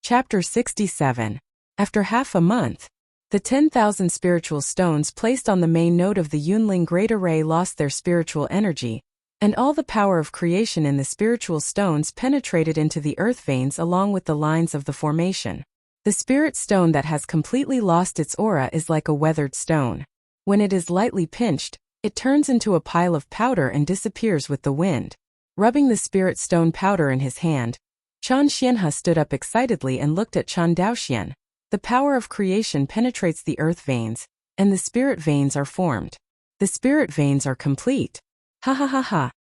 Chapter 67. After half a month, the 10,000 spiritual stones placed on the main node of the Yunling Great Array lost their spiritual energy, and all the power of creation in the spiritual stones penetrated into the earth veins along with the lines of the formation. The spirit stone that has completely lost its aura is like a weathered stone. When it is lightly pinched, it turns into a pile of powder and disappears with the wind. Rubbing the spirit stone powder in his hand, Chen Xianhe stood up excitedly and looked at Chen Daoxian. The power of creation penetrates the earth veins, and the spirit veins are formed. The spirit veins are complete. Ha ha ha ha.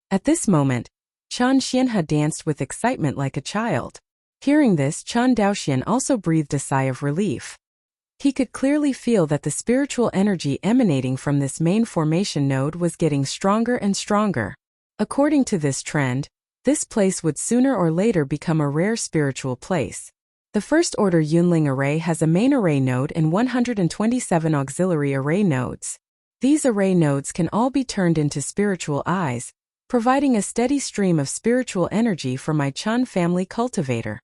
At this moment, Chen Xianhe danced with excitement like a child. Hearing this, Chen Daoxian also breathed a sigh of relief. He could clearly feel that the spiritual energy emanating from this main formation node was getting stronger and stronger. According to this trend, this place would sooner or later become a rare spiritual place. The first order Yunling array has a main array node and 127 auxiliary array nodes. These array nodes can all be turned into spiritual eyes, providing a steady stream of spiritual energy for my Chen family cultivator.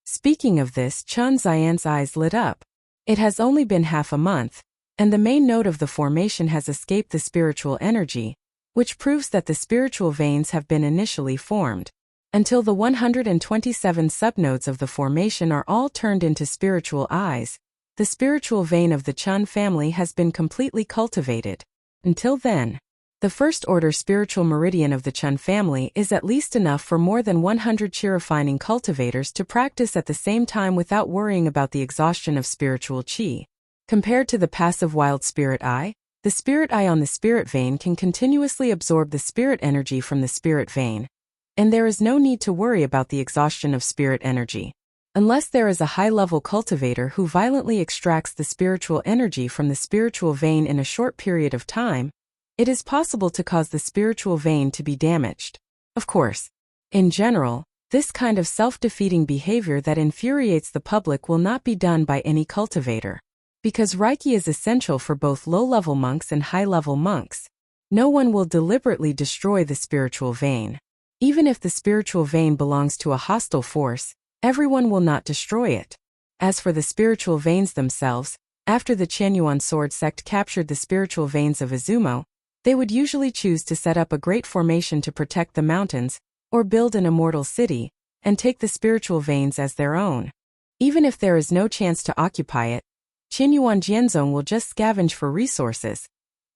Speaking of this, Chen Xian's eyes lit up. It has only been half a month, and the main node of the formation has escaped the spiritual energy, which proves that the spiritual veins have been initially formed. Until the 127 subnodes of the formation are all turned into spiritual eyes, the spiritual vein of the Chen family has been completely cultivated. Until then, the first order spiritual meridian of the Chen family is at least enough for more than 100 chi-refining cultivators to practice at the same time without worrying about the exhaustion of spiritual qi. Compared to the passive wild spirit eye, the spirit eye on the spirit vein can continuously absorb the spirit energy from the spirit vein, and there is no need to worry about the exhaustion of spirit energy. Unless there is a high-level cultivator who violently extracts the spiritual energy from the spiritual vein in a short period of time, it is possible to cause the spiritual vein to be damaged. Of course, in general, this kind of self-defeating behavior that infuriates the public will not be done by any cultivator. Because Reiki is essential for both low-level monks and high-level monks, no one will deliberately destroy the spiritual vein. Even if the spiritual vein belongs to a hostile force, everyone will not destroy it. As for the spiritual veins themselves, after the Qianyuan sword sect captured the spiritual veins of Izumo, they would usually choose to set up a great formation to protect the mountains, or build an immortal city, and take the spiritual veins as their own. Even if there is no chance to occupy it, Qianyuan Jianzong will just scavenge for resources,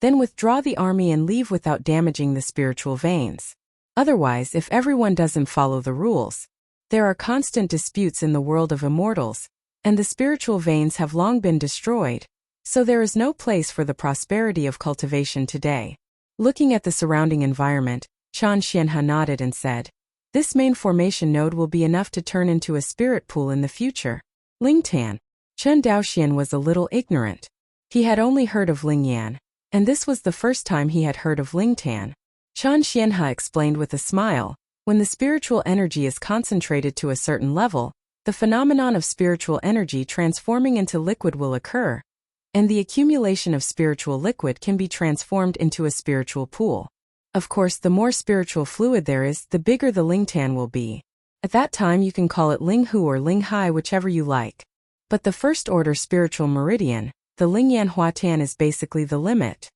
then withdraw the army and leave without damaging the spiritual veins. Otherwise, if everyone doesn't follow the rules, there are constant disputes in the world of immortals, and the spiritual veins have long been destroyed, so there is no place for the prosperity of cultivation today. Looking at the surrounding environment, Chen Xianhe nodded and said, "This main formation node will be enough to turn into a spirit pool in the future." Lingtan. Chen Daoxian was a little ignorant. He had only heard of Lingyan, and this was the first time he had heard of Lingtan. Chen Xianhe explained with a smile, when the spiritual energy is concentrated to a certain level, the phenomenon of spiritual energy transforming into liquid will occur, and the accumulation of spiritual liquid can be transformed into a spiritual pool. Of course, the more spiritual fluid there is, the bigger the Lingtan will be. At that time you can call it Linghu or Linghai, whichever you like. But the first order spiritual meridian, the Lingyan Huatan, is basically the limit.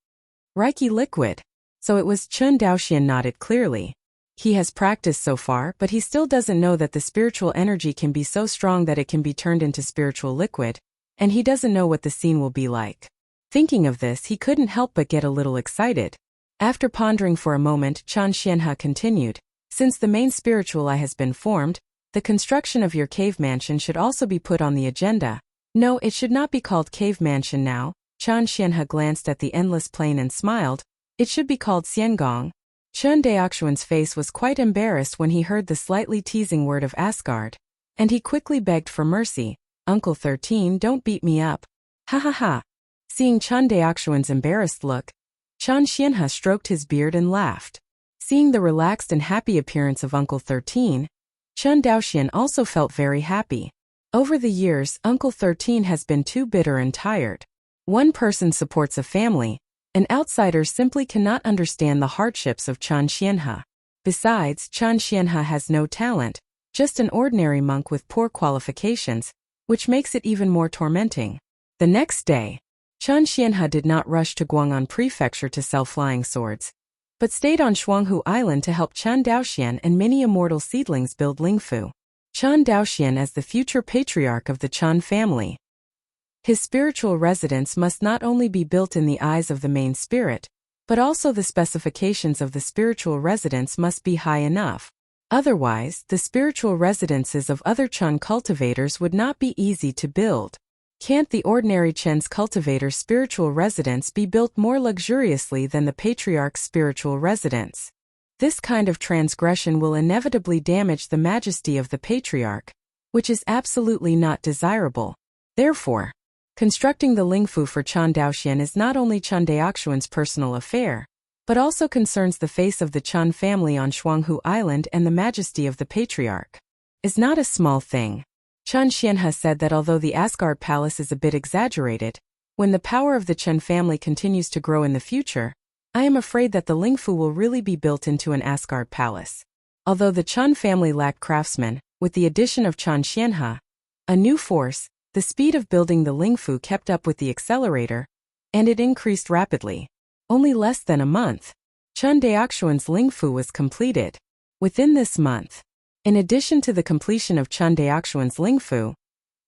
Reiki liquid. So it was. Chen Daoxian nodded clearly. He has practiced so far, but he still doesn't know that the spiritual energy can be so strong that it can be turned into spiritual liquid, and he doesn't know what the scene will be like. Thinking of this, he couldn't help but get a little excited. After pondering for a moment, Chen Xianhe continued, "Since the main spiritual eye has been formed, the construction of your cave mansion should also be put on the agenda." No, it should not be called cave mansion now. Chen Xianhe glanced at the endless plain and smiled. It should be called Xiangong. Chen Daoxuan's face was quite embarrassed when he heard the slightly teasing word of Asgard, and he quickly begged for mercy. "Uncle 13, don't beat me up." Ha ha ha. Seeing Chen Daoxuan's embarrassed look, Chen Xianhe stroked his beard and laughed. Seeing the relaxed and happy appearance of Uncle 13, Chen Daoxian also felt very happy. Over the years, Uncle 13 has been too bitter and tired. One person supports a family, and outsiders simply cannot understand the hardships of Chen Xianhe. Besides, Chen Xianhe has no talent, just an ordinary monk with poor qualifications, which makes it even more tormenting. The next day, Chen Xianhe did not rush to Guang'an Prefecture to sell flying swords, but stayed on Shuanghu Island to help Chen Daoxian and many immortal seedlings build Lingfu. Chen Daoxian as the future patriarch of the Chen family. His spiritual residence must not only be built in the eyes of the main spirit, but also the specifications of the spiritual residence must be high enough. Otherwise, the spiritual residences of other Chen cultivators would not be easy to build. Can't the ordinary Chen's cultivator's spiritual residence be built more luxuriously than the patriarch's spiritual residence? This kind of transgression will inevitably damage the majesty of the patriarch, which is absolutely not desirable. Therefore, constructing the Lingfu for Chen Daoxian is not only Chen Daoxuan's personal affair, but also concerns the face of the Chen family on Shuanghu Island, and the majesty of the patriarch is not a small thing. Chen Xianhe said that although the Asgard palace is a bit exaggerated, when the power of the Chen family continues to grow in the future, I am afraid that the Lingfu will really be built into an Asgard palace. Although the Chen family lacked craftsmen, with the addition of Chen Xianhe, a new force, the speed of building the Lingfu kept up with the accelerator, and it increased rapidly. Only less than a month, Chen Daoxuan's Lingfu was completed. Within this month, in addition to the completion of Chen Daoxuan's Lingfu,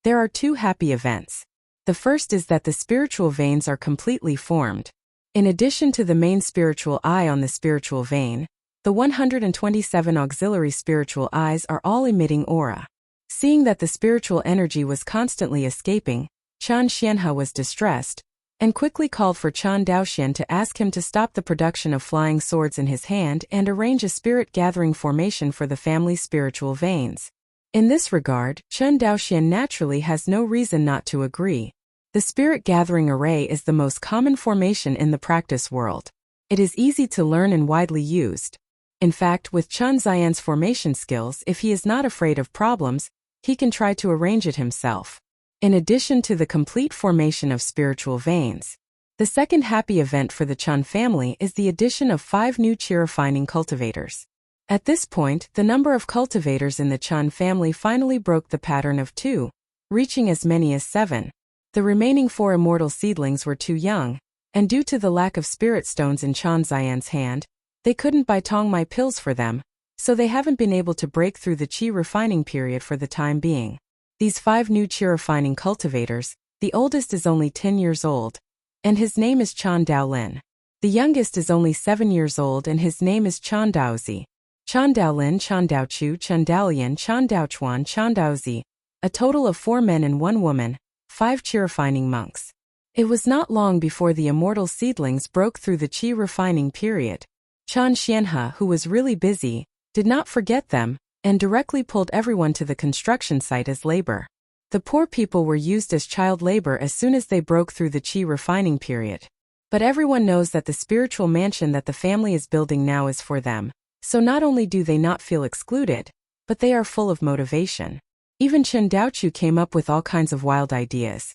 there are two happy events. The first is that the spiritual veins are completely formed. In addition to the main spiritual eye on the spiritual vein, the 127 auxiliary spiritual eyes are all emitting aura. Seeing that the spiritual energy was constantly escaping, Chen Xianhe was distressed, and quickly called for Chen Daoxian to ask him to stop the production of flying swords in his hand and arrange a spirit-gathering formation for the family's spiritual veins. In this regard, Chen Daoxian naturally has no reason not to agree. The spirit-gathering array is the most common formation in the practice world. It is easy to learn and widely used. In fact, with Chen Xian's formation skills, if he is not afraid of problems, he can try to arrange it himself. In addition to the complete formation of spiritual veins, the second happy event for the Chen family is the addition of 5 new chi refining cultivators. At this point, the number of cultivators in the Chen family finally broke the pattern of 2, reaching as many as 7. The remaining 4 immortal seedlings were too young, and due to the lack of spirit stones in Chen Xian's hand, they couldn't buy Tongmai pills for them, so they haven't been able to break through the chi refining period for the time being. These 5 new chi refining cultivators, the oldest is only 10 years old, and his name is Chen Daolin. The youngest is only 7 years old and his name is Chen Daozi. Chen Daolin, Chen Daochu, Chen Daolian, Chen Daochuan, Chen Daozi, a total of 4 men and 1 woman, 5 chi refining monks. It was not long before the immortal seedlings broke through the chi refining period. Chen Xianhe, who was really busy, did not forget them, and directly pulled everyone to the construction site as labor. The poor people were used as child labor as soon as they broke through the chi refining period. But everyone knows that the spiritual mansion that the family is building now is for them, so not only do they not feel excluded, but they are full of motivation. Even Chen Daochu came up with all kinds of wild ideas.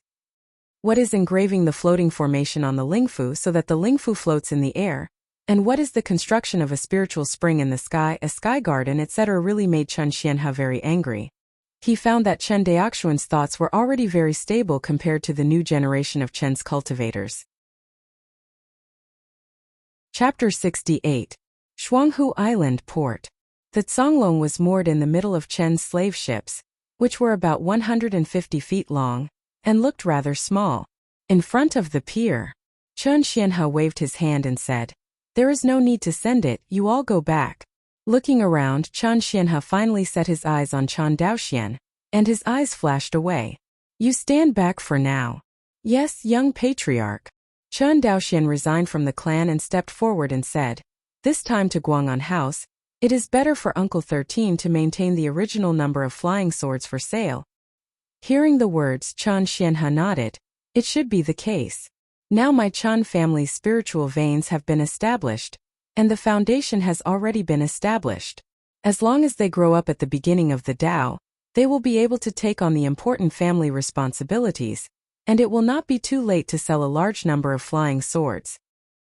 What is engraving the floating formation on the Lingfu so that the Lingfu floats in the air? And what is the construction of a spiritual spring in the sky, a sky garden, etc. really made Chen Xianhe very angry. He found that Chen Daoxuan's thoughts were already very stable compared to the new generation of Chen's cultivators. Chapter 68. Shuanghu Island Port. The Zonglong was moored in the middle of Chen's slave ships, which were about 150 feet long, and looked rather small. In front of the pier, Chen Xianhe waved his hand and said, "There is no need to send it, you all go back." Looking around, Chen Xianhe finally set his eyes on Chen Daoxian, and his eyes flashed away. "You stand back for now." "Yes, young patriarch." Chen Daoxian resigned from the clan and stepped forward and said, "This time to Guang'an House, it is better for Uncle 13 to maintain the original number of flying swords for sale." Hearing the words, Chen Xianhe nodded. "It should be the case. Now my Chen family's spiritual veins have been established, and the foundation has already been established. As long as they grow up at the beginning of the Tao, they will be able to take on the important family responsibilities, and it will not be too late to sell a large number of flying swords."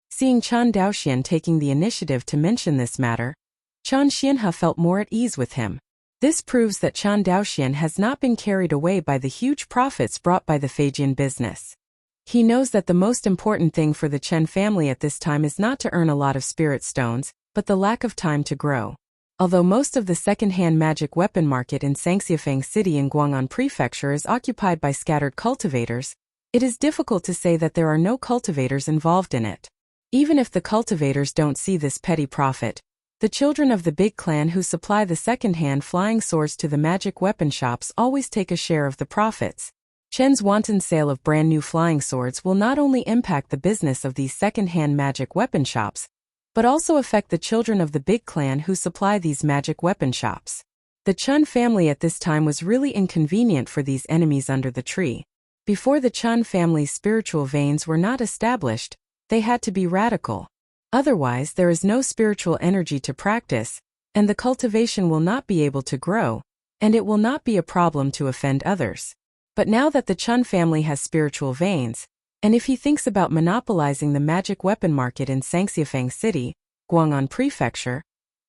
Seeing Chen Daoxian taking the initiative to mention this matter, Chen Xianhe felt more at ease with him. This proves that Chen Daoxian has not been carried away by the huge profits brought by the Feijian business. He knows that the most important thing for the Chen family at this time is not to earn a lot of spirit stones, but the lack of time to grow. Although most of the second-hand magic weapon market in Sangxiafeng City in Guang'an Prefecture is occupied by scattered cultivators, it is difficult to say that there are no cultivators involved in it. Even if the cultivators don't see this petty profit, the children of the big clan who supply the second-hand flying swords to the magic weapon shops always take a share of the profits. Chen's wanton sale of brand-new flying swords will not only impact the business of these second-hand magic weapon shops, but also affect the children of the big clan who supply these magic weapon shops. The Chen family at this time was really inconvenient for these enemies under the tree. Before the Chen family's spiritual veins were not established, they had to be radical. Otherwise, there is no spiritual energy to practice, and the cultivation will not be able to grow, and it will not be a problem to offend others. But now that the Chen family has spiritual veins, and if he thinks about monopolizing the magic weapon market in Sangxiafeng City, Guang'an Prefecture,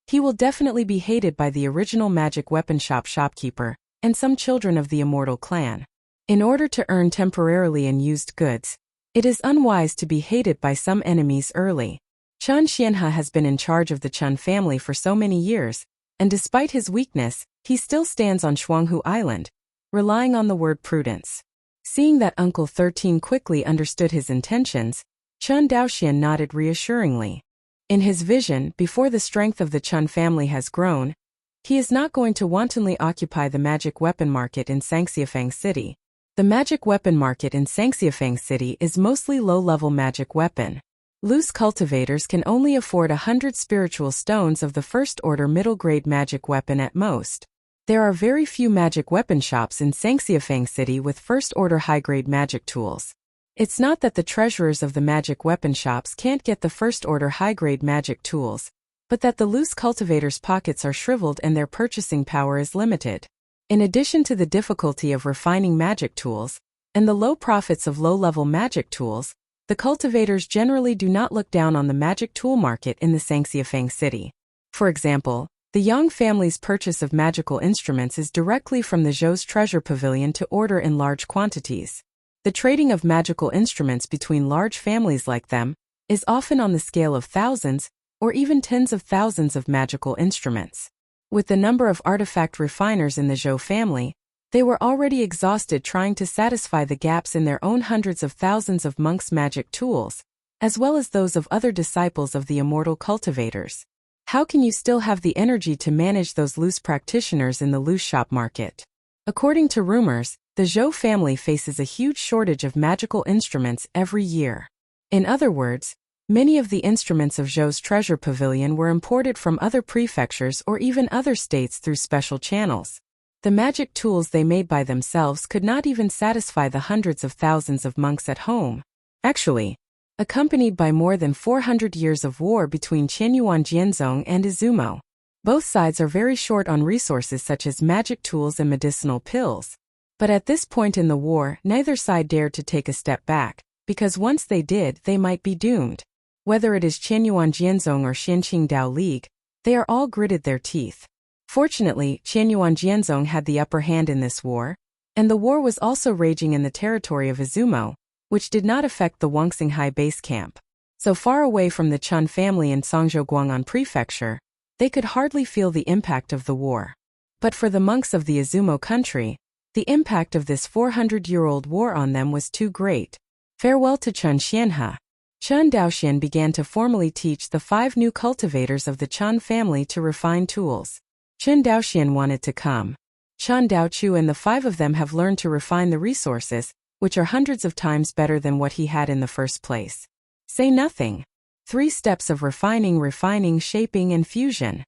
he will definitely be hated by the original magic weapon shop shopkeeper and some children of the immortal clan. In order to earn temporarily in used goods, it is unwise to be hated by some enemies early. Chen Xianhe has been in charge of the Chen family for so many years, and despite his weakness, he still stands on Shuanghu Island, relying on the word prudence. Seeing that Uncle 13 quickly understood his intentions, Chen Daoxian nodded reassuringly. In his vision, before the strength of the Chen family has grown, he is not going to wantonly occupy the magic weapon market in Sangxiafeng City. The magic weapon market in Sangxiafeng City is mostly low-level magic weapon. Loose cultivators can only afford 100 spiritual stones of the first-order middle-grade magic weapon at most. There are very few magic weapon shops in Sangxiafeng City with first-order high-grade magic tools. It's not that the treasurers of the magic weapon shops can't get the first-order high-grade magic tools, but that the loose cultivators' pockets are shriveled and their purchasing power is limited. In addition to the difficulty of refining magic tools, and the low profits of low-level magic tools, the cultivators generally do not look down on the magic tool market in the Sangxiafeng City. For example, the Yang family's purchase of magical instruments is directly from the Zhou's treasure pavilion to order in large quantities. The trading of magical instruments between large families like them is often on the scale of thousands or even tens of thousands of magical instruments. With the number of artifact refiners in the Zhou family, they were already exhausted trying to satisfy the gaps in their own hundreds of thousands of monks' magic tools, as well as those of other disciples of the immortal cultivators. How can you still have the energy to manage those loose practitioners in the loose shop market? According to rumors, the Zhou family faces a huge shortage of magical instruments every year. In other words, many of the instruments of Zhou's treasure pavilion were imported from other prefectures or even other states through special channels. The magic tools they made by themselves could not even satisfy the hundreds of thousands of monks at home. Actually, accompanied by more than 400 years of war between Qianyuan Jianzong and Izumo, both sides are very short on resources such as magic tools and medicinal pills. But at this point in the war, neither side dared to take a step back, because once they did, they might be doomed. Whether it is Qianyuan Jianzong or Xianqing Dao League, they are all gritted their teeth. Fortunately, Qianyuan Jianzong had the upper hand in this war, and the war was also raging in the territory of Izumo, which did not affect the Wangxinghai base camp. So far away from the Chen family in Songzhou Guang'an Prefecture, they could hardly feel the impact of the war. But for the monks of the Izumo country, the impact of this 400-year-old war on them was too great. Farewell to Chen Xianhe. Chen Daoxian began to formally teach the 5 new cultivators of the Chen family to refine tools. Chen Daoxian wanted to come. Chen Daochu and the 5 of them have learned to refine the resources, which are hundreds of times better than what he had in the first place. Say nothing. 3 steps of refining, shaping, and fusion.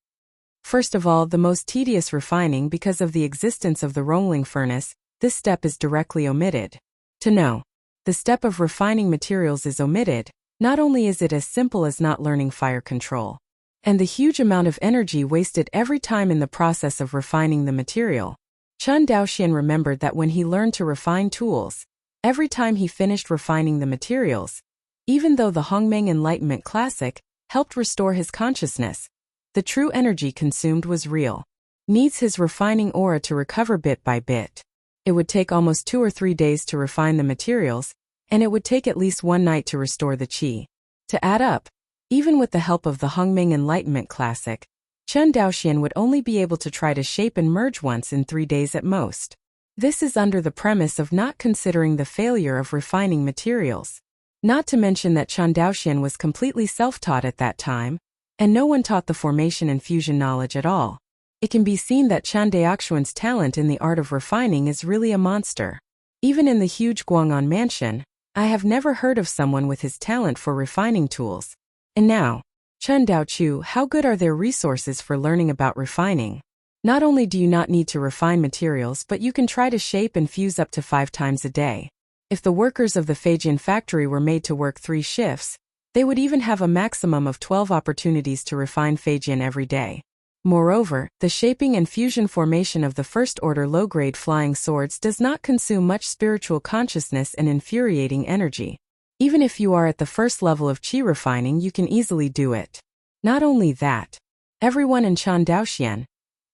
First of all, the most tedious refining because of the existence of the Rongling furnace, this step is directly omitted. To know the step of refining materials is omitted, not only is it as simple as not learning fire control, and the huge amount of energy wasted every time in the process of refining the material. Chen Daoxian remembered that when he learned to refine tools, every time he finished refining the materials, even though the Hongmeng Enlightenment Classic helped restore his consciousness, the true energy consumed was real. needs his refining aura to recover bit by bit. It would take almost 2 or 3 days to refine the materials, and it would take at least 1 night to restore the qi. To add up, even with the help of the Hongming Enlightenment Classic, Chen Daoxian would only be able to try to shape and merge once in 3 days at most. This is under the premise of not considering the failure of refining materials. Not to mention that Chen Daoxian was completely self-taught at that time, and no one taught the formation and fusion knowledge at all. It can be seen that Chen Daoxian's talent in the art of refining is really a monster. Even in the huge Guang'an mansion, I have never heard of someone with his talent for refining tools. And now, Chen Daoqiu, how good are their resources for learning about refining? Not only do you not need to refine materials, but you can try to shape and fuse up to 5 times a day. If the workers of the Feijian factory were made to work 3 shifts, they would even have a maximum of 12 opportunities to refine Feijian every day. Moreover, the shaping and fusion formation of the first-order low-grade flying swords does not consume much spiritual consciousness and infuriating energy. Even if you are at the first level of qi refining, you can easily do it. Not only that, everyone in Chen Daoxian,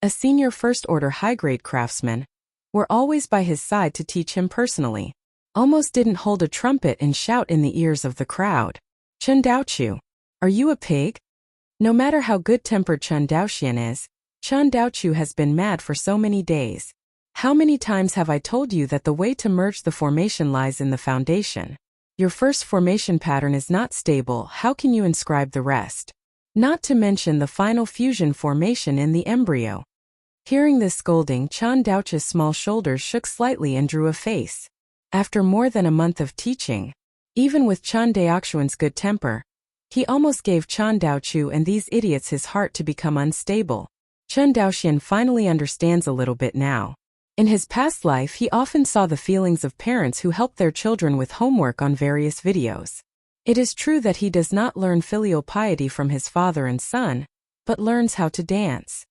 a senior first-order high-grade craftsman, were always by his side to teach him personally. Almost didn't hold a trumpet and shout in the ears of the crowd. Chen Daoqiu, are you a pig? No matter how good-tempered Chen Daoxian is, Chen Daoqiu has been mad for so many days. How many times have I told you that the way to merge the formation lies in the foundation? Your first formation pattern is not stable, how can you inscribe the rest? Not to mention the final fusion formation in the embryo. Hearing this scolding, Chen Daoqiu's small shoulders shook slightly and drew a face. After more than a month of teaching, even with Chen Daoxian's good temper, he almost gave Chen Daoqiu and these idiots his heart to become unstable. Chen Daoxian finally understands a little bit now. In his past life, he often saw the feelings of parents who help their children with homework on various videos. It is true that he does not learn filial piety from his father and son, but learns how to dance.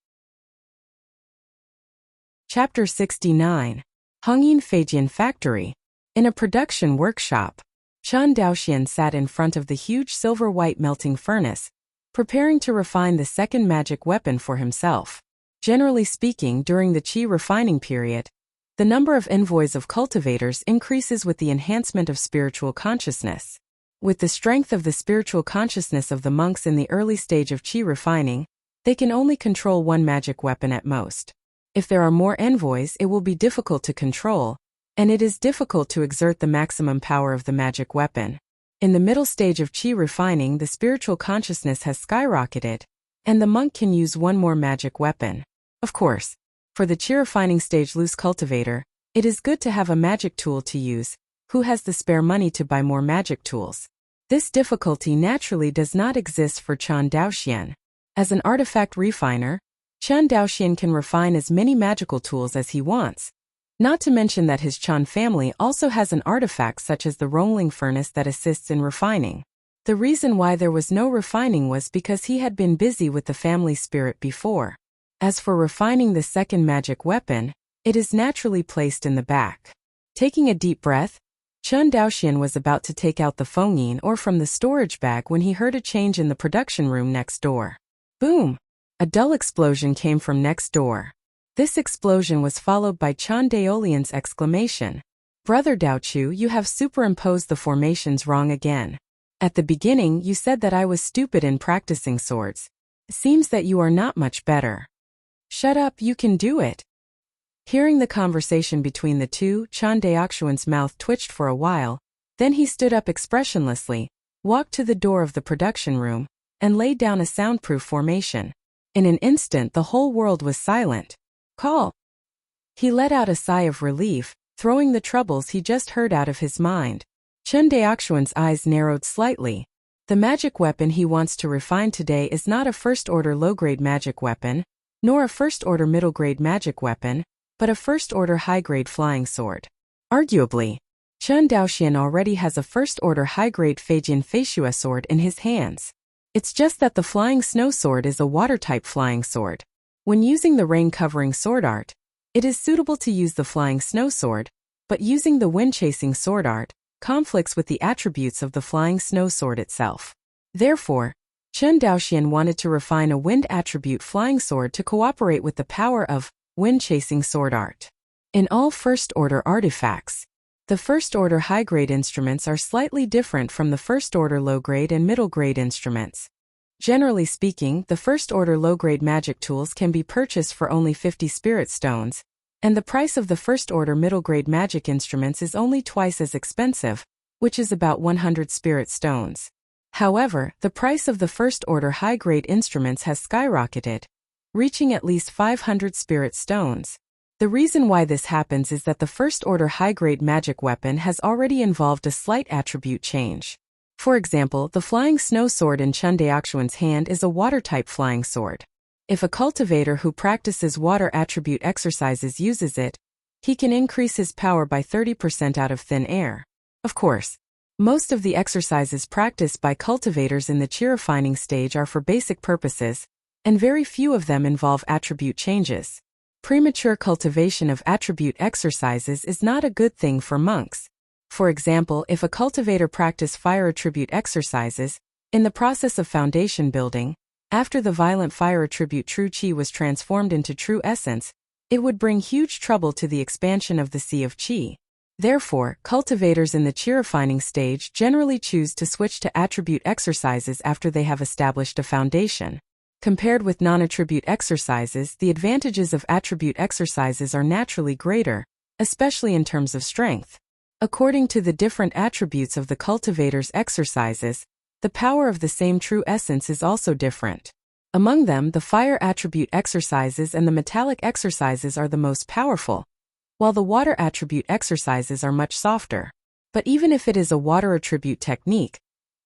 Chapter 69. Hongyin Feijian Factory. In a production workshop, Chen Daoxian sat in front of the huge silver-white melting furnace, preparing to refine the second magic weapon for himself. Generally speaking, during the qi refining period, the number of envoys of cultivators increases with the enhancement of spiritual consciousness. With the strength of the spiritual consciousness of the monks in the early stage of qi refining, they can only control 1 magic weapon at most. If there are more envoys, it will be difficult to control, and it is difficult to exert the maximum power of the magic weapon. In the middle stage of qi refining, the spiritual consciousness has skyrocketed, and the monk can use 1 more magic weapon. Of course, for the qi refining stage loose cultivator, it is good to have a magic tool to use, who has the spare money to buy more magic tools. This difficulty naturally does not exist for Chen Daoxian. As an artifact refiner, Chen Daoxian can refine as many magical tools as he wants. Not to mention that his Chen family also has an artifact such as the Rongling furnace that assists in refining. The reason why there was no refining was because he had been busy with the family spirit before. As for refining the second magic weapon, it is naturally placed in the back. Taking a deep breath, Chen Daoxian was about to take out the fengyin ore from the storage bag when he heard a change in the production room next door. Boom! A dull explosion came from next door. This explosion was followed by Chen Daolian's exclamation. Brother Daoqiu, you have superimposed the formations wrong again. At the beginning, you said that I was stupid in practicing swords. It seems that you are not much better. Shut up, you can do it. Hearing the conversation between the two, Chen Daoxian's mouth twitched for a while, then he stood up expressionlessly, walked to the door of the production room, and laid down a soundproof formation. In an instant, the whole world was silent. Call. He let out a sigh of relief, throwing the troubles he just heard out of his mind. Chen Daoxian's eyes narrowed slightly. The magic weapon he wants to refine today is not a first-order low-grade magic weapon, nor a first-order middle-grade magic weapon, but a first-order high-grade flying sword. Arguably, Chen Daoxian already has a first-order high-grade Feijian Feishua sword in his hands. It's just that the flying snow sword is a water-type flying sword. When using the rain-covering sword art, it is suitable to use the flying snow sword, but using the wind-chasing sword art conflicts with the attributes of the flying snow sword itself. Therefore, Chen Daoxian wanted to refine a wind attribute flying sword to cooperate with the power of wind-chasing sword art. In all first-order artifacts, the first-order high-grade instruments are slightly different from the first-order low-grade and middle-grade instruments. Generally speaking, the first-order low-grade magic tools can be purchased for only 50 spirit stones, and the price of the first-order middle-grade magic instruments is only twice as expensive, which is about 100 spirit stones. However, the price of the first-order high-grade instruments has skyrocketed, reaching at least 500 spirit stones. The reason why this happens is that the first-order high-grade magic weapon has already involved a slight attribute change. For example, the flying snow sword in Chen Daoxian's hand is a water-type flying sword. If a cultivator who practices water attribute exercises uses it, he can increase his power by 30% out of thin air. Of course, most of the exercises practiced by cultivators in the chi refining stage are for basic purposes, and very few of them involve attribute changes. Premature cultivation of attribute exercises is not a good thing for monks. For example, if a cultivator practices fire attribute exercises, in the process of foundation building, after the violent fire attribute true chi was transformed into true essence, it would bring huge trouble to the expansion of the sea of chi. Therefore, cultivators in the chi refining stage generally choose to switch to attribute exercises after they have established a foundation. Compared with non-attribute exercises, the advantages of attribute exercises are naturally greater, especially in terms of strength. According to the different attributes of the cultivator's exercises, the power of the same true essence is also different. Among them, the fire attribute exercises and the metallic exercises are the most powerful, while the water attribute exercises are much softer. But even if it is a water attribute technique,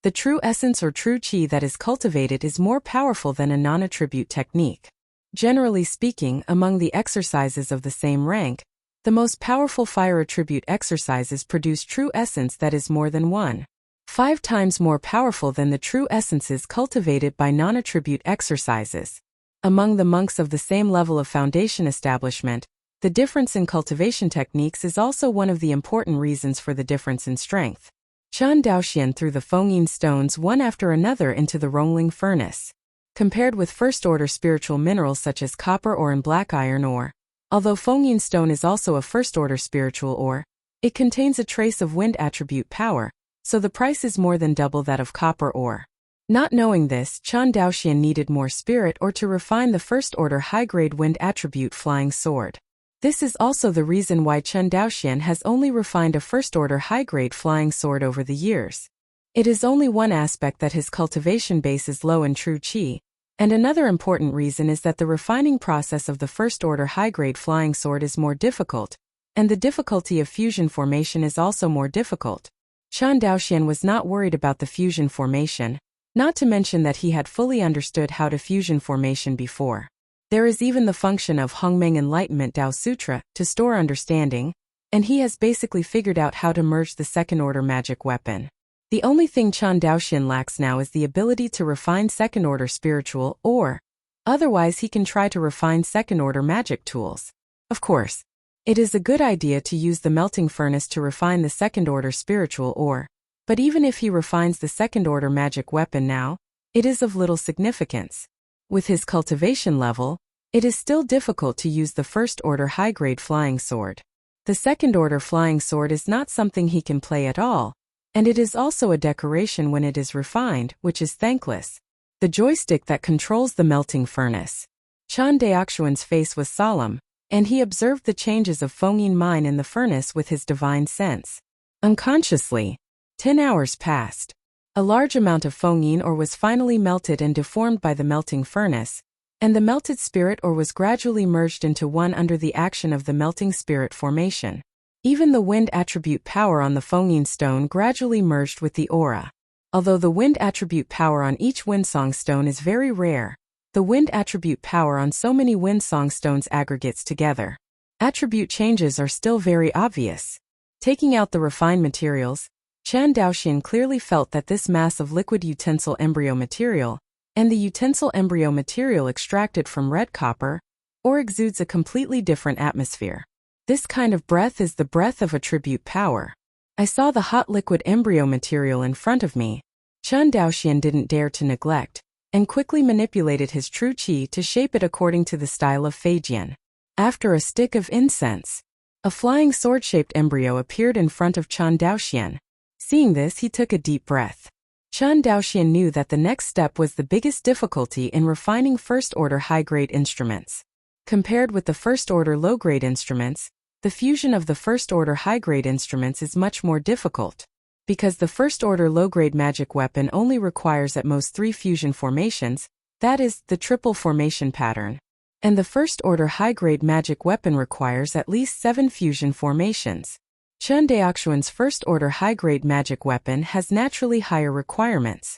the true essence or true chi that is cultivated is more powerful than a non-attribute technique. Generally speaking, among the exercises of the same rank, the most powerful fire attribute exercises produce true essence that is more than 1.5 times more powerful than the true essences cultivated by non-attribute exercises. Among the monks of the same level of foundation establishment, the difference in cultivation techniques is also one of the important reasons for the difference in strength. Chen Daoxian threw the Fengyin stones one after another into the Rongling furnace. Compared with first-order spiritual minerals such as copper ore and black iron ore, although Fengyin stone is also a first-order spiritual ore, it contains a trace of wind attribute power, so the price is more than double that of copper ore. Not knowing this, Chen Daoxian needed more spirit ore to refine the first-order high-grade wind attribute flying sword. This is also the reason why Chen Daoxian has only refined a first-order high-grade flying sword over the years. It is only one aspect that his cultivation base is low in true chi, and another important reason is that the refining process of the first-order high-grade flying sword is more difficult, and the difficulty of fusion formation is also more difficult. Chen Daoxian was not worried about the fusion formation, not to mention that he had fully understood how to fusion formation before. There is even the function of Hongmeng Enlightenment Dao Sutra to store understanding, and he has basically figured out how to merge the second-order magic weapon. The only thing Chen Daoxian lacks now is the ability to refine second-order spiritual ore. Otherwise, he can try to refine second-order magic tools. Of course, it is a good idea to use the melting furnace to refine the second-order spiritual ore, but even if he refines the second-order magic weapon now, it is of little significance. With his cultivation level, it is still difficult to use the first-order high-grade flying sword. The second-order flying sword is not something he can play at all, and it is also a decoration when it is refined, which is thankless. The joystick that controls the melting furnace. Chen Daoxian's face was solemn, and he observed the changes of Fengyin mine in the furnace with his divine sense. Unconsciously, 10 hours passed. A large amount of Fengyin ore was finally melted and deformed by the melting furnace, and the melted spirit ore was gradually merged into one under the action of the melting spirit formation. Even the wind attribute power on the Fengyin stone gradually merged with the aura. Although the wind attribute power on each windsong stone is very rare, the wind attribute power on so many windsong stones aggregates together. Attribute changes are still very obvious. Taking out the refined materials, Chen Daoxian clearly felt that this mass of liquid utensil embryo material, and the utensil embryo material extracted from red copper, ore exudes a completely different atmosphere. This kind of breath is the breath of attribute power. I saw the hot liquid embryo material in front of me. Chen Daoxian didn't dare to neglect, and quickly manipulated his true qi to shape it according to the style of Feijian. After a stick of incense, a flying sword-shaped embryo appeared in front of Chen Daoxian. Seeing this, he took a deep breath. Chen Daoxian knew that the next step was the biggest difficulty in refining first-order high-grade instruments. Compared with the first-order low-grade instruments, the fusion of the first-order high-grade instruments is much more difficult. Because the first-order low-grade magic weapon only requires at most 3 fusion formations, that is, the triple formation pattern. And the first-order high-grade magic weapon requires at least 7 fusion formations. Chen Daoxian's first-order high-grade magic weapon has naturally higher requirements.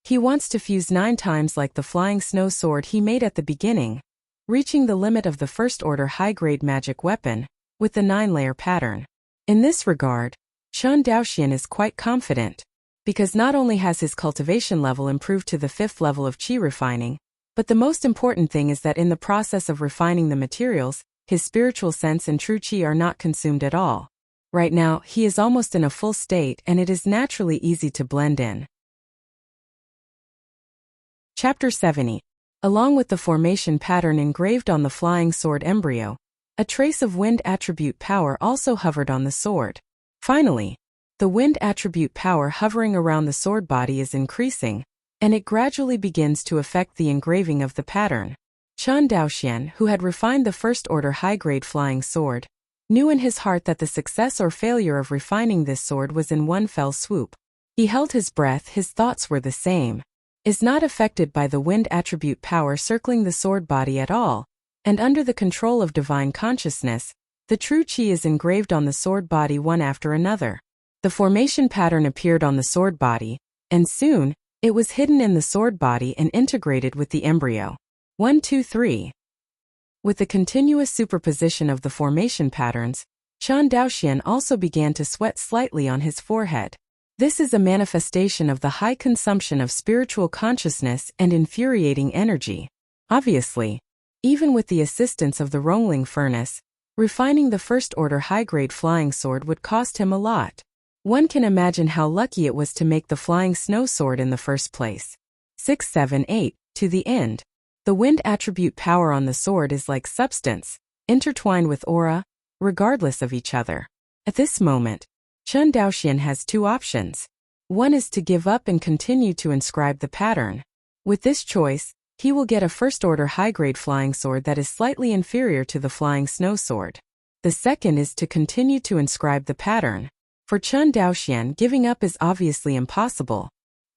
He wants to fuse 9 times like the flying snow sword he made at the beginning, reaching the limit of the first-order high-grade magic weapon with the 9-layer pattern. In this regard, Chen Daoxian is quite confident, because not only has his cultivation level improved to the 5th level of qi refining, but the most important thing is that in the process of refining the materials, his spiritual sense and true qi are not consumed at all. Right now, he is almost in a full state and it is naturally easy to blend in. Chapter 70. Along with the formation pattern engraved on the flying sword embryo, a trace of wind attribute power also hovered on the sword. Finally, the wind attribute power hovering around the sword body is increasing, and it gradually begins to affect the engraving of the pattern. Chen Daoxian, who had refined the first-order high-grade flying sword, knew in his heart that the success or failure of refining this sword was in one fell swoop. He held his breath, his thoughts were the same. Is not affected by the wind attribute power circling the sword body at all, and under the control of divine consciousness, the true qi is engraved on the sword body one after another. The formation pattern appeared on the sword body, and soon, it was hidden in the sword body and integrated with the embryo. 1, 2, 3. With the continuous superposition of the formation patterns, Chen Daoxian also began to sweat slightly on his forehead. This is a manifestation of the high consumption of spiritual consciousness and infuriating energy. Obviously, even with the assistance of the Rongling furnace, refining the first-order high-grade flying sword would cost him a lot. One can imagine how lucky it was to make the flying snow sword in the first place. 6, 7, 8. To the end. The wind attribute power on the sword is like substance, intertwined with aura, regardless of each other. At this moment, Chen Daoxian has 2 options. One is to give up and continue to inscribe the pattern. With this choice, he will get a first-order high-grade flying sword that is slightly inferior to the flying snow sword. The second is to continue to inscribe the pattern. For Chen Daoxian, giving up is obviously impossible.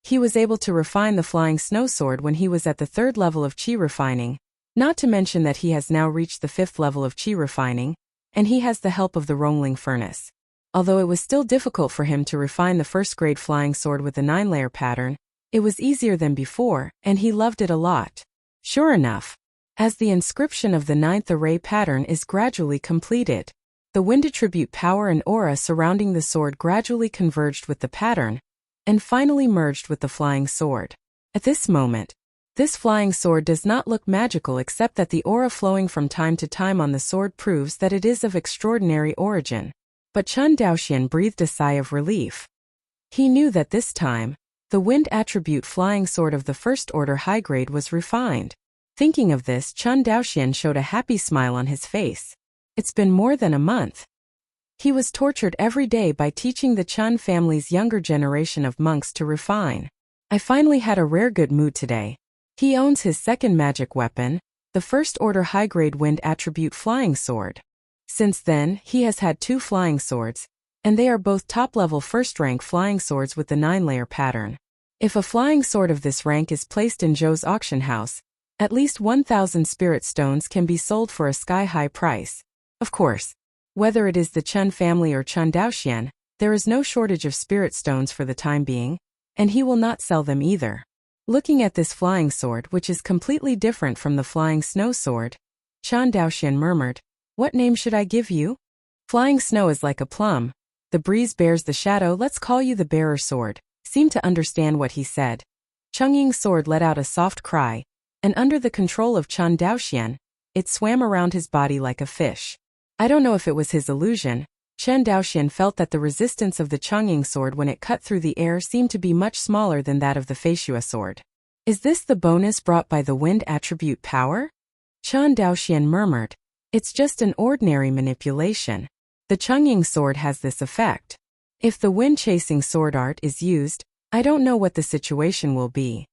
He was able to refine the flying snow sword when he was at the 3rd level of qi refining, not to mention that he has now reached the 5th level of qi refining, and he has the help of the Rongling furnace. Although it was still difficult for him to refine the first-grade flying sword with the 9-layer pattern, it was easier than before, and he loved it a lot. Sure enough, as the inscription of the 9th array pattern is gradually completed, the wind attribute power and aura surrounding the sword gradually converged with the pattern, and finally merged with the flying sword. At this moment, this flying sword does not look magical except that the aura flowing from time to time on the sword proves that it is of extraordinary origin. But Chen Daoxian breathed a sigh of relief. He knew that this time, the wind attribute flying sword of the first-order high-grade was refined. Thinking of this, Chen Daoxian showed a happy smile on his face. It's been more than a month. He was tortured every day by teaching the Chen family's younger generation of monks to refine. I finally had a rare good mood today. He owns his second magic weapon, the first-order high-grade wind attribute flying sword. Since then, he has had 2 flying swords, and they are both top-level first-rank flying swords with the 9-layer pattern. If a flying sword of this rank is placed in Zhou's auction house, at least 1,000 spirit stones can be sold for a sky-high price. Of course, whether it is the Chen family or Chen Daoxian, there is no shortage of spirit stones for the time being, and he will not sell them either. Looking at this flying sword, which is completely different from the flying snow sword, Chen Daoxian murmured, "What name should I give you? Flying snow is like a plum. The breeze bears the shadow, let's call you the bearer sword." Seemed to understand what he said. Chongying's sword let out a soft cry, and under the control of Chen Daoxian, it swam around his body like a fish. I don't know if it was his illusion. Chen Daoxian felt that the resistance of the Chongying sword when it cut through the air seemed to be much smaller than that of the Feishua sword. Is this the bonus brought by the wind attribute power? Chen Daoxian murmured. It's just an ordinary manipulation. The Chongying sword has this effect. If the wind-chasing sword art is used, I don't know what the situation will be.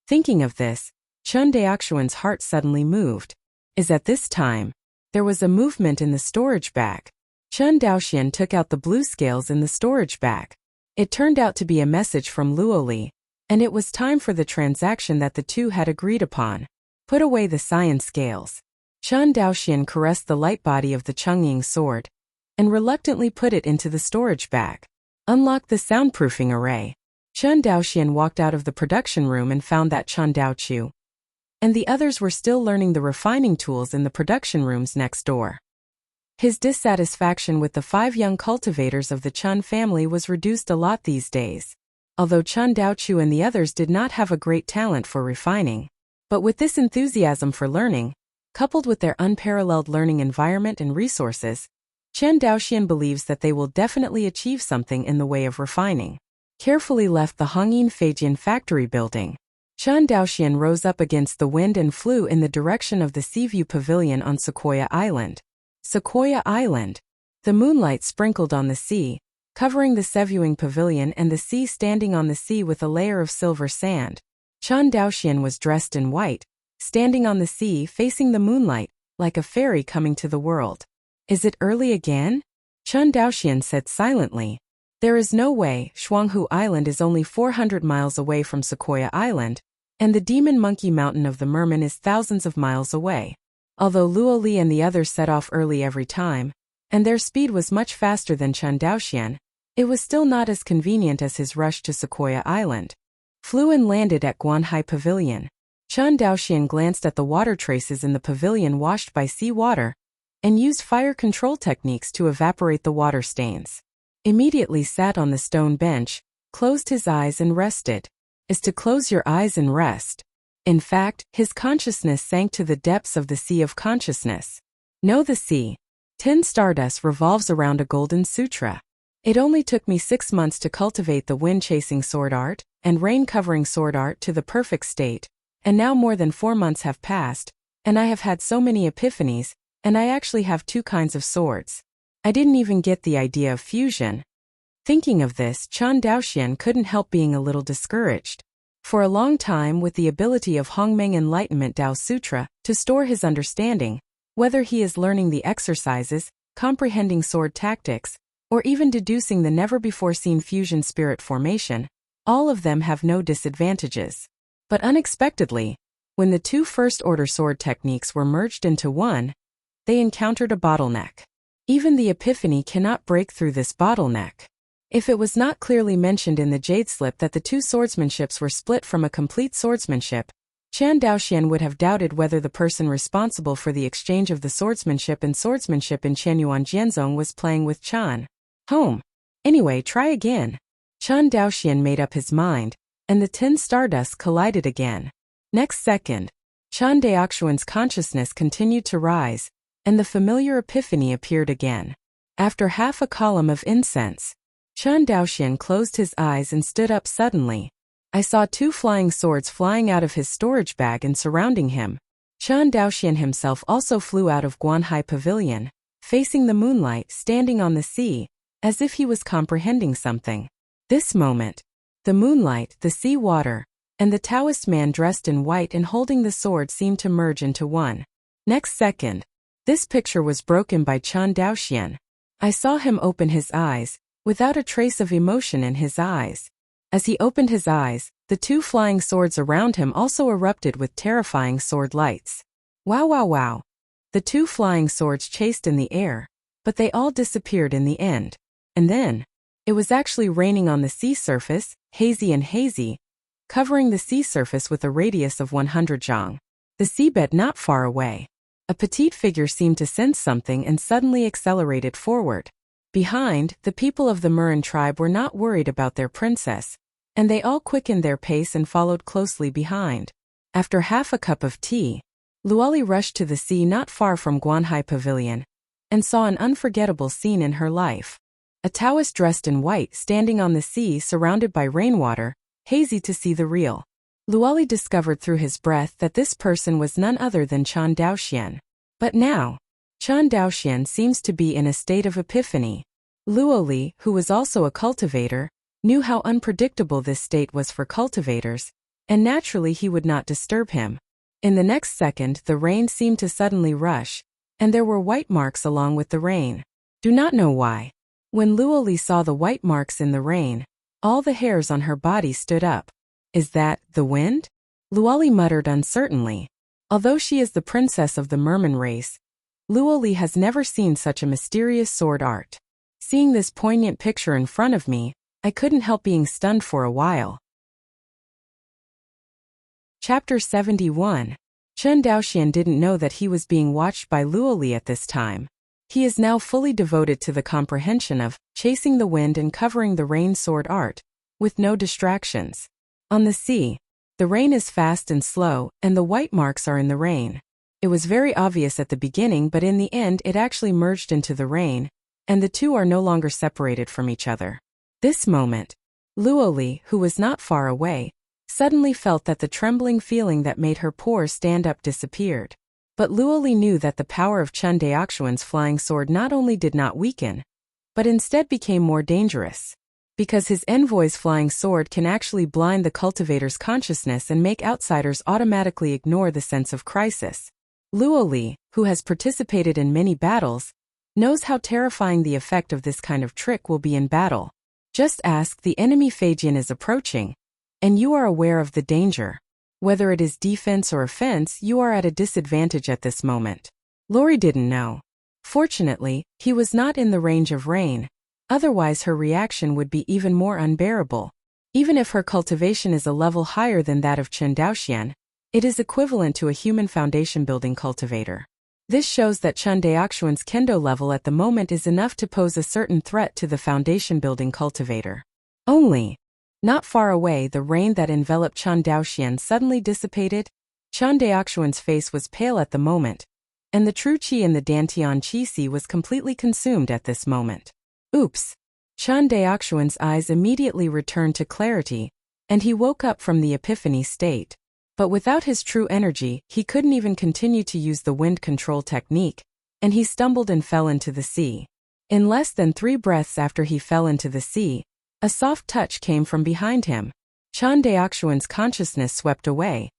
Thinking of this, Chen Daoxian's heart suddenly moved. At this time, there was a movement in the storage bag. Chen Daoxian took out the blue scales in the storage bag. It turned out to be a message from Luoli, and it was time for the transaction that the two had agreed upon. Put away the cyan scales. Chen Daoxian caressed the light body of the Chongying sword and reluctantly put it into the storage bag. Unlock the soundproofing array. Chen Daoxian walked out of the production room and found that Chen Daoqiu and the others were still learning the refining tools in the production rooms next door. His dissatisfaction with the 5 young cultivators of the Chen family was reduced a lot these days, although Chen Daoqiu and the others did not have a great talent for refining. But with this enthusiasm for learning, coupled with their unparalleled learning environment and resources, Chen Daoxian believes that they will definitely achieve something in the way of refining. Carefully left the Hongyin Feijian factory building, Chen Daoxian rose up against the wind and flew in the direction of the Seaview Pavilion on Sequoia Island. Sequoia Island. The moonlight sprinkled on the sea, covering the Seviewing Pavilion and the sea standing on the sea with a layer of silver sand. Chen Daoxian was dressed in white, standing on the sea facing the moonlight, like a fairy coming to the world. Is it early again? Chen Daoxian said silently. There is no way. Shuanghu Island is only 400 miles away from Sequoia Island, and the Demon Monkey Mountain of the Merman is thousands of miles away. Although Luoli and the others set off early every time, and their speed was much faster than Chen Daoxian, it was still not as convenient as his rush to Sequoia Island. Flew and landed at Guanhai Pavilion. Chen Daoxian glanced at the water traces in the pavilion washed by sea water, and used fire control techniques to evaporate the water stains. Immediately sat on the stone bench, closed his eyes and rested. Is to close your eyes and rest. In fact, his consciousness sank to the depths of the sea of consciousness. Know the sea. 10 Stardust revolves around a golden sutra. It only took me 6 months to cultivate the wind-chasing sword art and rain-covering sword art to the perfect state, and now more than 4 months have passed, and I have had so many epiphanies, and I actually have 2 kinds of swords. I didn't even get the idea of fusion. Thinking of this, Chen Daoxian couldn't help being a little discouraged. For a long time, with the ability of Hongmeng Enlightenment Tao Sutra to store his understanding, whether he is learning the exercises, comprehending sword tactics, or even deducing the never-before-seen fusion spirit formation, all of them have no disadvantages. But unexpectedly, when the 2 first-order sword techniques were merged into one, they encountered a bottleneck. Even the epiphany cannot break through this bottleneck. If it was not clearly mentioned in the jade slip that the 2 swordsmanships were split from a complete swordsmanship, Chen Daoxian would have doubted whether the person responsible for the exchange of the swordsmanship and swordsmanship in Chenyuan Jianzong was playing with Chen. Home. Anyway, try again. Chen Daoxian made up his mind, and the 10 Stardust collided again. Next second, Chen Daoxian's consciousness continued to rise, and the familiar epiphany appeared again. After half a column of incense, Chen Daoxian closed his eyes and stood up suddenly. I saw 2 flying swords flying out of his storage bag and surrounding him. Chen Daoxian himself also flew out of Guanhai Pavilion, facing the moonlight, standing on the sea, as if he was comprehending something. This moment, the moonlight, the sea water, and the Taoist man dressed in white and holding the sword seemed to merge into one. Next second, this picture was broken by Chen Daoxian. I saw him open his eyes, without a trace of emotion in his eyes. As he opened his eyes, the 2 flying swords around him also erupted with terrifying sword lights. Wow wow wow. The 2 flying swords chased in the air, but they all disappeared in the end. And then, it was actually raining on the sea surface, hazy and hazy, covering the sea surface with a radius of 100 zhang. The seabed not far away. A petite figure seemed to sense something and suddenly accelerated forward. Behind, the people of the Murin tribe were not worried about their princess, and they all quickened their pace and followed closely behind. After half a cup of tea, Luoli rushed to the sea not far from Guanhai Pavilion, and saw an unforgettable scene in her life. A Taoist dressed in white standing on the sea surrounded by rainwater, hazy to see the real. Luoli discovered through his breath that this person was none other than Chan Daoxian. But now, Chan Daoxian seems to be in a state of epiphany. Luoli, who was also a cultivator, knew how unpredictable this state was for cultivators, and naturally he would not disturb him. In the next second, the rain seemed to suddenly rush, and there were white marks along with the rain. Do not know why. When Luoli saw the white marks in the rain, all the hairs on her body stood up. Is that the wind? Luoli muttered uncertainly. Although she is the princess of the merman race, Luoli has never seen such a mysterious sword art. Seeing this poignant picture in front of me, I couldn't help being stunned for a while. Chapter 71. Chen Daoxian didn't know that he was being watched by Luoli at this time. He is now fully devoted to the comprehension of chasing the wind and covering the rain sword art, with no distractions. On the sea, the rain is fast and slow, and the white marks are in the rain. It was very obvious at the beginning, but in the end it actually merged into the rain, and the two are no longer separated from each other. This moment, Luoli, who was not far away, suddenly felt that the trembling feeling that made her pores stand up disappeared. But Luoli knew that the power of Chen Daoxian's flying sword not only did not weaken, but instead became more dangerous. Because his envoy's flying sword can actually blind the cultivator's consciousness and make outsiders automatically ignore the sense of crisis. Luoli, who has participated in many battles, knows how terrifying the effect of this kind of trick will be in battle. Just ask, the enemy Phaegian is approaching, and you are aware of the danger. Whether it is defense or offense, you are at a disadvantage at this moment. Lori didn't know. Fortunately, he was not in the range of rain, otherwise her reaction would be even more unbearable. Even if her cultivation is a level higher than that of Chen Daoxian, it is equivalent to a human foundation-building cultivator. This shows that Chen Daoxian's kendo level at the moment is enough to pose a certain threat to the foundation-building cultivator. Only, not far away, the rain that enveloped Chen Daoxian suddenly dissipated. Chen Daoxian's face was pale at the moment, and the true qi in the Dantian qi was completely consumed at this moment. Oops! Chen Daoxian's eyes immediately returned to clarity, and he woke up from the epiphany state. But without his true energy, he couldn't even continue to use the wind control technique, and he stumbled and fell into the sea. In less than 3 breaths after he fell into the sea, a soft touch came from behind him. Chen Daoxian's consciousness swept away,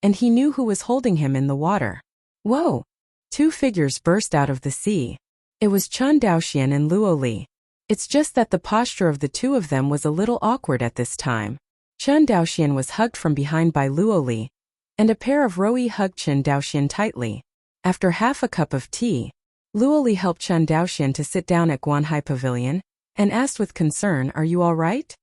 and he knew who was holding him in the water. Whoa! 2 figures burst out of the sea. It was Chen Daoxian and Luoli. It's just that the posture of the two of them was a little awkward at this time. Chen Daoxian was hugged from behind by Luoli, and a pair of Roi hugged Chen Daoxian tightly. After half a cup of tea, Luoli helped Chen Daoxian to sit down at Guanhai Pavilion, and asked with concern, "Are you all right?"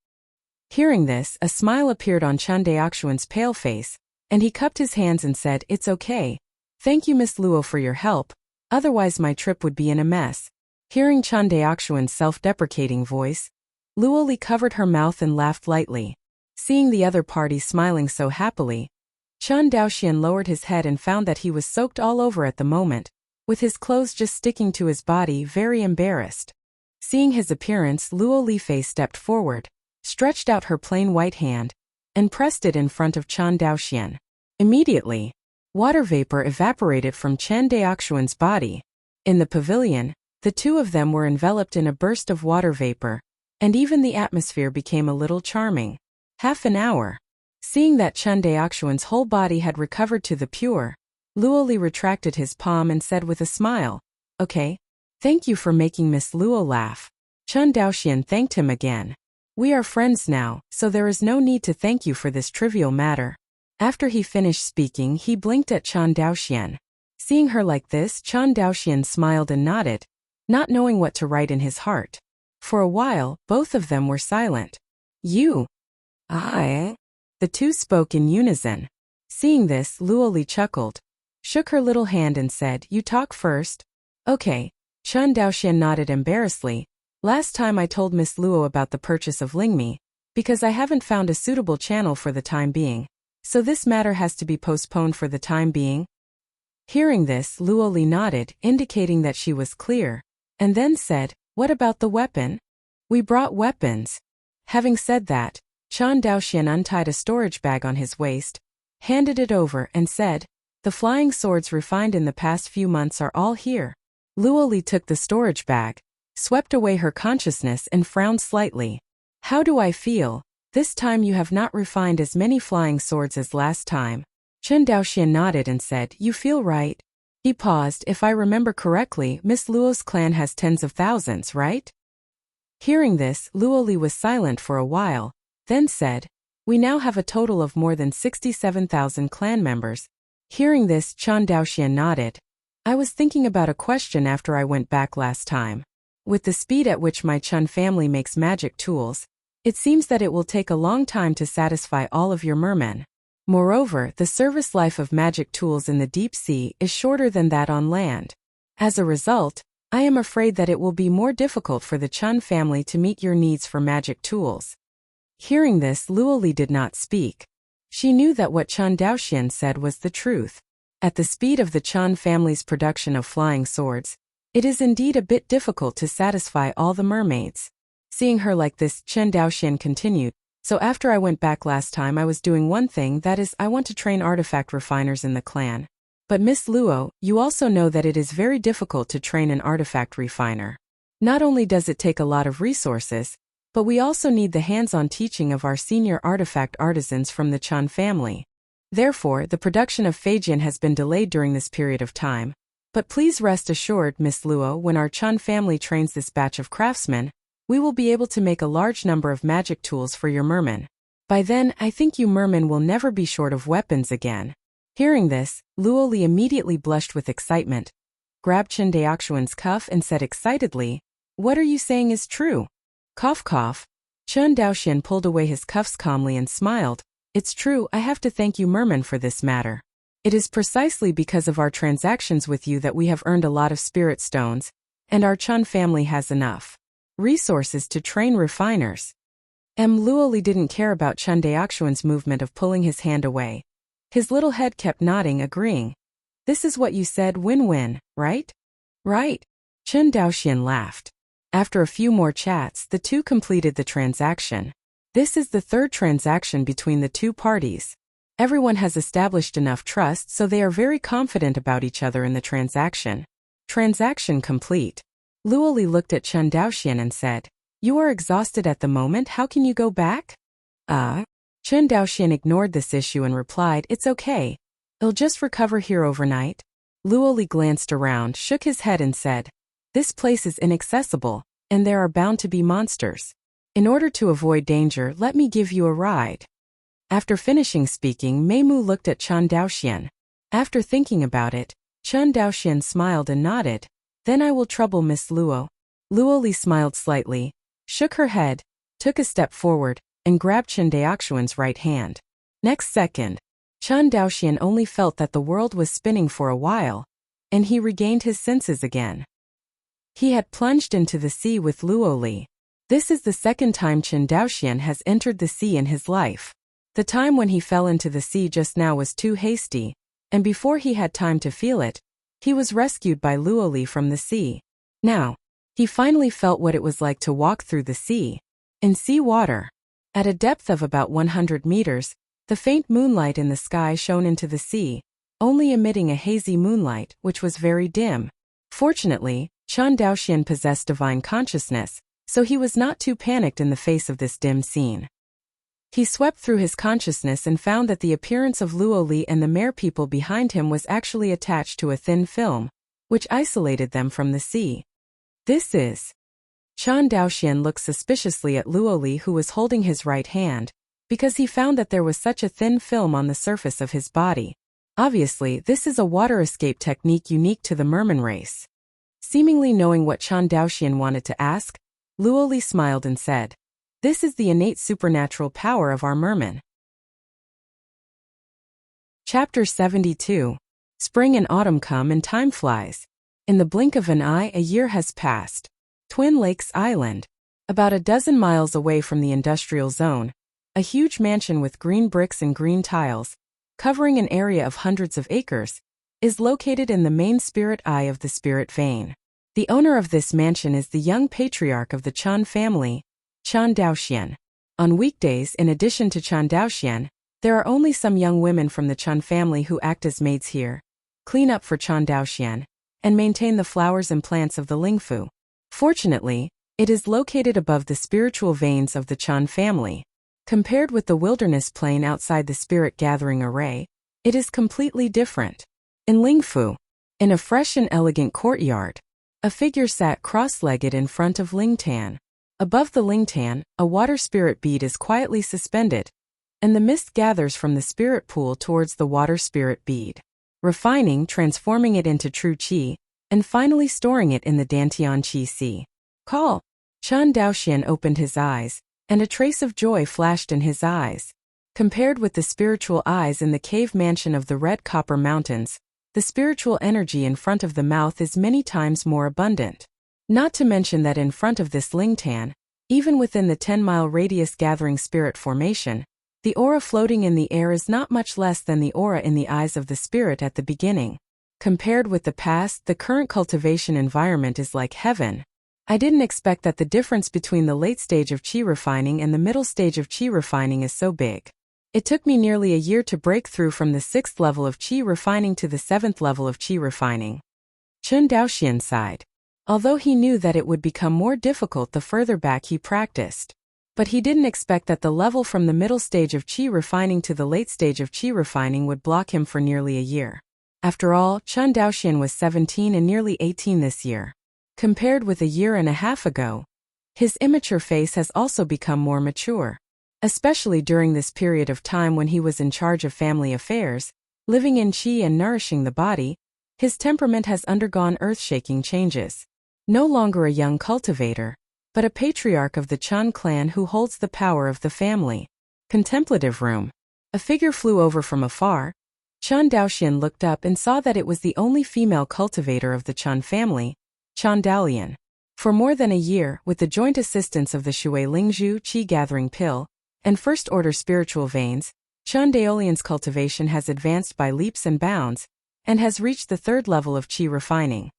Hearing this, a smile appeared on Chen Daoxian's pale face, and he cupped his hands and said, "It's okay. Thank you, Miss Luo, for your help, otherwise my trip would be in a mess." Hearing Chen Daoxian's self-deprecating voice, Luoli covered her mouth and laughed lightly. Seeing the other party smiling so happily, Chen Daoxian lowered his head and found that he was soaked all over at the moment, with his clothes just sticking to his body, very embarrassed. Seeing his appearance, Luo Lifei stepped forward, stretched out her plain white hand, and pressed it in front of Chen Daoxian. Immediately, water vapor evaporated from Chen Daoxian's body. In the pavilion, the two of them were enveloped in a burst of water vapor, and even the atmosphere became a little charming. Half an hour. Seeing that Chen Daoxian's whole body had recovered to the pure, Luoli retracted his palm and said with a smile, "Okay. Thank you for making Miss Luo laugh." Chen Daoxian thanked him again. "We are friends now, so there is no need to thank you for this trivial matter." After he finished speaking, he blinked at Chen Daoxian. Seeing her like this, Chen Daoxian smiled and nodded, not knowing what to write in his heart. For a while, both of them were silent. "You?" "I?" The two spoke in unison. Seeing this, Luoli chuckled, shook her little hand and said, "You talk first." "Okay." Chen Daoxian nodded embarrassedly. "Last time I told Miss Luo about the purchase of Lingmi, because I haven't found a suitable channel for the time being. So this matter has to be postponed for the time being." Hearing this, Luoli nodded, indicating that she was clear, and then said, "What about the weapon?" "We brought weapons." Having said that, Chan Daoxian untied a storage bag on his waist, handed it over, and said, "The flying swords refined in the past few months are all here." Luo Li took the storage bag, swept away her consciousness, and frowned slightly. "How do I feel? This time you have not refined as many flying swords as last time." Chen Daoxian nodded and said, "You feel right." He paused. "If I remember correctly, Miss Luo's clan has tens of thousands, right?" Hearing this, Luo Li was silent for a while, then said, "We now have a total of more than 67,000 clan members." Hearing this, Chan Daoxian nodded. "I was thinking about a question after I went back last time. With the speed at which my Chun family makes magic tools, it seems that it will take a long time to satisfy all of your mermen. Moreover, the service life of magic tools in the deep sea is shorter than that on land. As a result, I am afraid that it will be more difficult for the Chun family to meet your needs for magic tools." Hearing this, Luo Li did not speak. She knew that what Chan Daoxian said was the truth. At the speed of the Chun family's production of flying swords, it is indeed a bit difficult to satisfy all the mermaids. Seeing her like this, Chen Daoxian continued, "So after I went back last time, I was doing one thing, that is, I want to train artifact refiners in the clan. But Miss Luo, you also know that it is very difficult to train an artifact refiner. Not only does it take a lot of resources, but we also need the hands-on teaching of our senior artifact artisans from the Chan family. Therefore, the production of Feijian has been delayed during this period of time. But please rest assured, Miss Luo, when our Chun family trains this batch of craftsmen, we will be able to make a large number of magic tools for your mermen. By then, I think you mermen will never be short of weapons again." Hearing this, Luo Li immediately blushed with excitement, grabbed Chen Daoxian's cuff and said excitedly, "What are you saying is true?" Cough cough. Chen Daoxian pulled away his cuffs calmly and smiled. "It's true, I have to thank you mermen for this matter. It is precisely because of our transactions with you that we have earned a lot of spirit stones, and our Chun family has enough resources to train refiners." Luo Li didn't care about Chen Daoxian's movement of pulling his hand away. His little head kept nodding, agreeing. "This is what you said, win-win, right?" "Right." Chen Daoxian laughed. After a few more chats, the two completed the transaction. This is the third transaction between the two parties. Everyone has established enough trust, so they are very confident about each other in the transaction. Transaction complete. Luo Li looked at Chen Daoxian and said, "You are exhausted at the moment, how can you go back?" Chen Daoxian ignored this issue and replied, "It's okay. I'll just recover here overnight." Luo Li glanced around, shook his head and said, "This place is inaccessible, and there are bound to be monsters. In order to avoid danger, let me give you a ride." After finishing speaking, Mei Mu looked at Chen Daoxian. After thinking about it, Chen Daoxian smiled and nodded. "Then I will trouble Miss Luo." Luo Li smiled slightly, shook her head, took a step forward, and grabbed Chen Daoxian's right hand. Next second, Chen Daoxian only felt that the world was spinning for a while, and he regained his senses again. He had plunged into the sea with Luo Li. This is the second time Chen Daoxian has entered the sea in his life. The time when he fell into the sea just now was too hasty, and before he had time to feel it, he was rescued by Luo Li from the sea. Now, he finally felt what it was like to walk through the sea, in sea water. At a depth of about 100 meters, the faint moonlight in the sky shone into the sea, only emitting a hazy moonlight, which was very dim. Fortunately, Chen Daoxian possessed divine consciousness, so he was not too panicked in the face of this dim scene. He swept through his consciousness and found that the appearance of Luo Li and the mere people behind him was actually attached to a thin film, which isolated them from the sea. This is... Chen Daoxian looked suspiciously at Luo Li, who was holding his right hand, because he found that there was such a thin film on the surface of his body. Obviously, this is a water escape technique unique to the merman race. Seemingly knowing what Chen Daoxian wanted to ask, Luo Li smiled and said, "This is the innate supernatural power of our merman." Chapter 72. Spring and autumn come and time flies. In the blink of an eye, a year has passed. Twin Lakes Island. About a dozen miles away from the industrial zone, a huge mansion with green bricks and green tiles, covering an area of hundreds of acres, is located in the main spirit eye of the spirit vein. The owner of this mansion is the young patriarch of the Chen family, Chen Daoxian. On weekdays, in addition to Chen Daoxian, there are only some young women from the Chen family who act as maids here, clean up for Chen Daoxian, and maintain the flowers and plants of the Lingfu. Fortunately, it is located above the spiritual veins of the Chen family. Compared with the wilderness plain outside the spirit gathering array, it is completely different. In Lingfu, in a fresh and elegant courtyard, a figure sat cross-legged in front of Lingtan. Above the Lingtan, a water spirit bead is quietly suspended, and the mist gathers from the spirit pool towards the water spirit bead, refining, transforming it into true qi, and finally storing it in the Dantian qi sea. Call. Chen Daoxian opened his eyes, and a trace of joy flashed in his eyes. Compared with the spiritual eyes in the cave mansion of the Red Copper Mountains, the spiritual energy in front of the mouth is many times more abundant. Not to mention that in front of this Lingtan, even within the 10-mile radius gathering spirit formation, the aura floating in the air is not much less than the aura in the eyes of the spirit at the beginning. Compared with the past, the current cultivation environment is like heaven. I didn't expect that the difference between the late stage of qi refining and the middle stage of qi refining is so big. It took me nearly a year to break through from the 6th level of qi refining to the 7th level of qi refining. Chen Daoxian sighed. Although he knew that it would become more difficult the further back he practiced. But he didn't expect that the level from the middle stage of qi refining to the late stage of qi refining would block him for nearly a year. After all, Chen Daoxian was 17 and nearly 18 this year. Compared with a year and a half ago, his immature face has also become more mature. Especially during this period of time when he was in charge of family affairs, living in qi and nourishing the body, his temperament has undergone earth-shaking changes. No longer a young cultivator, but a patriarch of the Chen clan who holds the power of the family. Contemplative room. A figure flew over from afar. Chen Daoxian looked up and saw that it was the only female cultivator of the Chen family, Chen Dalian. For more than a year, with the joint assistance of the Shui Lingzhu Qi Gathering Pill and First-Order Spiritual Veins, Chen Daolian's cultivation has advanced by leaps and bounds, and has reached the 3rd level of qi refining.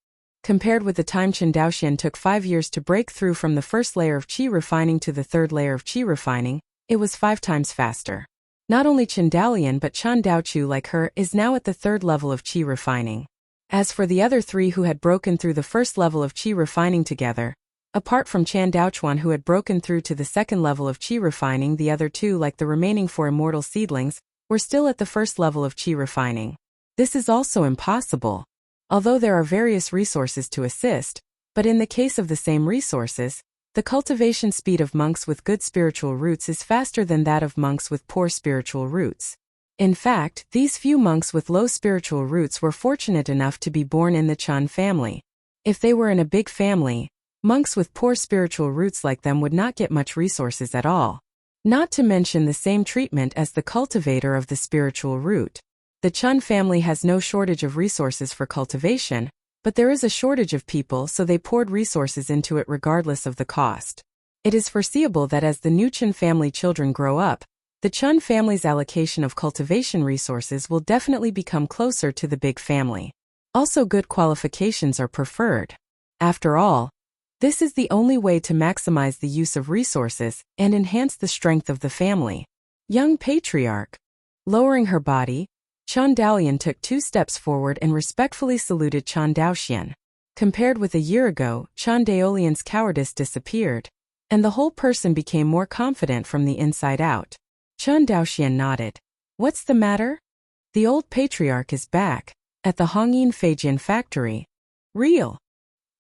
Compared with the time Chen Daoxian took 5 years to break through from the 1st layer of qi refining to the 3rd layer of qi refining, it was 5 times faster. Not only Chen Dalian but Chen Daochu, like her, is now at the 3rd level of qi refining. As for the other 3 who had broken through the 1st level of qi refining together, apart from Chen Daochuan who had broken through to the 2nd level of qi refining, the other 2, like the remaining 4 immortal seedlings, were still at the 1st level of qi refining. This is also impossible. Although there are various resources to assist, but in the case of the same resources, the cultivation speed of monks with good spiritual roots is faster than that of monks with poor spiritual roots. In fact, these few monks with low spiritual roots were fortunate enough to be born in the Chen family. If they were in a big family, monks with poor spiritual roots like them would not get much resources at all. Not to mention the same treatment as the cultivator of the spiritual root. The Chen family has no shortage of resources for cultivation, but there is a shortage of people, so they poured resources into it regardless of the cost. It is foreseeable that as the new Chen family children grow up, the Chen family's allocation of cultivation resources will definitely become closer to the big family. Also, good qualifications are preferred. After all, this is the only way to maximize the use of resources and enhance the strength of the family. Young patriarch. Lowering her body, Chen Dalian took 2 steps forward and respectfully saluted Chen Daoxian. Compared with a year ago, Chen Daolian's cowardice disappeared, and the whole person became more confident from the inside out. Chen Daoxian nodded. What's the matter? The old patriarch is back, at the Hongyin Feijian factory. Real.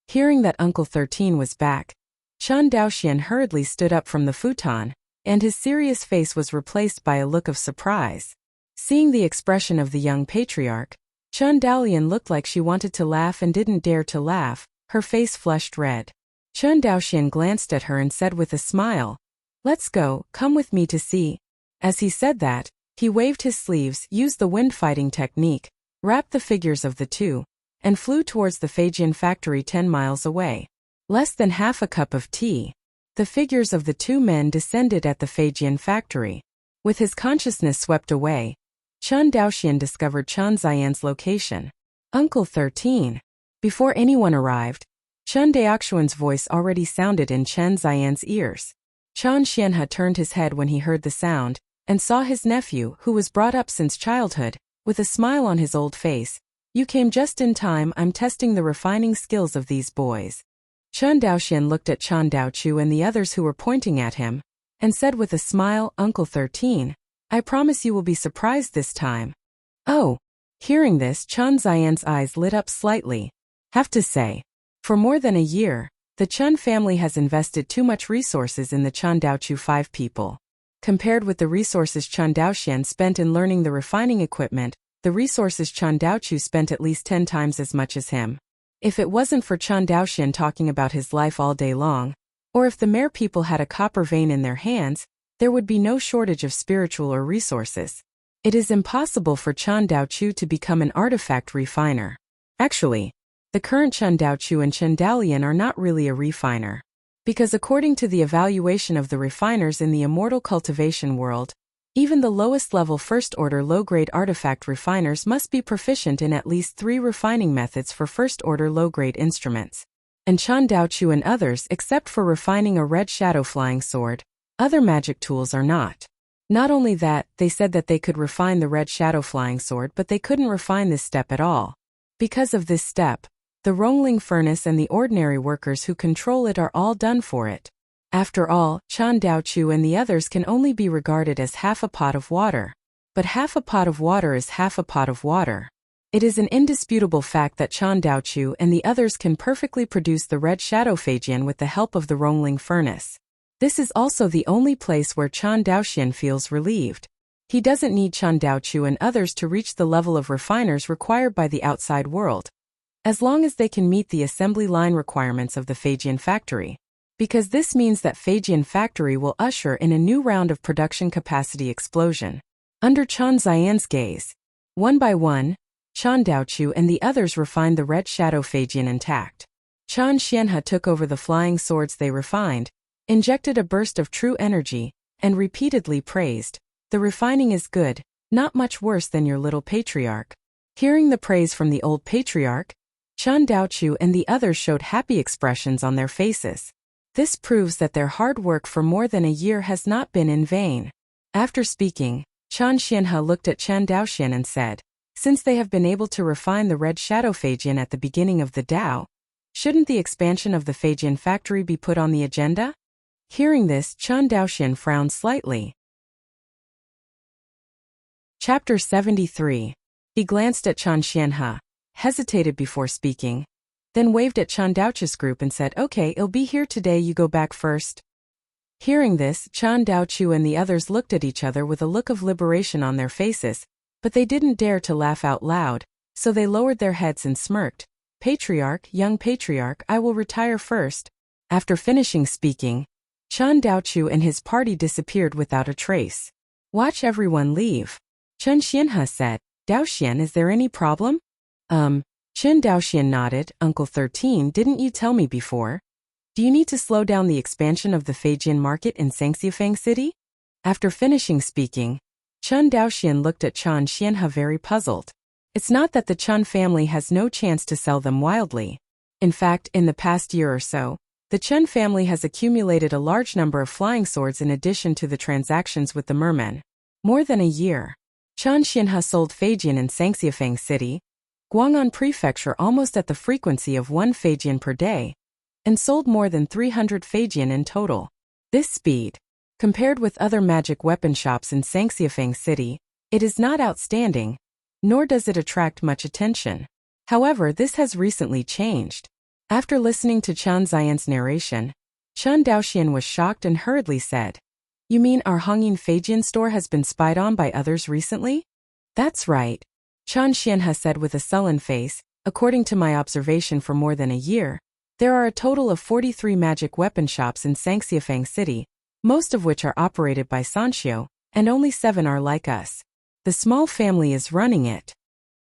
Hearing that Uncle 13 was back, Chen Daoxian hurriedly stood up from the futon, and his serious face was replaced by a look of surprise. Seeing the expression of the young patriarch, Chen Dalian looked like she wanted to laugh and didn't dare to laugh, her face flushed red. Chen Daoxian glanced at her and said with a smile, "Let's go, come with me to see." As he said that, he waved his sleeves, used the wind fighting technique, wrapped the figures of the 2, and flew towards the Feijian factory 10 miles away. Less than half a cup of tea. The figures of the 2 men descended at the Feijian factory. With his consciousness swept away, Chen Daoxian discovered Chen Ziyan's location. Uncle 13. Before anyone arrived, Chen Daoxuan's voice already sounded in Chen Ziyan's ears. Chan Xianhe turned his head when he heard the sound, and saw his nephew, who was brought up since childhood, with a smile on his old face. You came just in time, I'm testing the refining skills of these boys. Chen Daoxian looked at Chan Daochu and the others who were pointing at him, and said with a smile, Uncle 13, I promise you will be surprised this time. Oh! Hearing this, Chen Xian's eyes lit up slightly. Have to say, for more than a year, the Chen family has invested too much resources in the Chen Daochu 5 people. Compared with the resources Chen Daoxian spent in learning the refining equipment, the resources Chen Daochu spent at least 10 times as much as him. If it wasn't for Chen Daoxian talking about his life all day long, or if the Mare people had a copper vein in their hands, there would be no shortage of spiritual or resources. It is impossible for Chen Daochu to become an artifact refiner. Actually, the current Chen Daochu and Chen Dalian are not really a refiner. Because according to the evaluation of the refiners in the immortal cultivation world, even the lowest level first-order low-grade artifact refiners must be proficient in at least 3 refining methods for first-order low-grade instruments. And Chen Daochu and others, except for refining a red shadow flying sword, other magic tools are not. Not only that, they said that they could refine the red shadow flying sword, but they couldn't refine this step at all. Because of this step, the Rongling furnace and the ordinary workers who control it are all done for it. After all, Chen Daochu and the others can only be regarded as half a pot of water. But half a pot of water is half a pot of water. It is an indisputable fact that Chen Daochu and the others can perfectly produce the red shadow Feijian with the help of the Rongling furnace. This is also the only place where Chen Daoxian feels relieved. He doesn't need Chen Daochu and others to reach the level of refiners required by the outside world, as long as they can meet the assembly line requirements of the Feijian factory. Because this means that Feijian factory will usher in a new round of production capacity explosion. Under Chen Xian's gaze, one by one, Chen Daochu and the others refined the red shadow Feijian intact. Chen Xianhe took over the flying swords they refined, injected a burst of true energy, and repeatedly praised, the refining is good, not much worse than your little patriarch. Hearing the praise from the old patriarch, Chen Daochu and the others showed happy expressions on their faces. This proves that their hard work for more than a year has not been in vain. After speaking, Chen Xianhe looked at Chen Daoxian and said, since they have been able to refine the red shadow Feijian at the beginning of the Dao, shouldn't the expansion of the Feijian factory be put on the agenda? Hearing this, Chen Daoxian frowned slightly. Chapter 73. He glanced at Chen Xianhe, hesitated before speaking, then waved at Chen Daochu's group and said, okay, it'll be here today, you go back first. Hearing this, Chen Daochu and the others looked at each other with a look of liberation on their faces, but they didn't dare to laugh out loud, so they lowered their heads and smirked. Patriarch, young patriarch, I will retire first. After finishing speaking, Chen Daochu and his party disappeared without a trace. Watch everyone leave. Chen Xianhe said, Daoxian, is there any problem? Chen Daoxian nodded, Uncle 13, didn't you tell me before? Do you need to slow down the expansion of the Feijian market in Sangxiafeng City? After finishing speaking, Chen Daoxian looked at Chen Xianhe very puzzled. It's not that the Chen family has no chance to sell them wildly. In fact, in the past year or so, the Chen family has accumulated a large number of flying swords in addition to the transactions with the mermen. More than a year. Chen Xianhe sold Feijian in Sangxiafeng City, Guang'an Prefecture almost at the frequency of 1 Feijian per day, and sold more than 300 Feijian in total. This speed, compared with other magic weapon shops in Sangxiafeng City, it is not outstanding, nor does it attract much attention. However, this has recently changed. After listening to Chen Xian's narration, Chen Daoxian was shocked and hurriedly said, you mean our Hongyin Feijian store has been spied on by others recently? That's right. Chen Xianhe said with a sullen face, according to my observation for more than a year, there are a total of 43 magic weapon shops in Sangxiafeng City, most of which are operated by Sanxiu, and only 7 are like us. The small family is running it.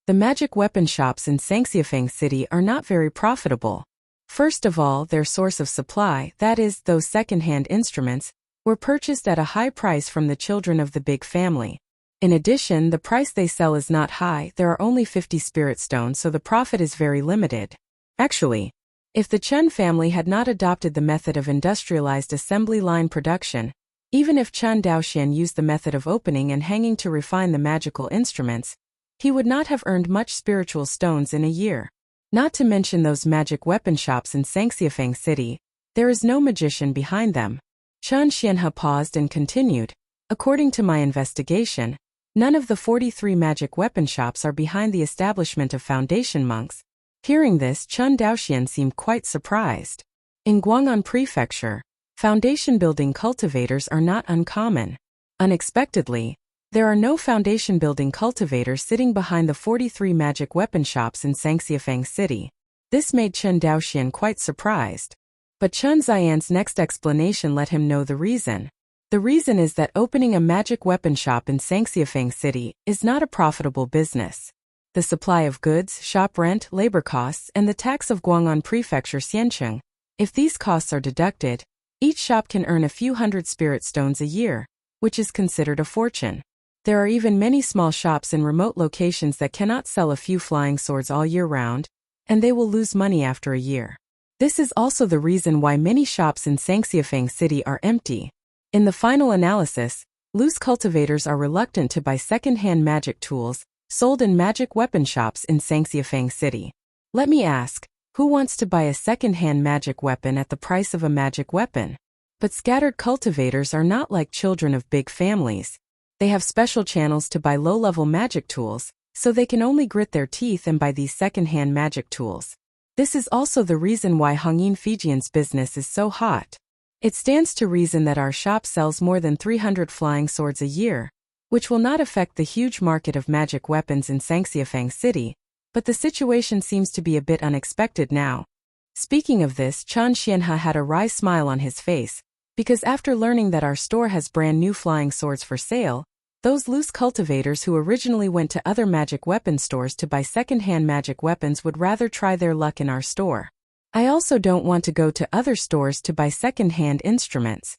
The magic weapon shops in Sangxiafeng City are not very profitable. First of all, their source of supply, that is, those second-hand instruments, were purchased at a high price from the children of the big family. In addition, the price they sell is not high, there are only 50 spirit stones, so the profit is very limited. Actually, If the Chen family had not adopted the method of industrialized assembly line production, even if Chen Daoxian used the method of opening and hanging to refine the magical instruments, he would not have earned much spiritual stones in a year. Not to mention those magic weapon shops in Sangxiafeng City, there is no magician behind them. Chen Xianhe paused and continued, according to my investigation, none of the 43 magic weapon shops are behind the establishment of foundation monks. Hearing this, Chen Daoxian seemed quite surprised. In Guang'an Prefecture, foundation building cultivators are not uncommon. Unexpectedly, there are no foundation building cultivators sitting behind the 43 magic weapon shops in Sangxiafeng City. This made Chen Daoxian quite surprised. But Chen Xian's next explanation let him know the reason. The reason is that opening a magic weapon shop in Sangxiafeng City is not a profitable business. The supply of goods, shop rent, labor costs, and the tax of Guang'an Prefecture Xiancheng, if these costs are deducted, each shop can earn a few hundred spirit stones a year, which is considered a fortune. There are even many small shops in remote locations that cannot sell a few flying swords all year round, and they will lose money after a year. This is also the reason why many shops in Sangxiafeng City are empty. In the final analysis, loose cultivators are reluctant to buy second-hand magic tools sold in magic weapon shops in Sangxiafeng City. Let me ask, who wants to buy a second-hand magic weapon at the price of a magic weapon? But scattered cultivators are not like children of big families. They have special channels to buy low-level magic tools, so they can only grit their teeth and buy these second-hand magic tools. This is also the reason why Hongyin Fijian's business is so hot. It stands to reason that our shop sells more than 300 flying swords a year, which will not affect the huge market of magic weapons in Sangxiafeng City, but the situation seems to be a bit unexpected now. Speaking of this, Chen Xianhe had a wry smile on his face, because after learning that our store has brand new flying swords for sale, those loose cultivators who originally went to other magic weapon stores to buy second-hand magic weapons would rather try their luck in our store. I also don't want to go to other stores to buy second-hand instruments.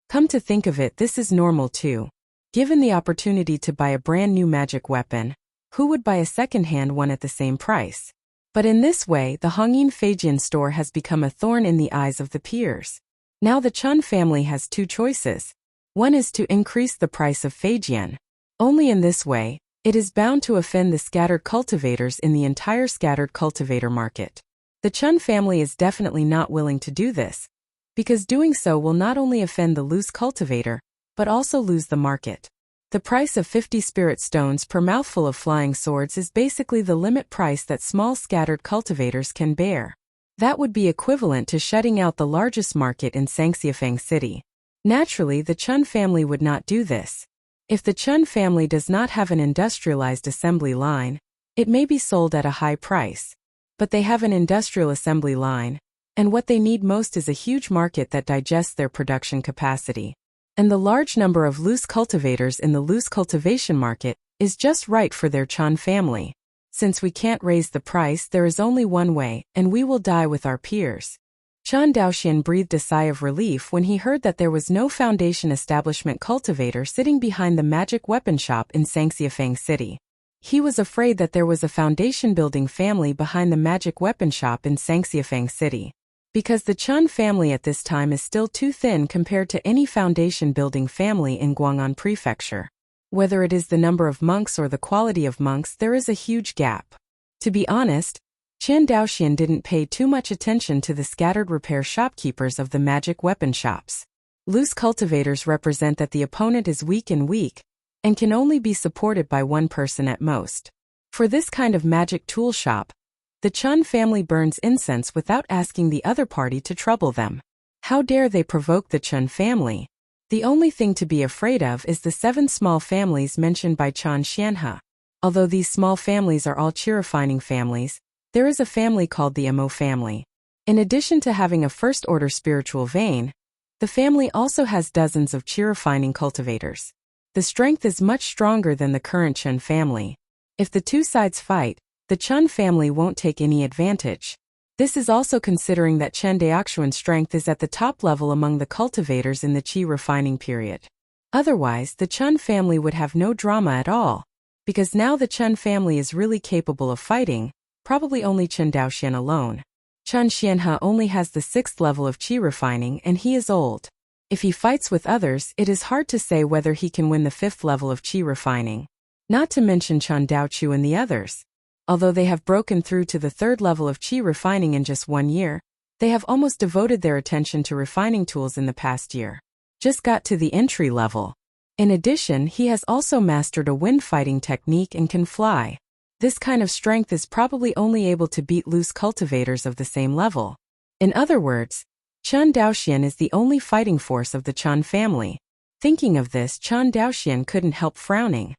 Come to think of it, this is normal too. Given the opportunity to buy a brand new magic weapon, who would buy a second-hand one at the same price? But in this way, the Hongyin Feijian store has become a thorn in the eyes of the peers. Now the Chen family has two choices. One is to increase the price of Feijian. Only in this way, it is bound to offend the scattered cultivators in the entire scattered cultivator market. The Chen family is definitely not willing to do this, because doing so will not only offend the loose cultivator, but also lose the market. The price of 50 spirit stones per mouthful of flying swords is basically the limit price that small scattered cultivators can bear. That would be equivalent to shutting out the largest market in Sangxiafeng City. Naturally, the Chen family would not do this. If the Chen family does not have an industrialized assembly line, it may be sold at a high price. But they have an industrial assembly line, and what they need most is a huge market that digests their production capacity. And the large number of loose cultivators in the loose cultivation market is just right for their Chen family. Since we can't raise the price, there is only one way, and we will die with our peers. Chen Daoxian breathed a sigh of relief when he heard that there was no foundation establishment cultivator sitting behind the magic weapon shop in Sangxiafeng City. He was afraid that there was a foundation building family behind the magic weapon shop in Sangxiafeng City. Because the Chen family at this time is still too thin compared to any foundation building family in Guang'an Prefecture. Whether it is the number of monks or the quality of monks, there is a huge gap. To be honest, Chen Daoxian didn't pay too much attention to the scattered repair shopkeepers of the magic weapon shops. Loose cultivators represent that the opponent is weak and can only be supported by one person at most. For this kind of magic tool shop, the Chen family burns incense without asking the other party to trouble them. How dare they provoke the Chen family? The only thing to be afraid of is the 7 small families mentioned by Chen Xianhe. Although these small families are all chi-refining families, there is a family called the Mo family. In addition to having a first-order spiritual vein, the family also has dozens of chi-refining cultivators. The strength is much stronger than the current Chen family. If the two sides fight, the Chen family won't take any advantage. This is also considering that Chen Daoxuan's strength is at the top level among the cultivators in the qi refining period. Otherwise, the Chen family would have no drama at all, because now the Chen family is really capable of fighting, probably only Chen Daoxian alone. Chen Xianhe only has the 6th level of qi refining and he is old. If he fights with others, it is hard to say whether he can win the 5th level of qi refining. Not to mention Chen Daochu and the others. Although they have broken through to the 3rd level of qi refining in just 1 year, they have almost devoted their attention to refining tools in the past year. Just got to the entry level. In addition, he has also mastered a wind fighting technique and can fly. This kind of strength is probably only able to beat loose cultivators of the same level. In other words, Chen Daoxian is the only fighting force of the Chen family. Thinking of this, Chen Daoxian couldn't help frowning.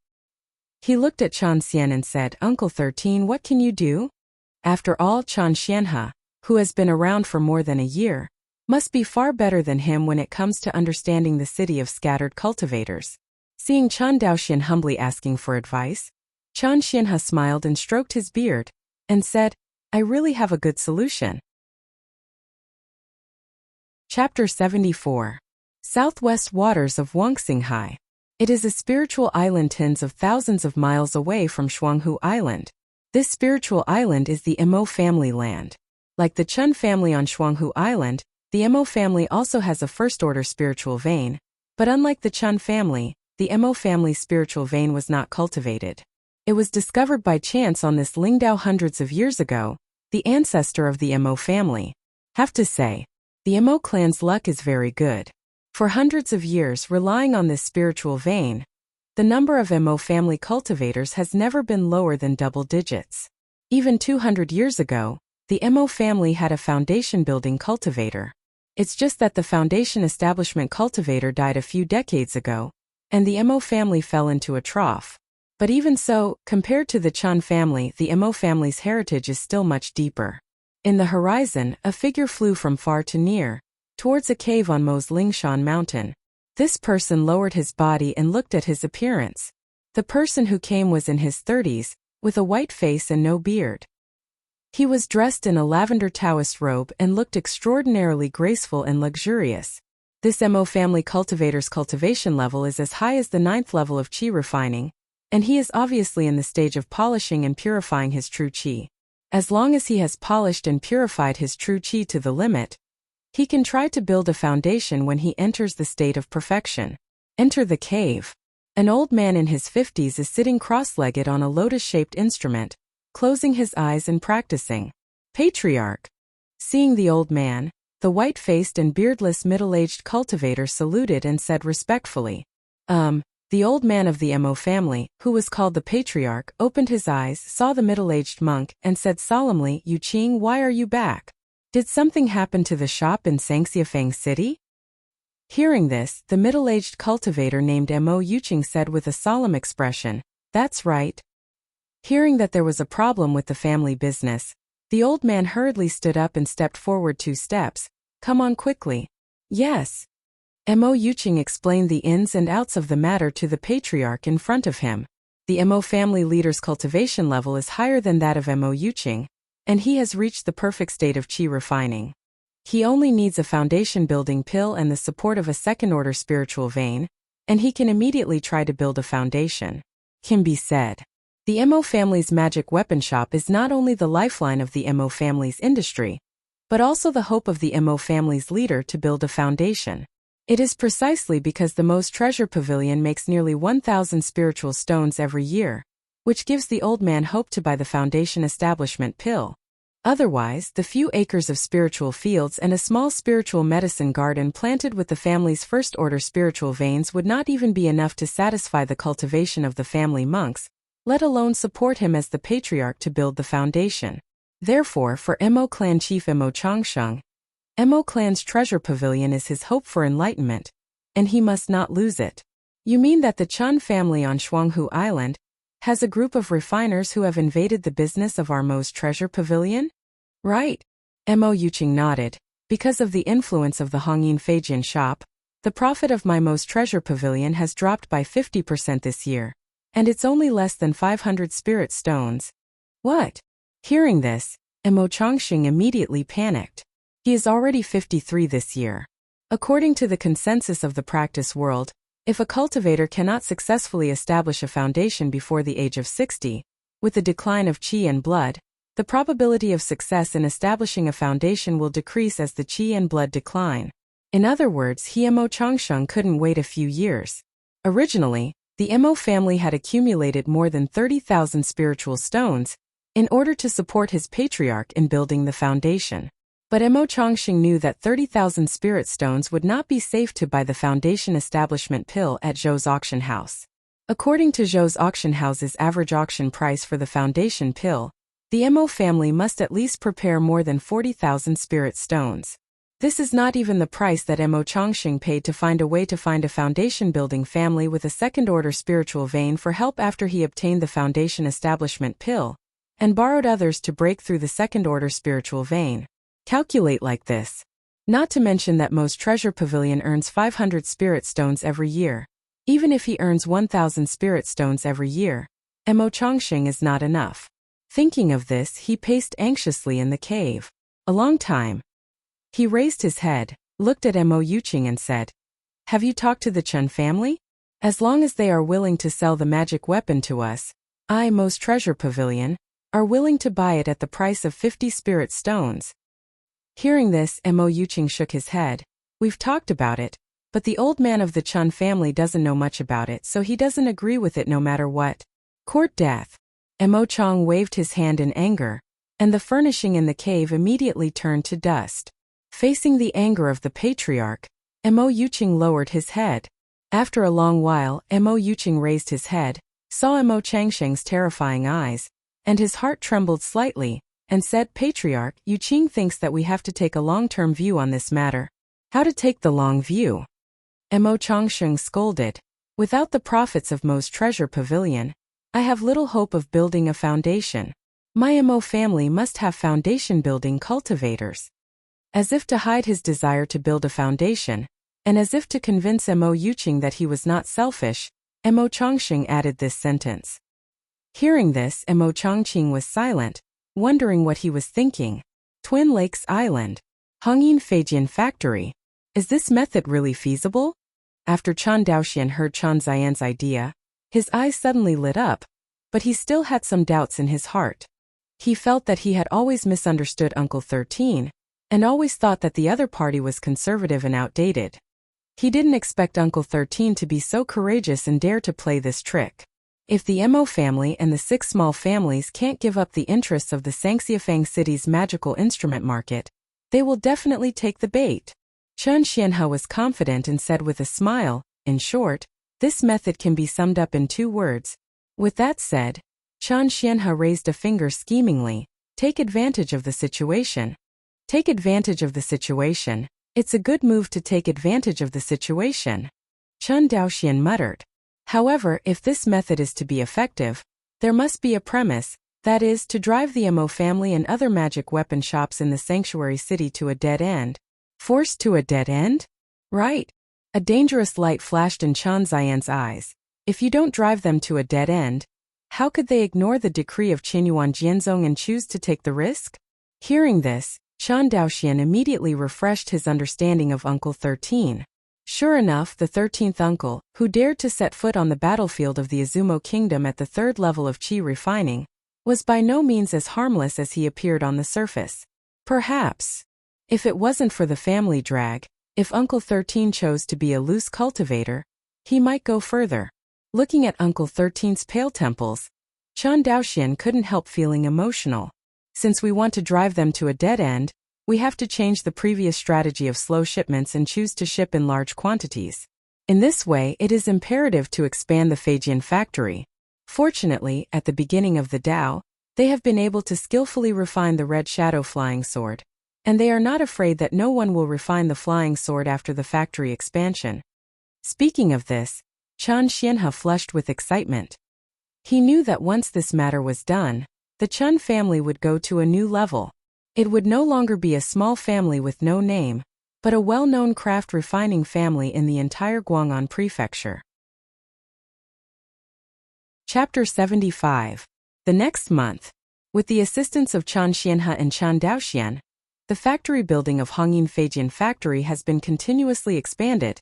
He looked at Chen Xian and said, "Uncle 13, what can you do?" After all, Chen Xianhe, who has been around for more than a year, must be far better than him when it comes to understanding the city of scattered cultivators. Seeing Chen Daoxian humbly asking for advice, Chen Xianhe smiled and stroked his beard, and said, "I really have a good solution." Chapter 74. Southwest Waters of Wuxia. It is a spiritual island tens of thousands of miles away from Shuanghu Island. This spiritual island is the Mo family land. Like the Chen family on Shuanghu Island, the Mo family also has a first-order spiritual vein, but unlike the Chen family, the Mo family's spiritual vein was not cultivated. It was discovered by chance on this Lingdao hundreds of years ago, the ancestor of the Mo family. Have to say, the Mo clan's luck is very good. For hundreds of years relying on this spiritual vein, the number of Mo family cultivators has never been lower than double digits. Even 200 years ago, the Mo family had a foundation building cultivator. It's just that the foundation establishment cultivator died a few decades ago, and the Mo family fell into a trough. But even so, compared to the Chen family, the Mo family's heritage is still much deeper. In the horizon, a figure flew from far to near, towards a cave on Mo's Lingshan mountain. This person lowered his body and looked at his appearance. The person who came was in his 30s, with a white face and no beard. He was dressed in a lavender Taoist robe and looked extraordinarily graceful and luxurious. This Mo family cultivator's cultivation level is as high as the 9th level of qi refining, and he is obviously in the stage of polishing and purifying his true qi. As long as he has polished and purified his true qi to the limit, he can try to build a foundation when he enters the state of perfection. Enter the cave. An old man in his 50s is sitting cross-legged on a lotus-shaped instrument, closing his eyes and practicing. Patriarch. Seeing the old man, the white-faced and beardless middle-aged cultivator saluted and said respectfully, The old man of the Mo family, who was called the Patriarch, opened his eyes, saw the middle-aged monk, and said solemnly, "Yu Qing, why are you back? Did something happen to the shop in Sangxiafang City?" Hearing this, the middle-aged cultivator named Mo Yuqing said with a solemn expression, "That's right." Hearing that there was a problem with the family business, the old man hurriedly stood up and stepped forward 2 steps. "Come on quickly." "Yes." Mo Yuqing explained the ins and outs of the matter to the patriarch in front of him. The Mo family leader's cultivation level is higher than that of Mo Yuqing, and he has reached the perfect state of qi refining. He only needs a foundation-building pill and the support of a second-order spiritual vein, and he can immediately try to build a foundation. Can be said. The Mo family's magic weapon shop is not only the lifeline of the Mo family's industry, but also the hope of the Mo family's leader to build a foundation. It is precisely because the Mo's treasure pavilion makes nearly 1,000 spiritual stones every year, which gives the old man hope to buy the foundation establishment pill. Otherwise, the few acres of spiritual fields and a small spiritual medicine garden planted with the family's first-order spiritual veins would not even be enough to satisfy the cultivation of the family monks, let alone support him as the patriarch to build the foundation. Therefore, for Mo clan chief Mo Changsheng, Mo clan's treasure pavilion is his hope for enlightenment, and he must not lose it. You mean that the Chen family on Shuanghu Island has a group of refiners who have invaded the business of our Mo's treasure pavilion? Right. Mo Yuqing nodded. Because of the influence of the Hongyin Feijian shop, the profit of my Mo's treasure pavilion has dropped by 50% this year, and it's only less than 500 spirit stones. What? Hearing this, Mo Changxing immediately panicked. He is already 53 this year. According to the consensus of the practice world, if a cultivator cannot successfully establish a foundation before the age of 60, with the decline of qi and blood, the probability of success in establishing a foundation will decrease as the qi and blood decline. In other words, Mo Changsheng couldn't wait a few years. Originally, the Mo family had accumulated more than 30,000 spiritual stones in order to support his patriarch in building the foundation. But Mo Changsheng knew that 30,000 spirit stones would not be safe to buy the foundation establishment pill at Zhou's auction house. According to Zhou's auction house's average auction price for the foundation pill, the Mo family must at least prepare more than 40,000 spirit stones. This is not even the price that Mo Changsheng paid to find a way to find a foundation-building family with a second-order spiritual vein for help after he obtained the foundation establishment pill, and borrowed others to break through the second-order spiritual vein. Calculate like this. Not to mention that Mo's treasure pavilion earns 500 spirit stones every year. Even if he earns 1,000 spirit stones every year, Mo Changsheng is not enough. Thinking of this, he paced anxiously in the cave. A long time. He raised his head, looked at Mo Yuqing and said, "Have you talked to the Chen family? As long as they are willing to sell the magic weapon to us, Mo's treasure pavilion, are willing to buy it at the price of 50 spirit stones." Hearing this, Mo Yuqing shook his head. "We've talked about it, but the old man of the Chen family doesn't know much about it, so he doesn't agree with it no matter what. Court death." Mo Chang waved his hand in anger, and the furnishing in the cave immediately turned to dust. Facing the anger of the patriarch, Mo Yuqing lowered his head. After a long while, Mo Yuqing raised his head, saw Mo Changsheng's terrifying eyes, and his heart trembled slightly, and said, "Patriarch, Yuqing thinks that we have to take a long-term view on this matter." "How to take the long view?" Mo Changsheng scolded. "Without the profits of Mo's treasure pavilion, I have little hope of building a foundation. My Mo family must have foundation-building cultivators." As if to hide his desire to build a foundation, and as if to convince Mo Yuqing that he was not selfish, Mo Changsheng added this sentence. Hearing this, Mo Changqing was silent, wondering what he was thinking. Twin Lakes Island. Hongyin Feijian Factory. Is this method really feasible? After Chen Daoxian heard Chen Ziyan's idea, his eyes suddenly lit up, but he still had some doubts in his heart. He felt that he had always misunderstood Uncle 13, and always thought that the other party was conservative and outdated. He didn't expect Uncle 13 to be so courageous and dare to play this trick. If the Mo family and the 6 small families can't give up the interests of the Sangxiafang city's magical instrument market, they will definitely take the bait. Chen Xianhe was confident and said with a smile, "In short, this method can be summed up in 2 words. With that said, Chen Xianhe raised a finger schemingly. "Take advantage of the situation." Take advantage of the situation. It's a good move to take advantage of the situation. Chen Daoxian muttered. However, if this method is to be effective, there must be a premise, that is, to drive the Mo family and other magic weapon shops in the sanctuary city to a dead end. Forced to a dead end? Right. A dangerous light flashed in Chen Ziyan's eyes. If you don't drive them to a dead end, how could they ignore the decree of Qinyuan Jianzong and choose to take the risk? Hearing this, Chen Daoxian immediately refreshed his understanding of Uncle 13. Sure enough, the 13th uncle, who dared to set foot on the battlefield of the Izumo kingdom at the 3rd level of qi refining, was by no means as harmless as he appeared on the surface. Perhaps, if it wasn't for the family drag, if Uncle 13 chose to be a loose cultivator, he might go further. Looking at Uncle 13's pale temples, Chen Daoxian couldn't help feeling emotional. Since we want to drive them to a dead end, we have to change the previous strategy of slow shipments and choose to ship in large quantities. In this way, it is imperative to expand the Feijian factory. Fortunately, at the beginning of the Tao, they have been able to skillfully refine the red shadow flying sword, and they are not afraid that no one will refine the flying sword after the factory expansion. Speaking of this, Chen Xianhe flushed with excitement. He knew that once this matter was done, the Chen family would go to a new level. It would no longer be a small family with no name, but a well-known craft refining family in the entire Guang'an prefecture. Chapter 75. The next month, with the assistance of Chen Xianhe and Chen Daoxian, the factory building of Hongyin Feijian Factory has been continuously expanded,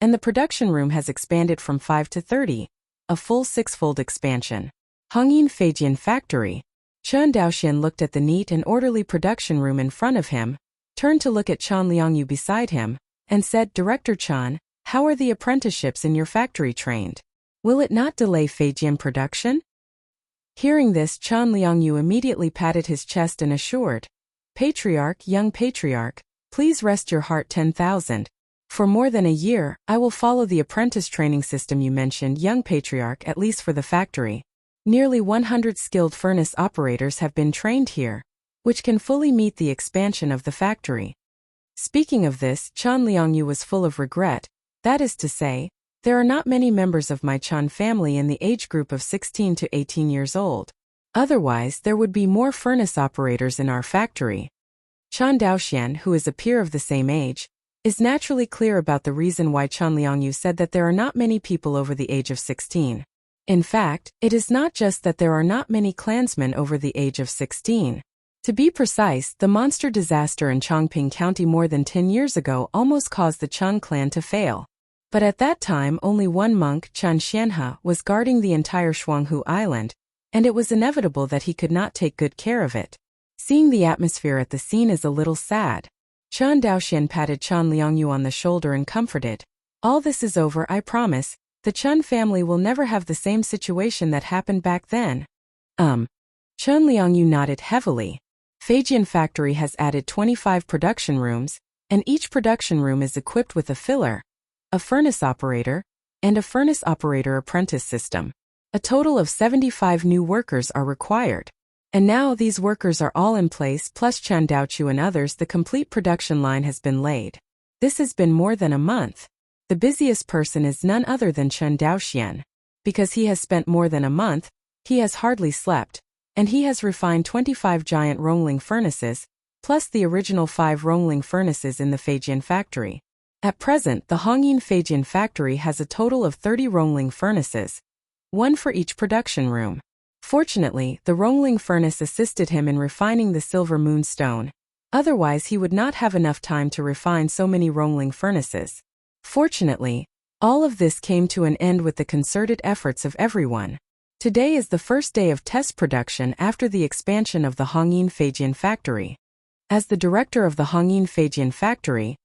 and the production room has expanded from 5 to 30, a full 6-fold expansion. Hongyin Feijian Factory, Chen Daoxian looked at the neat and orderly production room in front of him, turned to look at Chen Liangyu beside him, and said, Director Chen, how are the apprenticeships in your factory trained? Will it not delay Feijian production? Hearing this, Chen Liangyu immediately patted his chest and assured, Patriarch, young patriarch, please rest your heart 10,000. For more than a year, I will follow the apprentice training system you mentioned, young patriarch, at least for the factory. Nearly 100 skilled furnace operators have been trained here, which can fully meet the expansion of the factory. Speaking of this, Chen Liangyu was full of regret, that is to say, there are not many members of my Chen family in the age group of 16 to 18 years old. Otherwise, there would be more furnace operators in our factory. Chen Daoxian, who is a peer of the same age, is naturally clear about the reason why Chen Liangyu said that there are not many people over the age of 16. In fact, it is not just that there are not many clansmen over the age of 16. To be precise, the monster disaster in Chongping County more than 10 years ago almost caused the Chen clan to fail. But at that time only one monk, Chen Xianhe, was guarding the entire Shuanghu Island, and it was inevitable that he could not take good care of it. Seeing the atmosphere at the scene is a little sad. Chen Daoxian patted Chen Liangyu on the shoulder and comforted. All this is over, I promise. The Chen family will never have the same situation that happened back then. Chen Liangyu nodded heavily. Feijian factory has added 25 production rooms, and each production room is equipped with a filler, a furnace operator, and a furnace operator apprentice system. A total of 75 new workers are required. And now these workers are all in place, plus Chen Daochu and others. The complete production line has been laid. This has been more than a month. The busiest person is none other than Chen Daoxian. Because he has spent more than a month, he has hardly slept, and he has refined 25 giant Rongling furnaces, plus the original 5 Rongling furnaces in the Feijian factory. At present, the Hongyin Feijian factory has a total of 30 Rongling furnaces, one for each production room. Fortunately, the Rongling furnace assisted him in refining the silver moonstone. Otherwise, he would not have enough time to refine so many Rongling furnaces. Fortunately, all of this came to an end with the concerted efforts of everyone. Today is the first day of test production after the expansion of the Hongyin Feijian factory. As the director of the Hongyin Feijian factory,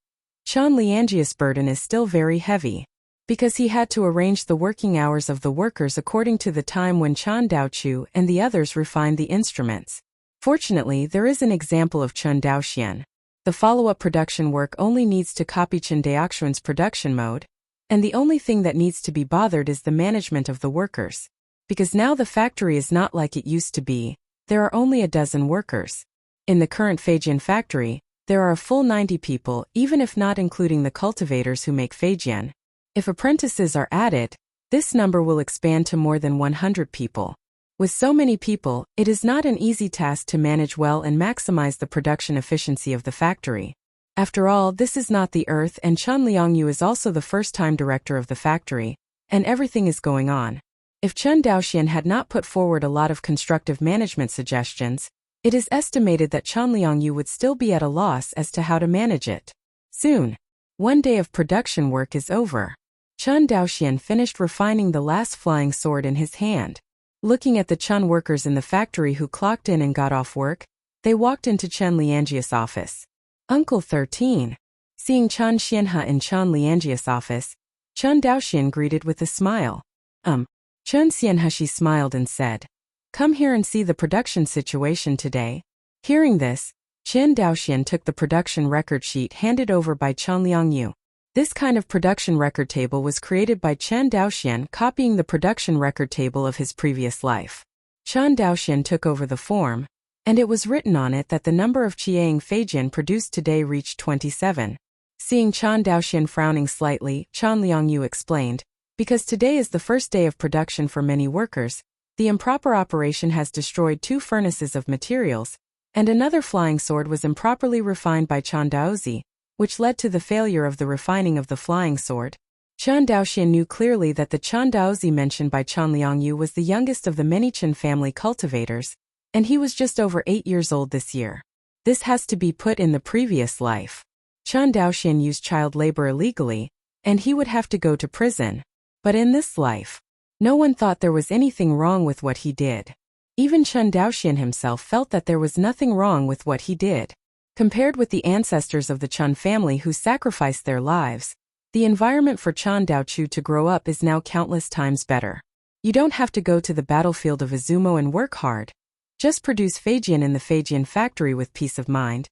Chen Liangyi's burden is still very heavy, because he had to arrange the working hours of the workers according to the time when Chen Daochu and the others refined the instruments. Fortunately, there is an example of Chen Daoxian. The follow-up production work only needs to copy Chen Daoxuan's production mode, and the only thing that needs to be bothered is the management of the workers. Because now the factory is not like it used to be, there are only a dozen workers. In the current Feijian factory, there are a full 90 people, even if not including the cultivators who make Feijian. If apprentices are added, this number will expand to more than 100 people. With so many people, it is not an easy task to manage well and maximize the production efficiency of the factory. After all, this is not the Earth, and Chen Liangyu is also the first-time director of the factory, and everything is going on. If Chen Daoxian had not put forward a lot of constructive management suggestions, it is estimated that Chen Liangyu would still be at a loss as to how to manage it. Soon, one day of production work is over. Chen Daoxian finished refining the last flying sword in his hand. Looking at the Chen workers in the factory who clocked in and got off work, they walked into Chen Liangyi's office. Uncle 13. Seeing Chen Xianhe in Chen Liangyi's office, Chen Daoxian greeted with a smile. Chen Xianhe, she smiled and said, "Come here and see the production situation today." Hearing this, Chen Daoxian took the production record sheet handed over by Chen Liangyu. This kind of production record table was created by Chen Daoxian, copying the production record table of his previous life. Chen Daoxian took over the form, and it was written on it that the number of Chiang Feijian produced today reached 27. Seeing Chen Daoxian frowning slightly, Chen Liangyu explained, "Because today is the first day of production for many workers, the improper operation has destroyed 2 furnaces of materials, and another flying sword was improperly refined by Chen Daozi, which led to the failure of the refining of the flying sword." Chen Daoxian knew clearly that the Chen Daozi mentioned by Chen Liangyu was the youngest of the many Chen family cultivators, and he was just over 8 years old this year. This has to be put in the previous life. Chen Daoxian used child labor illegally, and he would have to go to prison. But in this life, no one thought there was anything wrong with what he did. Even Chen Daoxian himself felt that there was nothing wrong with what he did. Compared with the ancestors of the Chen family who sacrificed their lives, the environment for Chen Daochu to grow up is now countless times better. You don't have to go to the battlefield of Izumo and work hard. Just produce Feijian in the Feijian factory with peace of mind,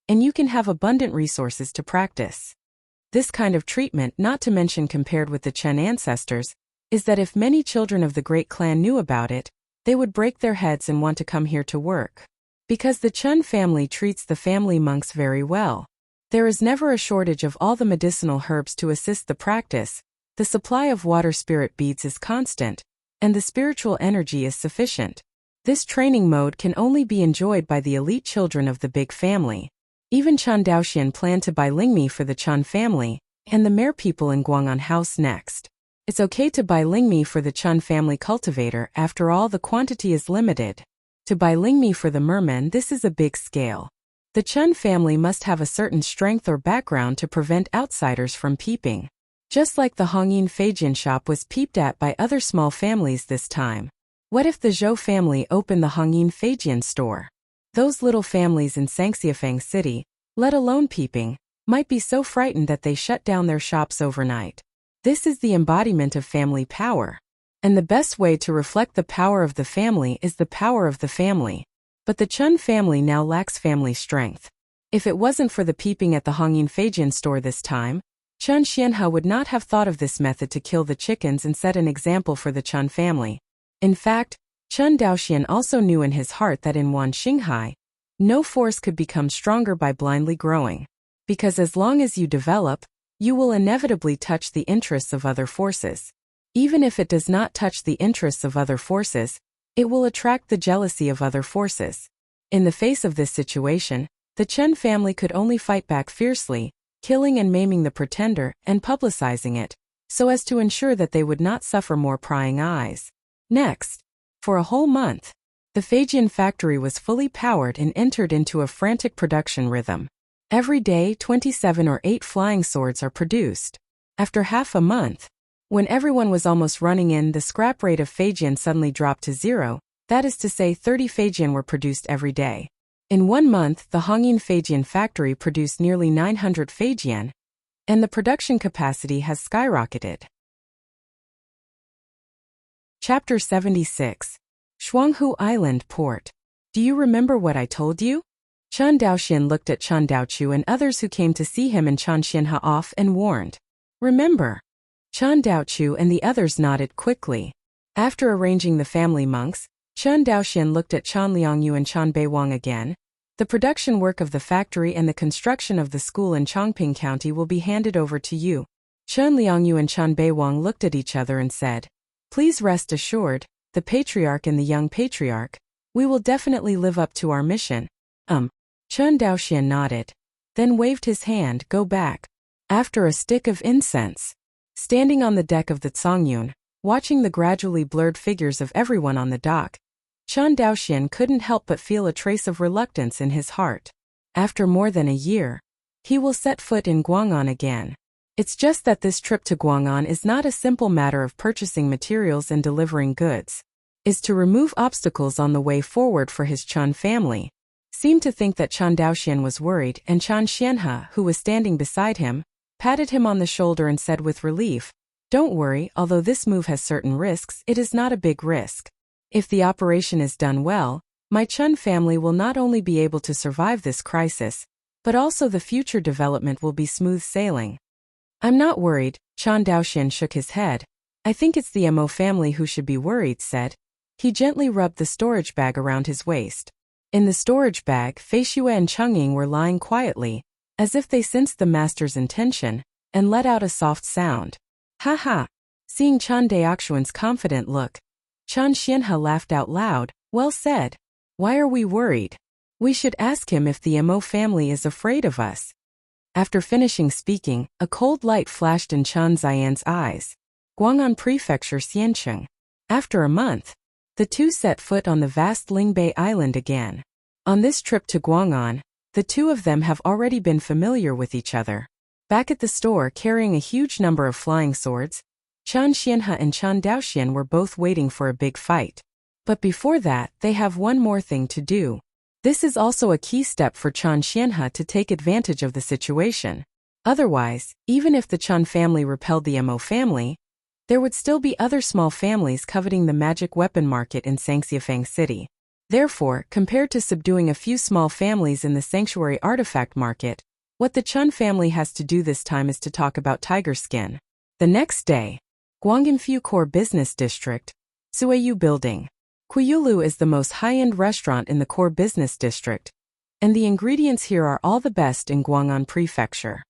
and you can have abundant resources to practice. This kind of treatment, not to mention compared with the Chen ancestors, is that if many children of the great clan knew about it, they would break their heads and want to come here to work. Because the Chen family treats the family monks very well. There is never a shortage of all the medicinal herbs to assist the practice, the supply of water spirit beads is constant, and the spiritual energy is sufficient. This training mode can only be enjoyed by the elite children of the big family. Even Chen Daoxian planned to buy Lingmi for the Chen family, and the Mare people in Guang'an House next. It's okay to buy Lingmi for the Chen family cultivator, after all the quantity is limited. To buy Lingmi for the merman, this is a big scale. The Chen family must have a certain strength or background to prevent outsiders from peeping. Just like the Hongyin Feijian shop was peeped at by other small families this time. What if the Zhou family opened the Hongyin Feijian store? Those little families in Sangxiafang City, let alone peeping, might be so frightened that they shut down their shops overnight. This is the embodiment of family power. And the best way to reflect the power of the family is the power of the family. But the Chen family now lacks family strength. If it wasn't for the peeping at the Hongyin Feijian store this time, Chen Xianhe would not have thought of this method to kill the chickens and set an example for the Chen family. In fact, Chen Daoxian also knew in his heart that in Wan Xinghai, no force could become stronger by blindly growing. Because as long as you develop, you will inevitably touch the interests of other forces. Even if it does not touch the interests of other forces, it will attract the jealousy of other forces. In the face of this situation, the Chen family could only fight back fiercely, killing and maiming the pretender and publicizing it, so as to ensure that they would not suffer more prying eyes. Next, for a whole month, the Feijian factory was fully powered and entered into a frantic production rhythm. Every day 27 or 8 flying swords are produced. After half a month, when everyone was almost running in, the scrap rate of Feijian suddenly dropped to 0, that is to say 30 Feijian were produced every day. In 1 month, the Hongyin Feijian factory produced nearly 900 Feijian, and the production capacity has skyrocketed. Chapter 76. Shuanghu Island Port. Do you remember what I told you? Chen Daoxian looked at Chen Daochu and others who came to see him and Chen Xianhe off and warned. Remember? Chen Daochu and the others nodded quickly. After arranging the family monks, Chen Daoxian looked at Chen Liangyu and Chen Beiwang again. The production work of the factory and the construction of the school in Chongping County will be handed over to you. Chen Liangyu and Chen Beiwang looked at each other and said, Please rest assured, the patriarch and the young patriarch, we will definitely live up to our mission. Chen Daoxian nodded, then waved his hand, go back. After a stick of incense. Standing on the deck of the Tsongyun, watching the gradually blurred figures of everyone on the dock, Chen Daoxian couldn't help but feel a trace of reluctance in his heart. After more than a year, he will set foot in Guang'an again. It's just that this trip to Guang'an is not a simple matter of purchasing materials and delivering goods. Is to remove obstacles on the way forward for his Chen family. Seemed to think that Chen Daoxian was worried, and Chen Xianhe, who was standing beside him, patted him on the shoulder and said with relief, Don't worry, although this move has certain risks, it is not a big risk. If the operation is done well, my Chen family will not only be able to survive this crisis, but also the future development will be smooth sailing. I'm not worried, Chen Daoxian shook his head. I think it's the Mo family who should be worried, said. He gently rubbed the storage bag around his waist. In the storage bag, Fei Xue and Cheng were lying quietly, as if they sensed the master's intention, and let out a soft sound. Ha ha! Seeing Chen Daoxuan's confident look, Chen Xianhe laughed out loud. Well said. Why are we worried? We should ask him if the Mo family is afraid of us. After finishing speaking, a cold light flashed in Chen Ziyan's eyes. Guang'an Prefecture Xiancheng. After a month, the two set foot on the vast Lingbei Island again. On this trip to Guang'an, the two of them have already been familiar with each other. Back at the store carrying a huge number of flying swords, Chen Xianhe and Chen Daoxian were both waiting for a big fight. But before that, they have one more thing to do. This is also a key step for Chen Xianhe to take advantage of the situation. Otherwise, even if the Chen family repelled the Mo family, there would still be other small families coveting the magic weapon market in Sangxiafang City. Therefore, compared to subduing a few small families in the sanctuary artifact market, what the Chen family has to do this time is to talk about tiger skin. The next day, Guangxinfu Core Business District, Suiyu Building. Kuyulu is the most high-end restaurant in the core business district, and the ingredients here are all the best in Guang'an Prefecture.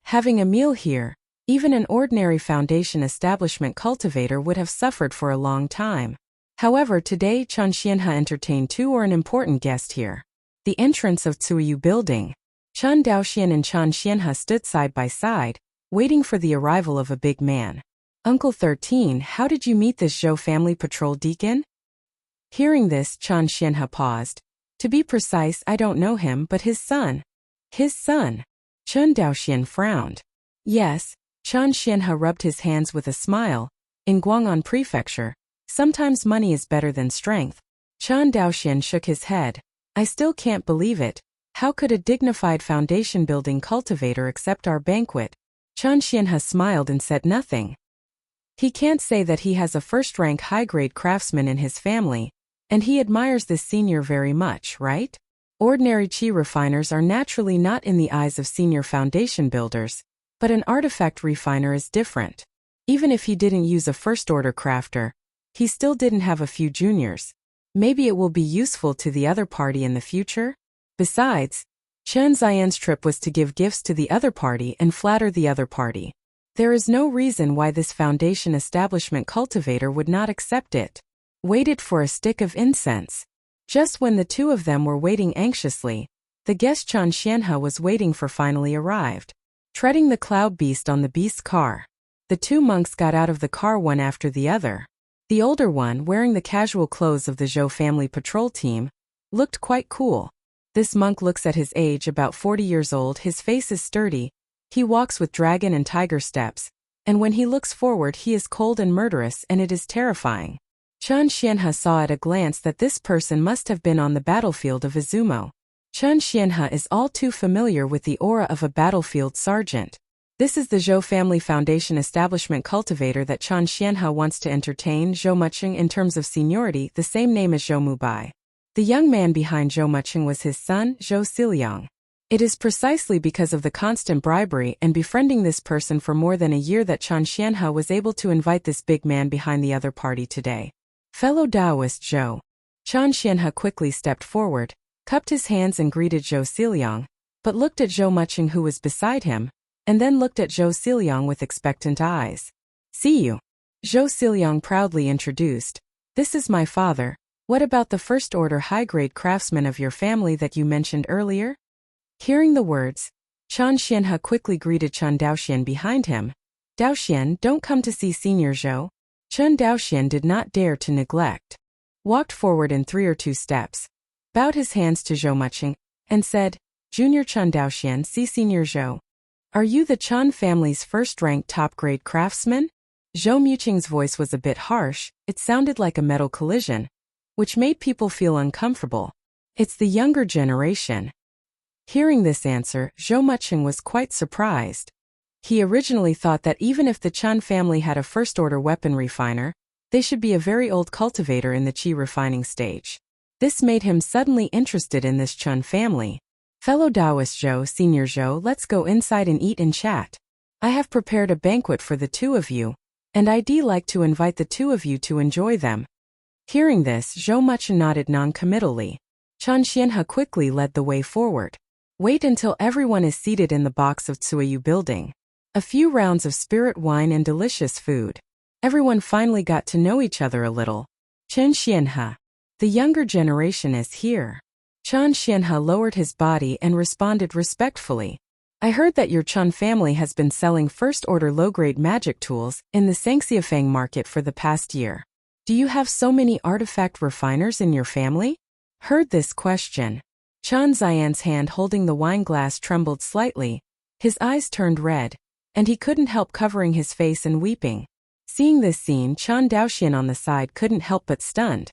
Having a meal here, even an ordinary foundation establishment cultivator would have suffered for a long time. However, today Chen Xianhe entertained an important guest here. The entrance of Suiyu Building. Chen Daoxian and Chen Xianhe stood side by side, waiting for the arrival of a big man. Uncle 13, how did you meet this Zhou family patrol deacon? Hearing this, Chen Xianhe paused. To be precise, I don't know him, but his son. His son? Chen Daoxian frowned. Yes, Chen Xianhe rubbed his hands with a smile. In Guang'an Prefecture, sometimes money is better than strength. Chen Daoxian shook his head. I still can't believe it. How could a dignified foundation building cultivator accept our banquet? Chen Xianhe smiled and said nothing. He can't say that he has a first-rank high-grade craftsman in his family, and he admires this senior very much, right? Ordinary qi refiners are naturally not in the eyes of senior foundation builders, but an artifact refiner is different. Even if he didn't use a first-order crafter, he still didn't have a few juniors. Maybe it will be useful to the other party in the future? Besides, Chen Xian's trip was to give gifts to the other party and flatter the other party. There is no reason why this foundation establishment cultivator would not accept it. Waited for a stick of incense. Just when the two of them were waiting anxiously, the guest Chen Xianhe was waiting for finally arrived. Treading the cloud beast on the beast's car. The two monks got out of the car one after the other. The older one, wearing the casual clothes of the Zhou family patrol team, looked quite cool. This monk looks at his age, about 40 years old. His face is sturdy. He walks with dragon and tiger steps, and when he looks forward he is cold and murderous, and it is terrifying. Chen Xianhe saw at a glance that this person must have been on the battlefield of Izumo. Chen Xianhe is all too familiar with the aura of a battlefield sergeant. This is the Zhou family foundation establishment cultivator that Chen Xianhe wants to entertain. Zhou Muqing, in terms of seniority, the same name as Zhou Mubai. The young man behind Zhou Muqing was his son, Zhou Xiliang. It is precisely because of the constant bribery and befriending this person for more than a year that Chen Xianhe was able to invite this big man behind the other party today. Fellow Taoist Zhou. Chen Xianhe quickly stepped forward, cupped his hands and greeted Zhou Xiliang, but looked at Zhou Muqing who was beside him, and then looked at Zhou Xiliang with expectant eyes. See you. Zhou Xiliang proudly introduced. This is my father. What about the first-order high-grade craftsman of your family that you mentioned earlier? Hearing the words, Chen Xianhe quickly greeted Chen Daoxian behind him. Daoxian, don't come to see Senior Zhou. Chen Daoxian did not dare to neglect. Walked forward in 3 or 2 steps, bowed his hands to Zhou Muqing, and said, Junior Chen Daoxian, see Senior Zhou. Are you the Chen family's first-ranked top-grade craftsman? Zhou Muqing's voice was a bit harsh. It sounded like a metal collision, which made people feel uncomfortable. It's the younger generation. Hearing this answer, Zhou Muqing was quite surprised. He originally thought that even if the Chen family had a first-order weapon refiner, they should be a very old cultivator in the qi refining stage. This made him suddenly interested in this Chen family. Fellow Taoist Zhou, Senior Zhou, let's go inside and eat and chat. I have prepared a banquet for the two of you, and I'd like to invite the two of you to enjoy them. Hearing this, Zhou Muqing nodded non-committally. Chen Xianhe quickly led the way forward. Wait until everyone is seated in the box of Suiyu Building. A few rounds of spirit wine and delicious food. Everyone finally got to know each other a little. Chen Xianhe. The younger generation is here. Chen Xianhe lowered his body and responded respectfully. I heard that your Chen family has been selling first-order low-grade magic tools in the Sangxiafang market for the past year. Do you have so many artifact refiners in your family? Heard this question. Chen Xian's hand holding the wine glass trembled slightly. His eyes turned red, and he couldn't help covering his face and weeping. Seeing this scene, Chen Daoxian on the side couldn't help but stunned.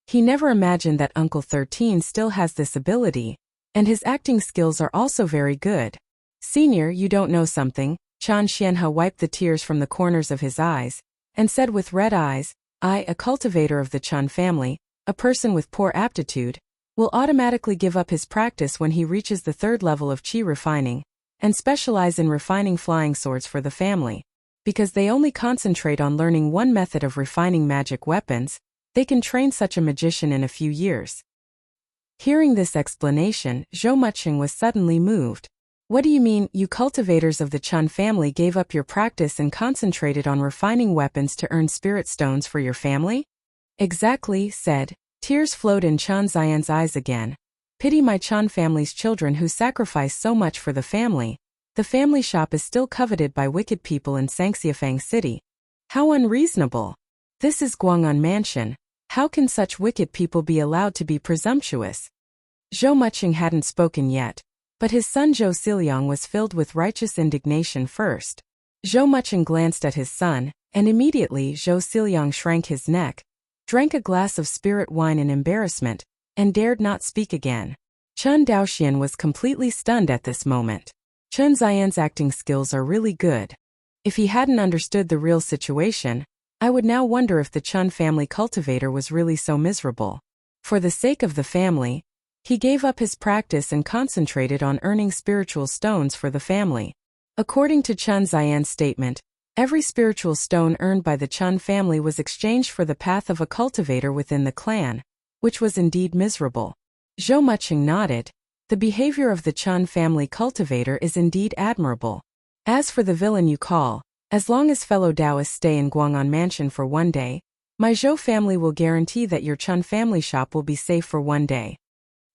He never imagined that Uncle 13 still has this ability, and his acting skills are also very good. Senior, you don't know something? Chan Xianhe wiped the tears from the corners of his eyes, and said with red eyes, I, a cultivator of the Chan family, a person with poor aptitude, will automatically give up his practice when he reaches the 3rd level of qi refining, and specialize in refining flying swords for the family. Because they only concentrate on learning one method of refining magic weapons, they can train such a magician in a few years. Hearing this explanation, Zhou Muqing was suddenly moved. What do you mean, you cultivators of the Chan family gave up your practice and concentrated on refining weapons to earn spirit stones for your family? Exactly, said. Tears flowed in Chan Ziyan's eyes again. Pity my Chan family's children who sacrifice so much for the family. The family shop is still coveted by wicked people in Sangxiafang City. How unreasonable! This is Guang'an Mansion. How can such wicked people be allowed to be presumptuous? Zhou Muqing hadn't spoken yet, but his son Zhou Xiliang was filled with righteous indignation first. Zhou Muqing glanced at his son, and immediately Zhou Xiliang shrank his neck, drank a glass of spirit wine in embarrassment, and dared not speak again. Chen Daoxian was completely stunned at this moment. Chen Ziyan's acting skills are really good. If he hadn't understood the real situation, I would now wonder if the Chen family cultivator was really so miserable. For the sake of the family, he gave up his practice and concentrated on earning spiritual stones for the family. According to Chen Ziyan's statement, every spiritual stone earned by the Chen family was exchanged for the path of a cultivator within the clan, which was indeed miserable. Zhou Muqing nodded. The behavior of the Chen family cultivator is indeed admirable. As for the villain you call, as long as fellow Taoists stay in Guang'an Mansion for one day, my Zhou family will guarantee that your Chen family shop will be safe for one day.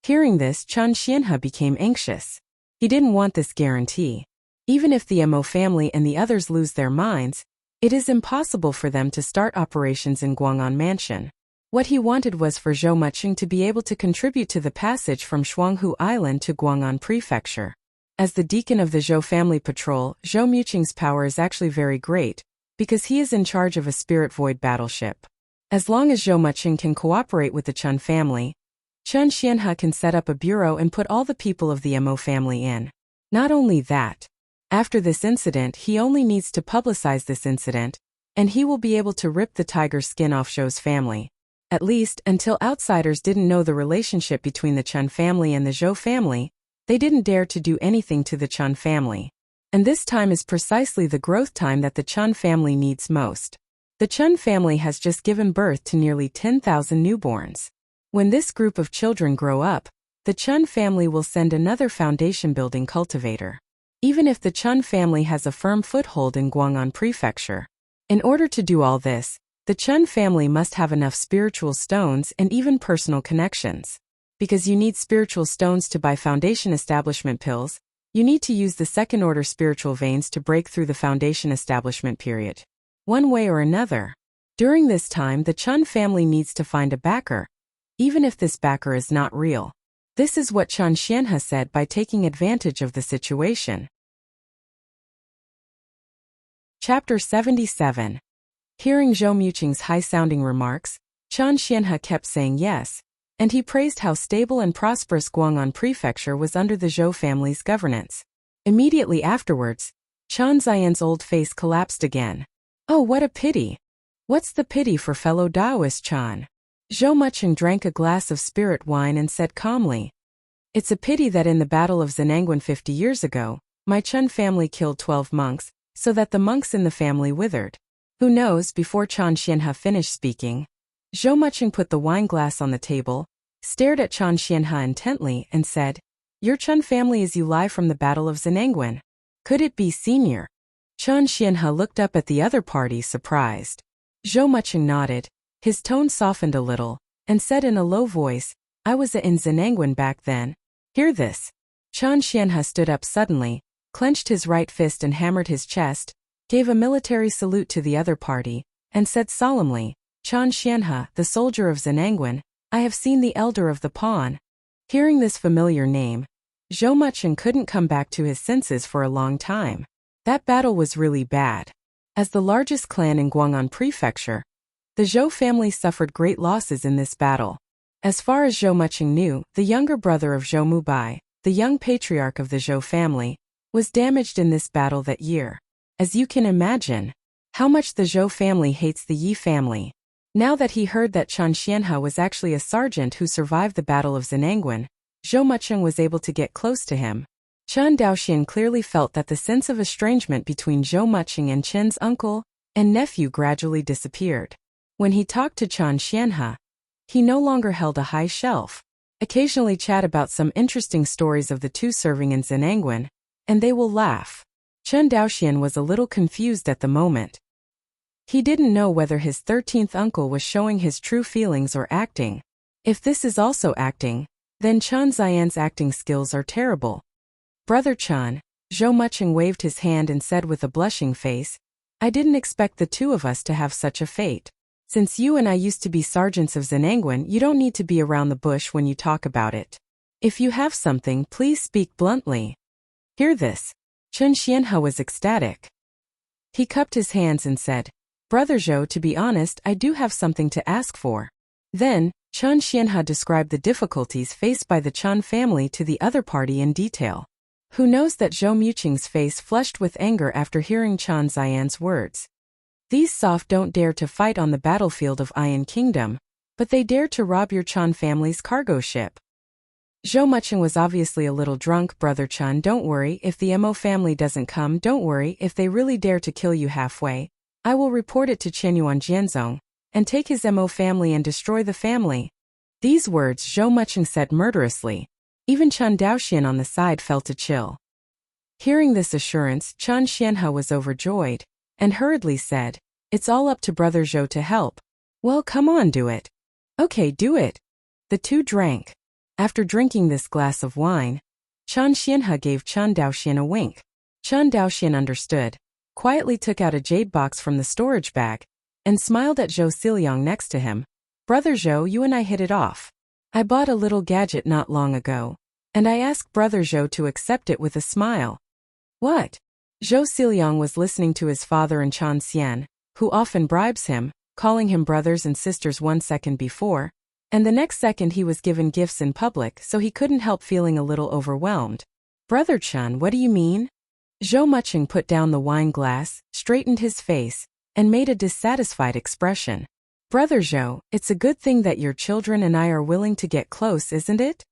Hearing this, Chan Xianhe became anxious. He didn't want this guarantee. Even if the Mo family and the others lose their minds, it is impossible for them to start operations in Guang'an Mansion. What he wanted was for Zhou Muqing to be able to contribute to the passage from Shuanghu Island to Guang'an Prefecture. As the deacon of the Zhou family patrol, Zhou Muqing's power is actually very great, because he is in charge of a spirit void battleship. As long as Zhou Muqing can cooperate with the Chen family, Chen Xianhe can set up a bureau and put all the people of the Mo family in. Not only that, after this incident he only needs to publicize this incident, and he will be able to rip the tiger skin off Zhou's family. At least, until outsiders didn't know the relationship between the Chen family and the Zhou family, they didn't dare to do anything to the Chen family. And this time is precisely the growth time that the Chen family needs most. The Chen family has just given birth to nearly 10,000 newborns. When this group of children grow up, the Chen family will send another foundation-building cultivator. Even if the Chen family has a firm foothold in Guang'an Prefecture. In order to do all this, the Chen family must have enough spiritual stones and even personal connections. Because you need spiritual stones to buy foundation establishment pills, you need to use the second-order spiritual veins to break through the foundation establishment period. One way or another. During this time, the Chen family needs to find a backer, even if this backer is not real. This is what Chan Xianhe said by taking advantage of the situation. Chapter 77. Hearing Zhou Muqing's high-sounding remarks, Chan Xianhe kept saying yes, and he praised how stable and prosperous Guang'an Prefecture was under the Zhou family's governance. Immediately afterwards, Chan Ziyan's old face collapsed again. Oh, what a pity! What's the pity for fellow Taoist Chan? Zhou Muqing drank a glass of spirit wine and said calmly, It's a pity that in the Battle of Zenangwan 50 years ago, my Chen family killed 12 monks, so that the monks in the family withered. Who knows? Before Chan Xianhe finished speaking, Zhou Muqing put the wine glass on the table, stared at Chan Xianhe intently, and said, Your Chen family is you lie from the Battle of Zenangwan. Could it be senior? Chan Xianhe looked up at the other party, surprised. Zhou Muqing nodded, his tone softened a little, and said in a low voice, I was in Zenangwan back then. Hear this. Chan Xianhe stood up suddenly, clenched his right fist and hammered his chest, gave a military salute to the other party, and said solemnly, Chan Xianhe, the soldier of Zenangwan, I have seen the elder of the pawn. Hearing this familiar name, Zhou Muqing couldn't come back to his senses for a long time. That battle was really bad. As the largest clan in Guang'an Prefecture, The Zhou family suffered great losses in this battle. As far as Zhou Muqing knew, the younger brother of Zhou Mubai, the young patriarch of the Zhou family, was damaged in this battle that year. As you can imagine, how much the Zhou family hates the Yi family. Now that he heard that Chen Xianhe was actually a sergeant who survived the Battle of Zenangwan, Zhou Muqing was able to get close to him. Chen Daoxian clearly felt that the sense of estrangement between Zhou Muqing and Chen's uncle and nephew gradually disappeared. When he talked to Chen Xianhe, he no longer held a high shelf. Occasionally chat about some interesting stories of the two serving in Zenangwan, and they will laugh. Chen Daoxian was a little confused at the moment. He didn't know whether his 13th uncle was showing his true feelings or acting. If this is also acting, then Chen Xian's acting skills are terrible. Brother Chen, Zhou Muqing waved his hand and said with a blushing face, I didn't expect the two of us to have such a fate. Since you and I used to be sergeants of Zenangwan, you don't need to be around the bush when you talk about it. If you have something, please speak bluntly. Hear this. Chen Xianhe was ecstatic. He cupped his hands and said, Brother Zhou, to be honest, I do have something to ask for. Then, Chen Xianhe described the difficulties faced by the Chen family to the other party in detail. Who knows that Zhou Muqing's face flushed with anger after hearing Chen Xian's words. These soft don't dare to fight on the battlefield of Iron Kingdom, but they dare to rob your Chen family's cargo ship. Zhou Muqing was obviously a little drunk. Brother Chen, don't worry if the Mo family doesn't come, don't worry if they really dare to kill you halfway. I will report it to Qianyuan Jianzong, and take his Mo family and destroy the family. These words Zhou Muqing said murderously. Even Chen Daoxian on the side felt a chill. Hearing this assurance, Chen Xianhe was overjoyed, and hurriedly said, It's all up to Brother Zhou to help. Well, come on, do it. Okay, do it. The two drank. After drinking this glass of wine, Chen Xianhe gave Chen Daoxian a wink. Chen Daoxian understood, quietly took out a jade box from the storage bag, and smiled at Zhou Xiliang next to him. Brother Zhou, you and I hit it off. I bought a little gadget not long ago, and I asked Brother Zhou to accept it with a smile. What? Zhou Xiliang was listening to his father and Chen Xian, who often bribes him, calling him brothers and sisters 1 second before, and the next second he was given gifts in public, so he couldn't help feeling a little overwhelmed. Brother Chen, what do you mean? Zhou Muqing put down the wine glass, straightened his face, and made a dissatisfied expression. Brother Zhou, it's a good thing that your children and I are willing to get close, isn't it?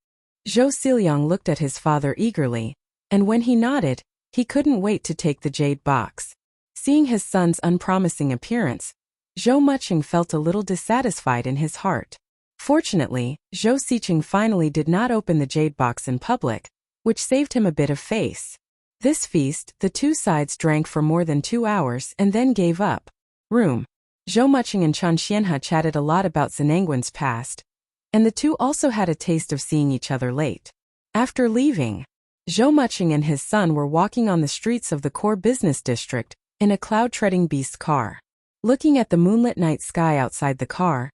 Zhou Xiliang looked at his father eagerly, and when he nodded, he couldn't wait to take the jade box. Seeing his son's unpromising appearance, Zhou Muqing felt a little dissatisfied in his heart. Fortunately, Zhou Xiqing finally did not open the jade box in public, which saved him a bit of face. This feast, the two sides drank for more than 2 hours and then gave up. Room. Zhou Muqing and Chen Xianhe chatted a lot about Zenangwan's past, and the two also had a taste of seeing each other late. After leaving, Zhou Muqing and his son were walking on the streets of the core business district in a cloud-treading beast car. Looking at the moonlit night sky outside the car,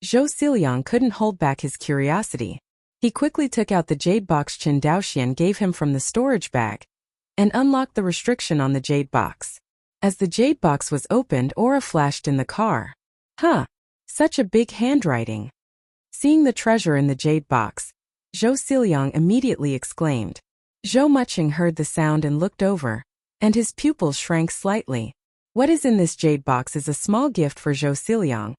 Zhou Xiliang couldn't hold back his curiosity. He quickly took out the jade box Chen Daoxian gave him from the storage bag and unlocked the restriction on the jade box. As the jade box was opened, aura flashed in the car. Huh! Such a big handwriting. Seeing the treasure in the jade box, Zhou Xiliang immediately exclaimed. Zhou Muqing heard the sound and looked over, and his pupils shrank slightly. What is in this jade box is a small gift for Zhou Xiliang.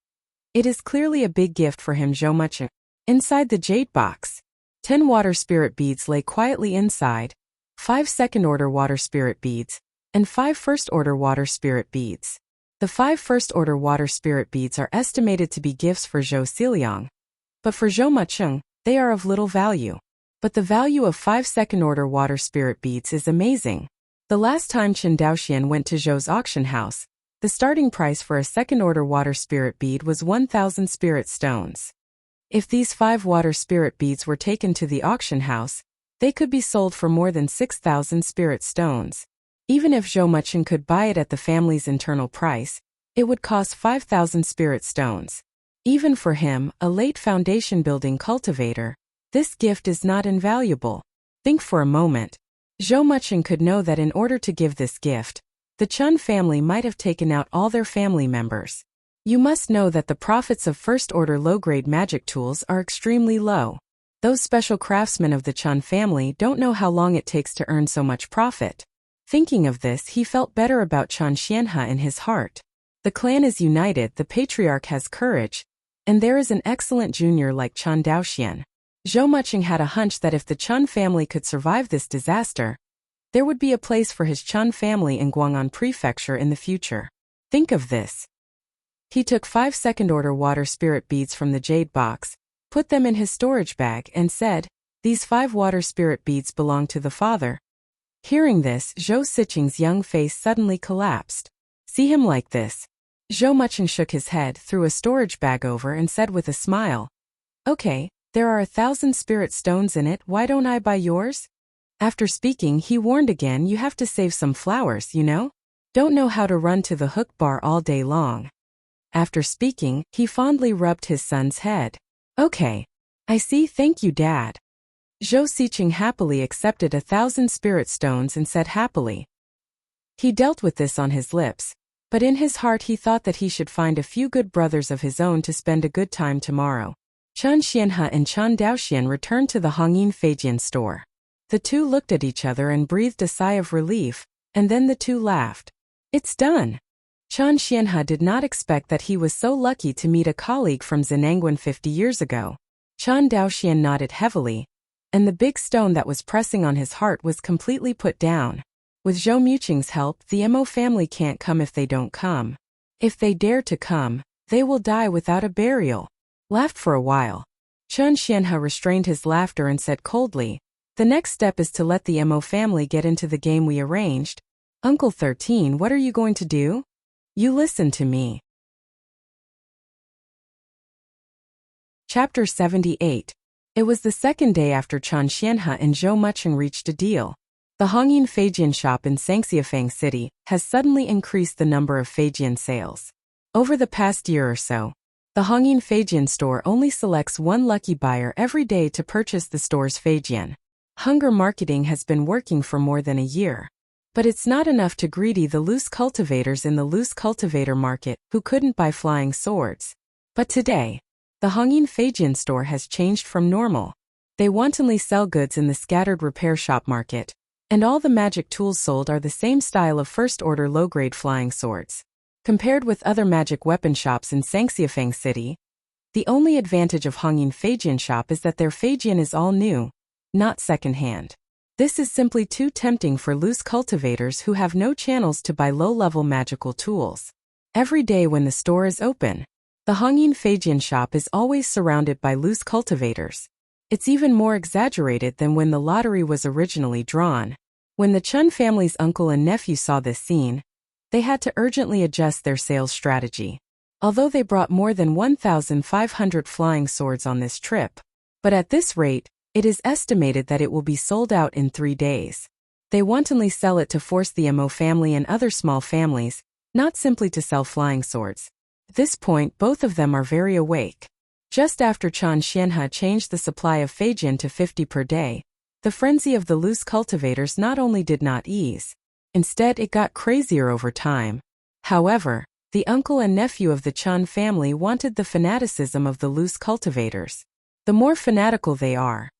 It is clearly a big gift for him, Zhou Muqing. Inside the jade box, 10 water spirit beads lay quietly inside, 5 second-order water spirit beads, and 5 first-order water spirit beads. The 5 first-order water spirit beads are estimated to be gifts for Zhou Xiliang, but for Zhou Muqing, they are of little value. But the value of 5 second-order water spirit beads is amazing. The last time Chen Daoxian went to Zhou's auction house, the starting price for a second-order water spirit bead was 1,000 spirit stones. If these 5 water spirit beads were taken to the auction house, they could be sold for more than 6,000 spirit stones. Even if Zhou Muqing could buy it at the family's internal price, it would cost 5,000 spirit stones. Even for him, a late foundation building cultivator, this gift is not invaluable. Think for a moment. Zhou Muqing could know that in order to give this gift, the Chen family might have taken out all their family members. You must know that the profits of first-order low-grade magic tools are extremely low. Those special craftsmen of the Chun family don't know how long it takes to earn so much profit. Thinking of this, he felt better about Chun Xianhe in his heart. The clan is united, the patriarch has courage, and there is an excellent junior like Chun Daoxian. Zhou Muqing had a hunch that if the Chun family could survive this disaster, there would be a place for his Chun family in Guang'an Prefecture in the future. Think of this. He took 5 second-order water spirit beads from the jade box, put them in his storage bag and said, "These 5 water spirit beads belong to the father." Hearing this, Zhou Siqing's young face suddenly collapsed. See him like this. Zhou Muqing shook his head, threw a storage bag over and said with a smile, "Okay, there are 1,000 spirit stones in it, why don't I buy yours?" After speaking, he warned again, "You have to save some flowers, you know? Don't know how to run to the hook bar all day long." After speaking, he fondly rubbed his son's head. "Okay. I see, thank you, Dad." Zhou Siqing happily accepted 1,000 spirit stones and said happily. He dealt with this on his lips, but in his heart he thought that he should find a few good brothers of his own to spend a good time tomorrow. Chun Xianhe and Chun Daoxian returned to the Hongyin Feijian store. The two looked at each other and breathed a sigh of relief, and then the two laughed. "It's done." Chun Xianhe did not expect that he was so lucky to meet a colleague from Zenangwan 50 years ago. Chun Daoxian nodded heavily, and the big stone that was pressing on his heart was completely put down. With Zhou Muqing's help, the Mo family can't come if they don't come. If they dare to come, they will die without a burial. Laughed for a while. Chun Xianhe restrained his laughter and said coldly, "The next step is to let the Mo family get into the game we arranged. Uncle 13, what are you going to do? You listen to me." Chapter 78. It was the second day after Chun Xianhe and Zhou Muqing reached a deal. The Hongyin Feijian shop in Sangxiafang City has suddenly increased the number of Feijian sales. Over the past year or so, the Hongyin Feijian store only selects one lucky buyer every day to purchase the store's Feijian. Hunger marketing has been working for more than a year. But it's not enough to greedy the loose cultivators in the loose cultivator market who couldn't buy flying swords. But today, the Hongyin Feijian store has changed from normal. They wantonly sell goods in the scattered repair shop market, and all the magic tools sold are the same style of first-order low-grade flying swords. Compared with other magic weapon shops in Sangxiafang City, the only advantage of Hongyin Feijian shop is that their Feijian is all new, not second-hand. This is simply too tempting for loose cultivators who have no channels to buy low-level magical tools. Every day when the store is open, the Hongyin Feijian shop is always surrounded by loose cultivators. It's even more exaggerated than when the lottery was originally drawn. When the Chun family's uncle and nephew saw this scene, they had to urgently adjust their sales strategy. Although they brought more than 1,500 flying swords on this trip, but at this rate, it is estimated that it will be sold out in 3 days. They wantonly sell it to force the Mo family and other small families, not simply to sell flying swords. At this point, both of them are very awake. Just after Chun Xianhe changed the supply of Feijian to 50 per day, the frenzy of the loose cultivators not only did not ease, instead it got crazier over time. However, the uncle and nephew of the Chun family wanted the fanaticism of the loose cultivators. The more fanatical they are,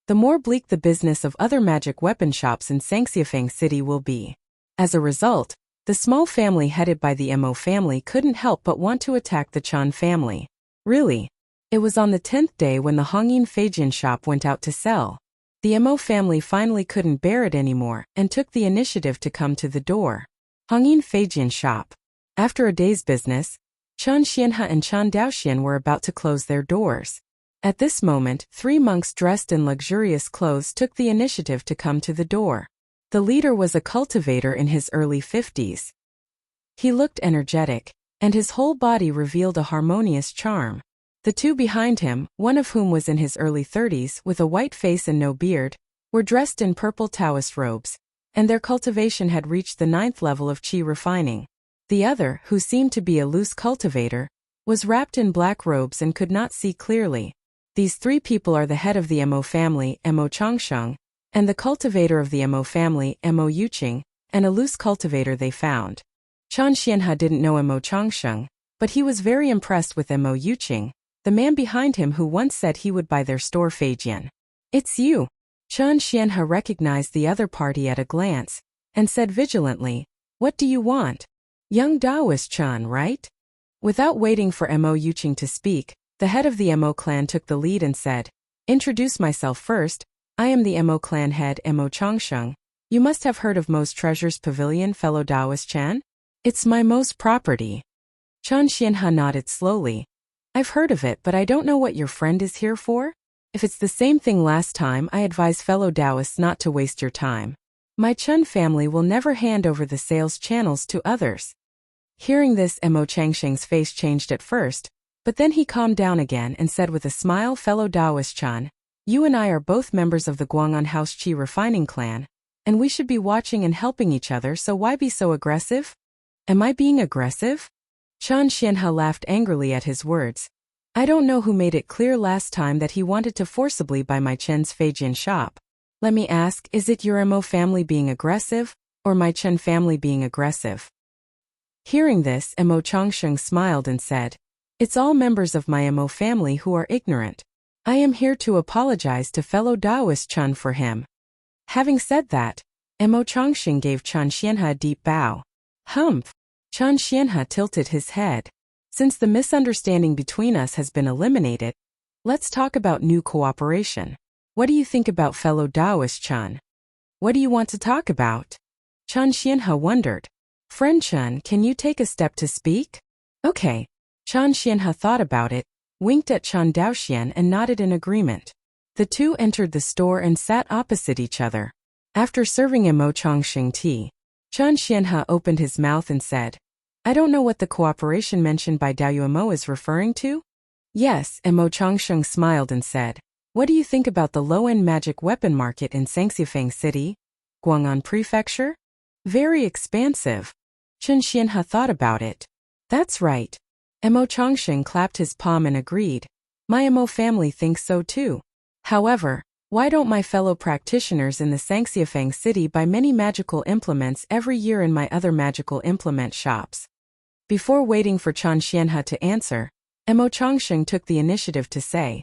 the more bleak the business of other magic weapon shops in Sangxiafang City will be. As a result, the small family headed by the Mo family couldn't help but want to attack the Chun family. Really, it was on the 10th day when the Hongyin Feijian shop went out to sell. The Mo family finally couldn't bear it anymore and took the initiative to come to the door. Hongyin Feijian shop. After a day's business, Chun Xianhe and Chun Daoxian were about to close their doors. At this moment, 3 monks dressed in luxurious clothes took the initiative to come to the door. The leader was a cultivator in his early 50s. He looked energetic, and his whole body revealed a harmonious charm. The 2 behind him, one of whom was in his early 30s with a white face and no beard, were dressed in purple Taoist robes, and their cultivation had reached the 9th level of qi refining. The other, who seemed to be a loose cultivator, was wrapped in black robes and could not see clearly. These 3 people are the head of the Mo family, Mo Changsheng, and the cultivator of the Mo family, Mo Yuqing, and a loose cultivator they found. Chun Xianhe didn't know Mo Changsheng, But he was very impressed with Mo Yuqing, the man behind him who once said he would buy their store Feijian. It's you. Chen Xianhe recognized the other party at a glance, and said vigilantly, what do you want? Young Daoist Chen, right? Without waiting for Mo Yuqing to speak, the head of the Mo clan took the lead and said, introduce myself first, I am the Mo clan head Mo Changsheng. You must have heard of Mo's Treasures Pavilion, fellow Daoist Chan? It's my Mo's property. Chen Xianhe nodded slowly. I've heard of it, but I don't know what your friend is here for. If it's the same thing last time, I advise fellow Daoists not to waste your time. My Chen family will never hand over the sales channels to others. Hearing this, Mo Changsheng's face changed at first, but then he calmed down again and said with a smile, fellow Daoist Chan, you and I are both members of the Guang'an House Qi refining clan, and we should be watching and helping each other, so why be so aggressive? Am I being aggressive? Chen Xianhe laughed angrily at his words. I don't know who made it clear last time that he wanted to forcibly buy my Chen's Feijian shop. Let me ask, is it your Mo family being aggressive, or my Chen family being aggressive? Hearing this, Mo Changsheng smiled and said, it's all members of my Mo family who are ignorant. I am here to apologize to fellow Daoist Chen for him. Having said that, Mo Changsheng gave Chen Xianhe a deep bow. Humph! Chen Xianhe tilted his head. Since the misunderstanding between us has been eliminated, let's talk about new cooperation. What do you think about fellow Daoist Chen? What do you want to talk about? Chen Xianhe wondered. Friend Chen, can you take a step to speak? Okay. Chen Xianhe thought about it, winked at Chen Daoxian and nodded in agreement. The two entered the store and sat opposite each other. After serving Mo Changsheng tea, Chen Xianhe opened his mouth and said, I don't know what the cooperation mentioned by Dao Mo is referring to? Yes, Mo Changsheng smiled and said, what do you think about the low-end magic weapon market in Sangxiafeng City, Guang'an Prefecture? Very expansive. Chen Xianhe thought about it. That's right. Mo Changsheng clapped his palm and agreed. My Mo family thinks so too. However, why don't my fellow practitioners in the Sangxiafeng City buy many magical implements every year in my other magical implement shops? Before waiting for Chen Xianhe to answer, Mo Changsheng took the initiative to say,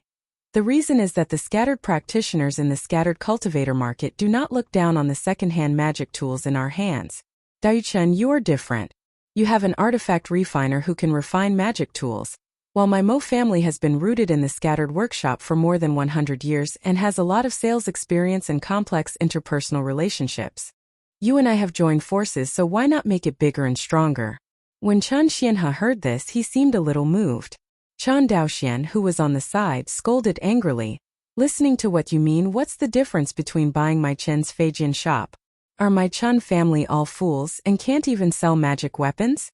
the reason is that the scattered practitioners in the scattered cultivator market do not look down on the second-hand magic tools in our hands. Daochen, you are different. You have an artifact refiner who can refine magic tools, while my Mo family has been rooted in the scattered workshop for more than 100 years and has a lot of sales experience and complex interpersonal relationships. You and I have joined forces, so why not make it bigger and stronger? When Chen Xianhe heard this, he seemed a little moved. Chen Daoxian, who was on the side, scolded angrily. Listening to what you mean, what's the difference between buying my Chen's Feijian shop? Are my Chen family all fools and can't even sell magic weapons?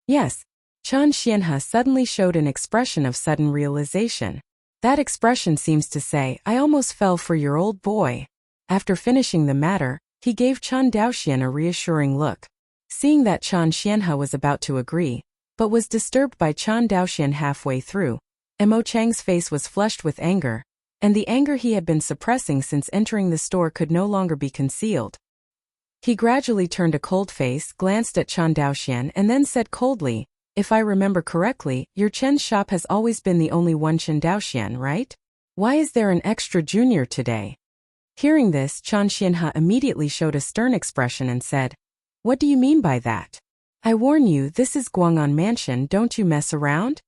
Yes. Chen Xianhe suddenly showed an expression of sudden realization. That expression seems to say, I almost fell for your old boy. After finishing the matter, he gave Chen Daoxian a reassuring look. Seeing that Chen Xianhe was about to agree, but was disturbed by Chen Daoxian halfway through, Mo Chang's face was flushed with anger, and the anger he had been suppressing since entering the store could no longer be concealed. He gradually turned a cold face, glanced at Chen Daoxian and then said coldly, if I remember correctly, your Chen's shop has always been the only one Chen Daoxian, right? Why is there an extra junior today? Hearing this, Chen Xianhe immediately showed a stern expression and said, what do you mean by that? I warn you, this is Guang'an Mansion, don't you mess around?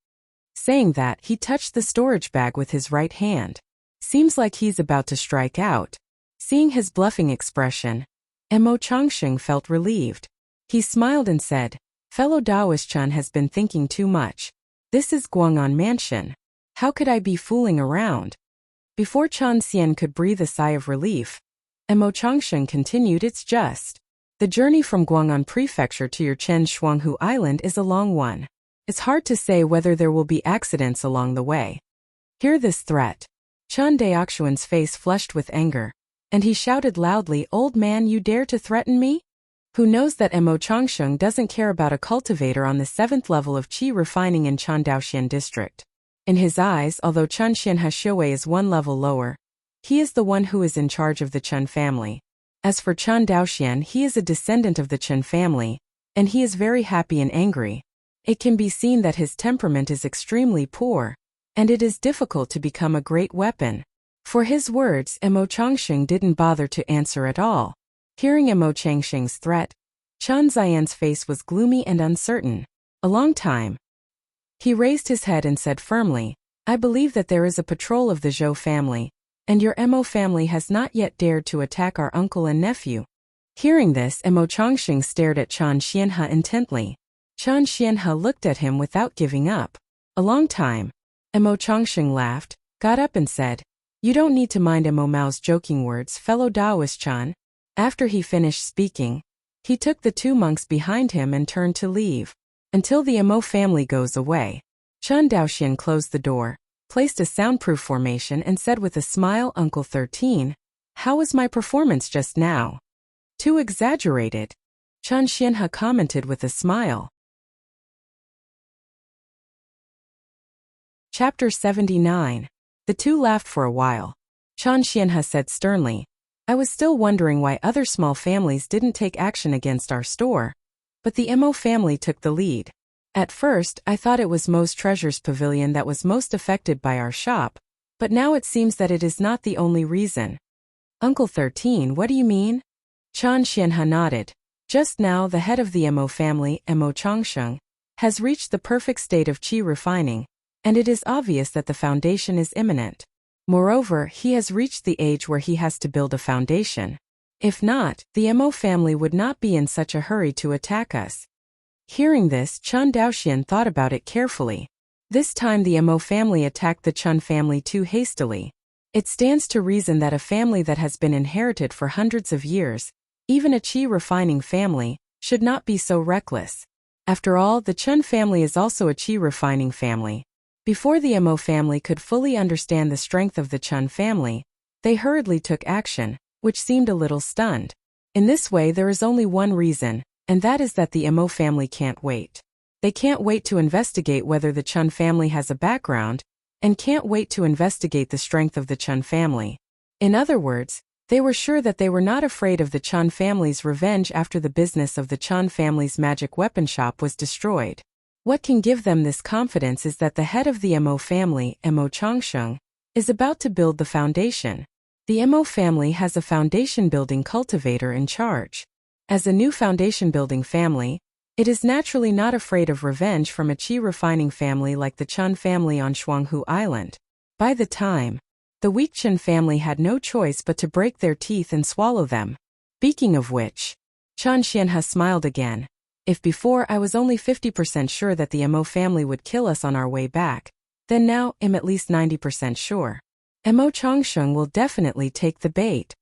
Saying that, he touched the storage bag with his right hand. Seems like he's about to strike out. Seeing his bluffing expression, Mo Changsheng felt relieved. He smiled and said, fellow Daoist Chen has been thinking too much. This is Guang'an Mansion. How could I be fooling around? Before Chen Xian could breathe a sigh of relief, Mo Changsheng continued, it's just. The journey from Guang'an Prefecture to your Chen Shuanghu Island is a long one. It's hard to say whether there will be accidents along the way. Hear this threat. Chen Daoxuan's face flushed with anger, and he shouted loudly, old man, you dare to threaten me? Who knows that Mo Changsheng doesn't care about a cultivator on the 7th level of Qi refining in Chen Daoxian district. In his eyes, although Chen Xianhe Shuwei is one level lower, he is the one who is in charge of the Chen family. As for Chen Daoxian, he is a descendant of the Chen family, and he is very happy and angry. It can be seen that his temperament is extremely poor, and it is difficult to become a great weapon. For his words, Mo Changsheng didn't bother to answer at all. Hearing Mo Changsheng's threat, Chen Ziyan's face was gloomy and uncertain. A long time. He raised his head and said firmly, I believe that there is a patrol of the Zhou family, and your Mo family has not yet dared to attack our uncle and nephew. Hearing this, Mo Changsheng stared at Chen Xianhe intently. Chen Xianhe looked at him without giving up. A long time. Mo Changsheng laughed, got up and said, You don't need to mind Mo Mao's joking words, fellow Taoist Chen. After he finished speaking, he took the two monks behind him and turned to leave. Until the Mo family goes away. Chen Daoxian closed the door, placed a soundproof formation and said with a smile, Uncle 13, how was my performance just now? Too exaggerated. Chen Xianhe commented with a smile. Chapter 79. The two laughed for a while. Chen Xianhe said sternly, I was still wondering why other small families didn't take action against our store, but the Mo family took the lead. At first, I thought it was Mo's Treasures Pavilion that was most affected by our shop, but now it seems that it is not the only reason. Uncle 13, what do you mean? Chen Xianhe nodded. Just now the head of the Mo family, Mo Changsheng, has reached the perfect state of qi refining, and it is obvious that the foundation is imminent. Moreover, he has reached the age where he has to build a foundation. If not, the Mo family would not be in such a hurry to attack us. Hearing this, Chen Daoxian thought about it carefully. This time the Mo family attacked the Chen family too hastily. It stands to reason that a family that has been inherited for hundreds of years, even a qi refining family, should not be so reckless. After all, the Chen family is also a qi refining family. Before the Mo family could fully understand the strength of the Chen family, they hurriedly took action, which seemed a little stunned. In this way there is only one reason, and that is that the Mo family can't wait. They can't wait to investigate whether the Chen family has a background, and can't wait to investigate the strength of the Chen family. In other words, they were sure that they were not afraid of the Chen family's revenge after the business of the Chen family's magic weapon shop was destroyed. What can give them this confidence is that the head of the Mo family, Mo Changsheng, is about to build the foundation. The Mo family has a foundation-building cultivator in charge. As a new foundation-building family, it is naturally not afraid of revenge from a qi-refining family like the Chen family on Shuanghu Island. By the time, the weak Chen family had no choice but to break their teeth and swallow them. Speaking of which, Chen Xianhe smiled again. If before I was only 50% sure that the Mo family would kill us on our way back, then now I'm at least 90% sure. Mo Changsheng will definitely take the bait.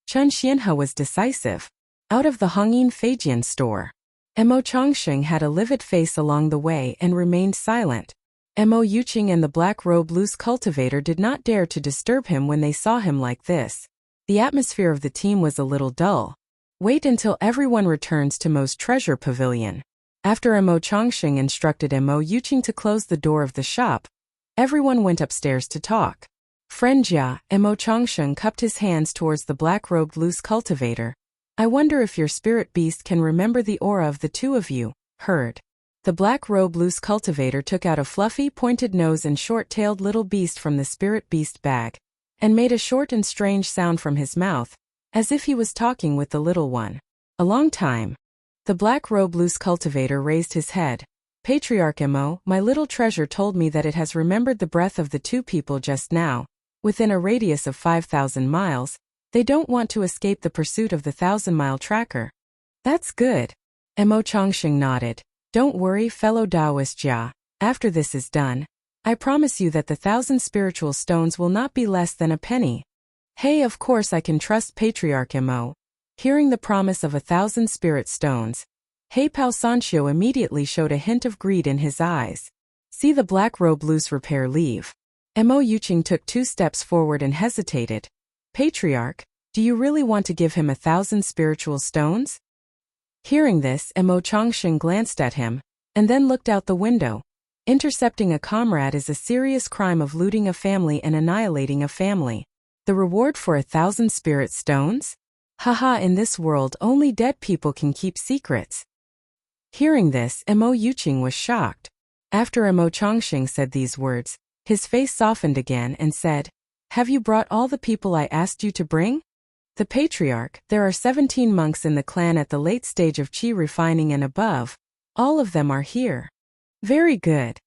Chen Xianhe was decisive. Out of the Hongyin Feijian store, Mo Changsheng had a livid face along the way and remained silent. Mo Yuqing and the black-robe loose cultivator did not dare to disturb him when they saw him like this. The atmosphere of the team was a little dull. Wait until everyone returns to Mo's treasure pavilion. After Mo Changsheng instructed Mo Yuqing to close the door of the shop, everyone went upstairs to talk. Friend Jia, Mo Changsheng cupped his hands towards the black-robed loose cultivator. I wonder if your spirit beast can remember the aura of the two of you. Heard. The black-robe loose cultivator took out a fluffy, pointed nose and short-tailed little beast from the spirit beast bag, and made a short and strange sound from his mouth, as if he was talking with the little one. A long time. The black-robe loose cultivator raised his head. Patriarch Mo, my little treasure told me that it has remembered the breath of the two people just now. Within a radius of 5,000 miles, they don't want to escape the pursuit of the 1,000-mile tracker. That's good. Mo Changsheng nodded. Don't worry, fellow Taoist Jia. After this is done, I promise you that the 1,000 spiritual stones will not be less than a penny. Hey, of course I can trust Patriarch Mo. Hearing the promise of 1,000 spirit stones, He Pao Sanxiu immediately showed a hint of greed in his eyes. See the black robe loose repair leave. Mo Yuqing took 2 steps forward and hesitated. Patriarch, do you really want to give him 1,000 spiritual stones? Hearing this, Mo Changsheng glanced at him, and then looked out the window. Intercepting a comrade is a serious crime of looting a family and annihilating a family. The reward for 1,000 spirit stones? Haha, in this world only dead people can keep secrets. Hearing this, Mo Yuqing was shocked. After Mo Chongqing said these words, his face softened again and said, "Have you brought all the people I asked you to bring?" The patriarch, there are 17 monks in the clan at the late stage of qi refining and above. All of them are here. Very good.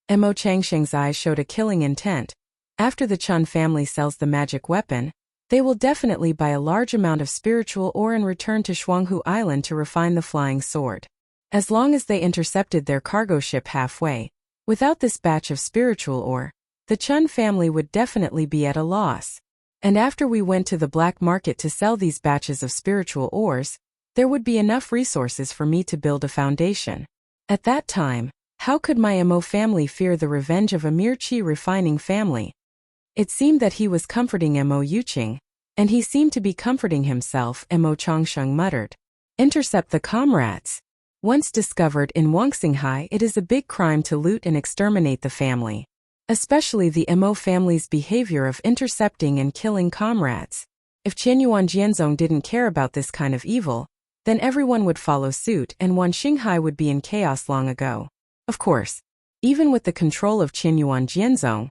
Mo Changsheng's eyes showed a killing intent. After the Chun family sells the magic weapon, they will definitely buy a large amount of spiritual ore and return to Shuanghu Island to refine the flying sword. As long as they intercepted their cargo ship halfway, without this batch of spiritual ore, the Chun family would definitely be at a loss. And after we went to the black market to sell these batches of spiritual ores, there would be enough resources for me to build a foundation. At that time, how could my Mo family fear the revenge of a mere qi refining family? It seemed that he was comforting Mo Yuqing, and he seemed to be comforting himself. Mo Chongsheng muttered, "Intercept the comrades." Once discovered in Wuxia, it is a big crime to loot and exterminate the family. Especially the Mo family's behavior of intercepting and killing comrades. If Qianyuan Jianzong didn't care about this kind of evil, then everyone would follow suit and Wanxinghai would be in chaos long ago. Of course, even with the control of Qianyuan Jianzong,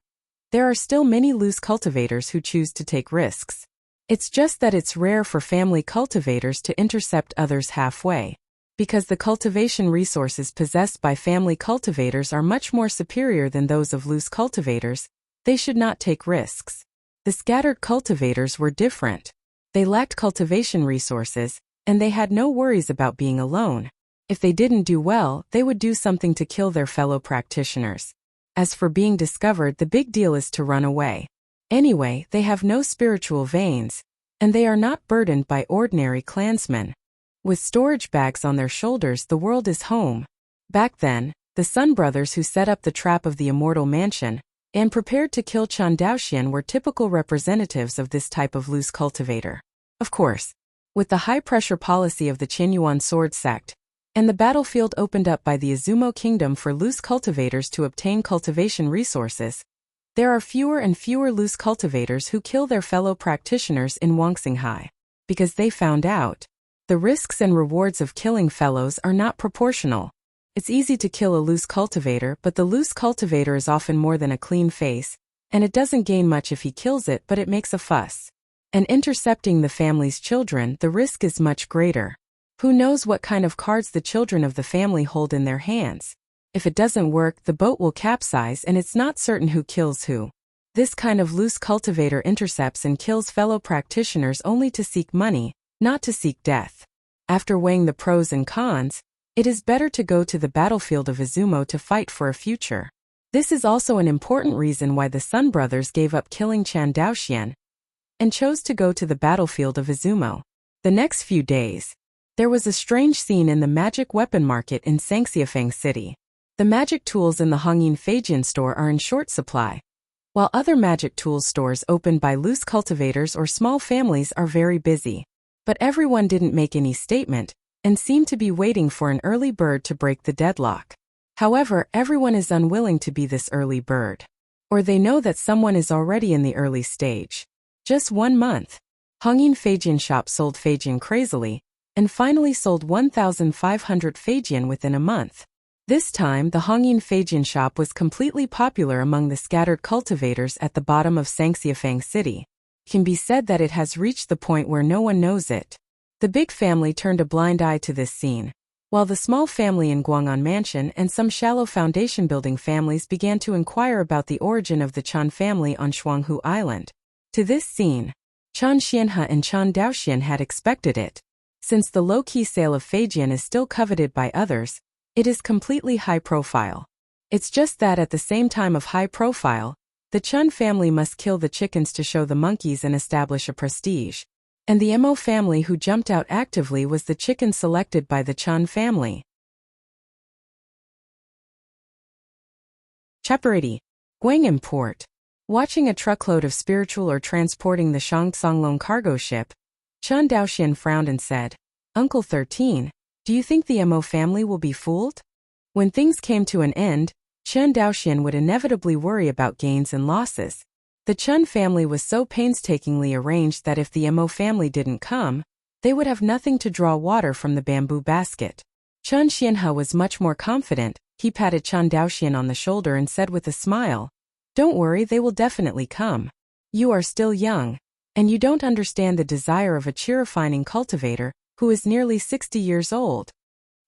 there are still many loose cultivators who choose to take risks. It's just that it's rare for family cultivators to intercept others halfway. Because the cultivation resources possessed by family cultivators are much more superior than those of loose cultivators, they should not take risks. The scattered cultivators were different. They lacked cultivation resources, and they had no worries about being alone. If they didn't do well, they would do something to kill their fellow practitioners. As for being discovered, the big deal is to run away. Anyway, they have no spiritual veins, and they are not burdened by ordinary clansmen. With storage bags on their shoulders, the world is home. Back then, the Sun brothers who set up the trap of the immortal mansion and prepared to kill Chan Daoxian were typical representatives of this type of loose cultivator. Of course, with the high-pressure policy of the Qianyuan sword sect, and the battlefield opened up by the Izumo kingdom for loose cultivators to obtain cultivation resources, there are fewer and fewer loose cultivators who kill their fellow practitioners in Wuxia. Because they found out, the risks and rewards of killing fellows are not proportional. It's easy to kill a loose cultivator, but the loose cultivator is often more than a clean face, and it doesn't gain much if he kills it, but it makes a fuss. And intercepting the family's children, the risk is much greater. Who knows what kind of cards the children of the family hold in their hands? If it doesn't work, the boat will capsize and it's not certain who kills who. This kind of loose cultivator intercepts and kills fellow practitioners only to seek money, not to seek death. After weighing the pros and cons, it is better to go to the battlefield of Izumo to fight for a future. This is also an important reason why the Sun brothers gave up killing Chan Daoxian and chose to go to the battlefield of Izumo. The next few days, there was a strange scene in the magic weapon market in Sangxiafeng City. The magic tools in the Hongyin Feijian store are in short supply, while other magic tools stores opened by loose cultivators or small families are very busy. But everyone didn't make any statement, and seemed to be waiting for an early bird to break the deadlock. However, everyone is unwilling to be this early bird. Or they know that someone is already in the early stage. Just 1 month. Hongyin Feijian shop sold Feijian crazily, and finally sold 1,500 Feijian within a month. This time, the Hongyin Feijian shop was completely popular among the scattered cultivators at the bottom of Sangxiafeng City. Can be said that it has reached the point where no one knows it. The big family turned a blind eye to this scene, while the small family in Guang'an Mansion and some shallow foundation building families began to inquire about the origin of the Chan family on Shuanghu Island. To this scene, Chan Xianhe and Chan Daoxian had expected it. Since the low-key sale of Feijian is still coveted by others, it is completely high profile. It's just that at the same time of high profile, the Chun family must kill the chickens to show the monkeys and establish a prestige. And the Mo family who jumped out actively was the chicken selected by the Chun family. Chapter 80. Guang'an Port. Watching a truckload of spiritual ore transporting the Shangtsonglong cargo ship, Chan Daoxian frowned and said, "Uncle 13, do you think the Mo family will be fooled?" When things came to an end, Chen Daoxian would inevitably worry about gains and losses. The Chun family was so painstakingly arranged that if the Mo family didn't come, they would have nothing to draw water from the bamboo basket. Chen Xianhe was much more confident. He patted Chen Daoxian on the shoulder and said with a smile, "Don't worry, they will definitely come. You are still young, and you don't understand the desire of a qi refining cultivator who is nearly 60 years old."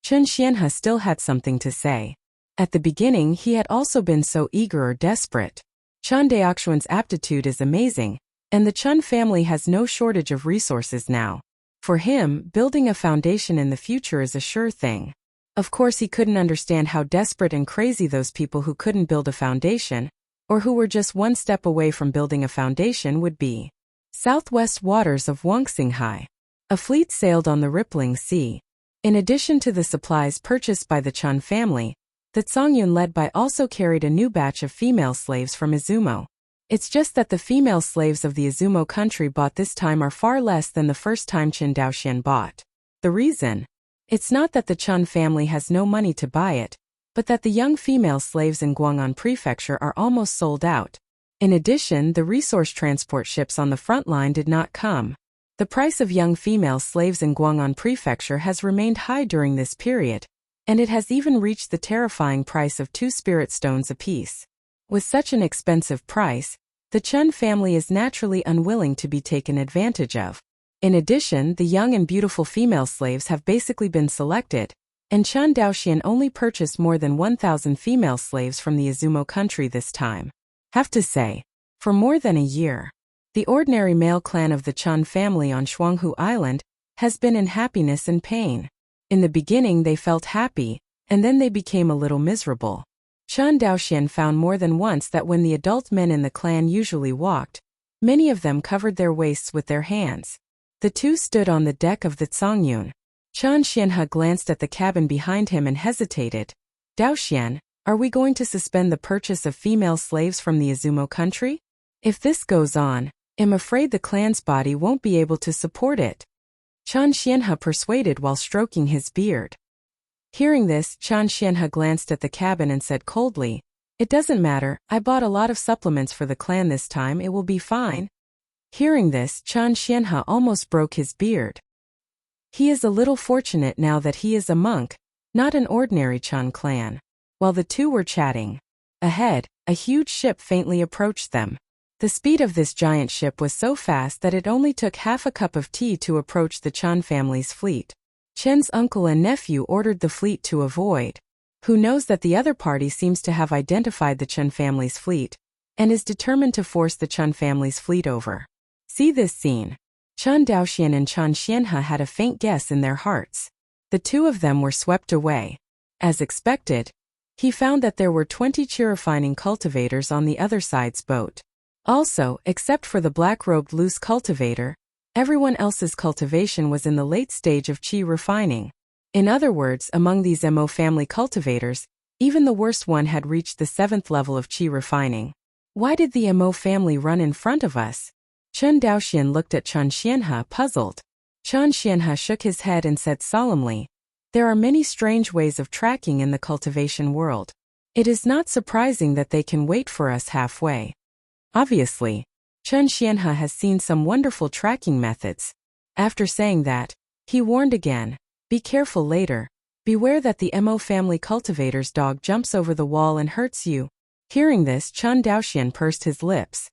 Chen Xianhe still had something to say. At the beginning he had also been so eager or desperate. Chen Daoxian's aptitude is amazing, and the Chen family has no shortage of resources now. For him, building a foundation in the future is a sure thing. Of course he couldn't understand how desperate and crazy those people who couldn't build a foundation, or who were just one step away from building a foundation would be. Southwest waters of Wuxia. A fleet sailed on the rippling sea. In addition to the supplies purchased by the Chen family, the Zongyun led by also carried a new batch of female slaves from Izumo. It's just that the female slaves of the Izumo country bought this time are far less than the first time Chen Daoxian bought. The reason? It's not that the Chen family has no money to buy it, but that the young female slaves in Guang'an Prefecture are almost sold out. In addition, the resource transport ships on the front line did not come. The price of young female slaves in Guang'an Prefecture has remained high during this period, and it has even reached the terrifying price of 2 spirit stones apiece. With such an expensive price, the Chen family is naturally unwilling to be taken advantage of. In addition, the young and beautiful female slaves have basically been selected, and Chen Daoxian only purchased more than 1,000 female slaves from the Izumo country this time. Have to say, for more than a year, the ordinary male clan of the Chen family on Shuanghu Island has been in happiness and pain. In the beginning they felt happy, and then they became a little miserable. Chen Daoxian found more than once that when the adult men in the clan usually walked, many of them covered their waists with their hands. The two stood on the deck of the Zongyun. Chen Xianhe glanced at the cabin behind him and hesitated. "Daoxian, are we going to suspend the purchase of female slaves from the Izumo country? If this goes on, I'm afraid the clan's body won't be able to support it." Chen Xianhe persuaded while stroking his beard. Hearing this, Chen Xianhe glanced at the cabin and said coldly, "It doesn't matter, I bought a lot of supplements for the clan this time, it will be fine." Hearing this, Chen Xianhe almost broke his beard. He is a little fortunate now that he is a monk, not an ordinary Chen clan. While the two were chatting, ahead, a huge ship faintly approached them. The speed of this giant ship was so fast that it only took half a cup of tea to approach the Chen family's fleet. Chen's uncle and nephew ordered the fleet to avoid. Who knows that the other party seems to have identified the Chen family's fleet, and is determined to force the Chen family's fleet over. See this scene. Chen Daoxian and Chen Xianhe had a faint guess in their hearts. The two of them were swept away. As expected, he found that there were 20 qi refining cultivators on the other side's boat. Also, except for the black-robed loose cultivator, everyone else's cultivation was in the late stage of qi refining. In other words, among these Mo family cultivators, even the worst one had reached the 7th level of qi refining. Why did the Mo family run in front of us? Chen Daoxian looked at Chen Xianhe, puzzled. Chen Xianhe shook his head and said solemnly, "There are many strange ways of tracking in the cultivation world. It is not surprising that they can wait for us halfway." Obviously, Chen Xianhe has seen some wonderful tracking methods. After saying that, he warned again, "Be careful later. Beware that the Mo family cultivator's dog jumps over the wall and hurts you." Hearing this, Chen Daoxian pursed his lips.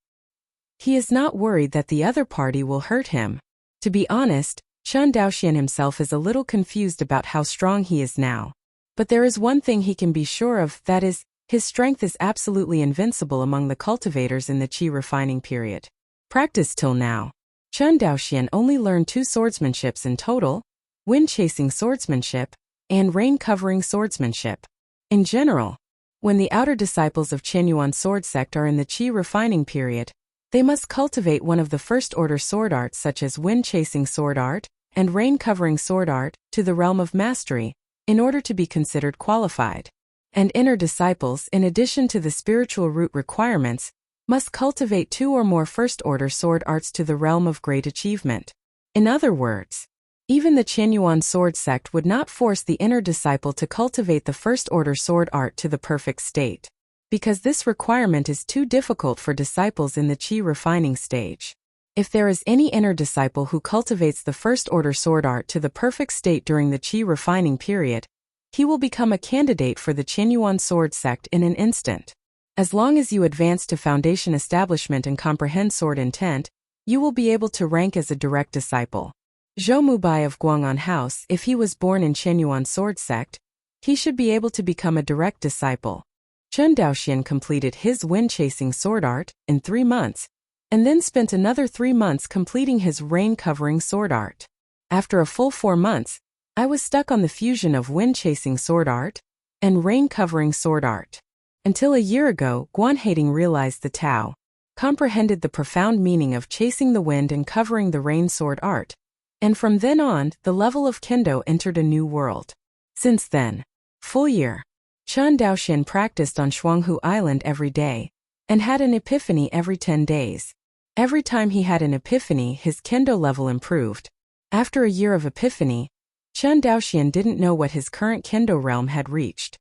He is not worried that the other party will hurt him. To be honest, Chen Daoxian himself is a little confused about how strong he is now. But there is one thing he can be sure of, that is, his strength is absolutely invincible among the cultivators in the qi refining period. Practiced till now, Chen Daoxian only learned 2 swordsmanships in total: wind-chasing swordsmanship and rain-covering swordsmanship. In general, when the outer disciples of Qianyuan sword sect are in the qi refining period, they must cultivate one of the first-order sword arts such as wind-chasing sword art and rain-covering sword art to the realm of mastery, in order to be considered qualified. And inner disciples, in addition to the spiritual root requirements, must cultivate 2 or more first-order sword arts to the realm of great achievement. In other words, even the Qianyuan sword sect would not force the inner disciple to cultivate the first-order sword art to the perfect state, because this requirement is too difficult for disciples in the qi refining stage. If there is any inner disciple who cultivates the first-order sword art to the perfect state during the qi refining period, he will become a candidate for the Qianyuan sword sect in an instant. As long as you advance to foundation establishment and comprehend sword intent, you will be able to rank as a direct disciple. Zhou Mubai of Guang'an House, if he was born in Qianyuan sword sect, he should be able to become a direct disciple. Chen Daoxian completed his wind-chasing sword art in 3 months, and then spent another 3 months completing his rain-covering sword art. After a full 4 months, I was stuck on the fusion of wind-chasing sword art and rain-covering sword art. Until a year ago, Guan Hating realized the Tao, comprehended the profound meaning of chasing the wind and covering the rain sword art, and from then on, the level of Kendo entered a new world. Since then, full year, Chen Daoxian practiced on Shuanghu Island every day, and had an epiphany every 10 days. Every time he had an epiphany, his Kendo level improved. After a year of epiphany, Chen Daoxian didn't know what his current Kendo realm had reached.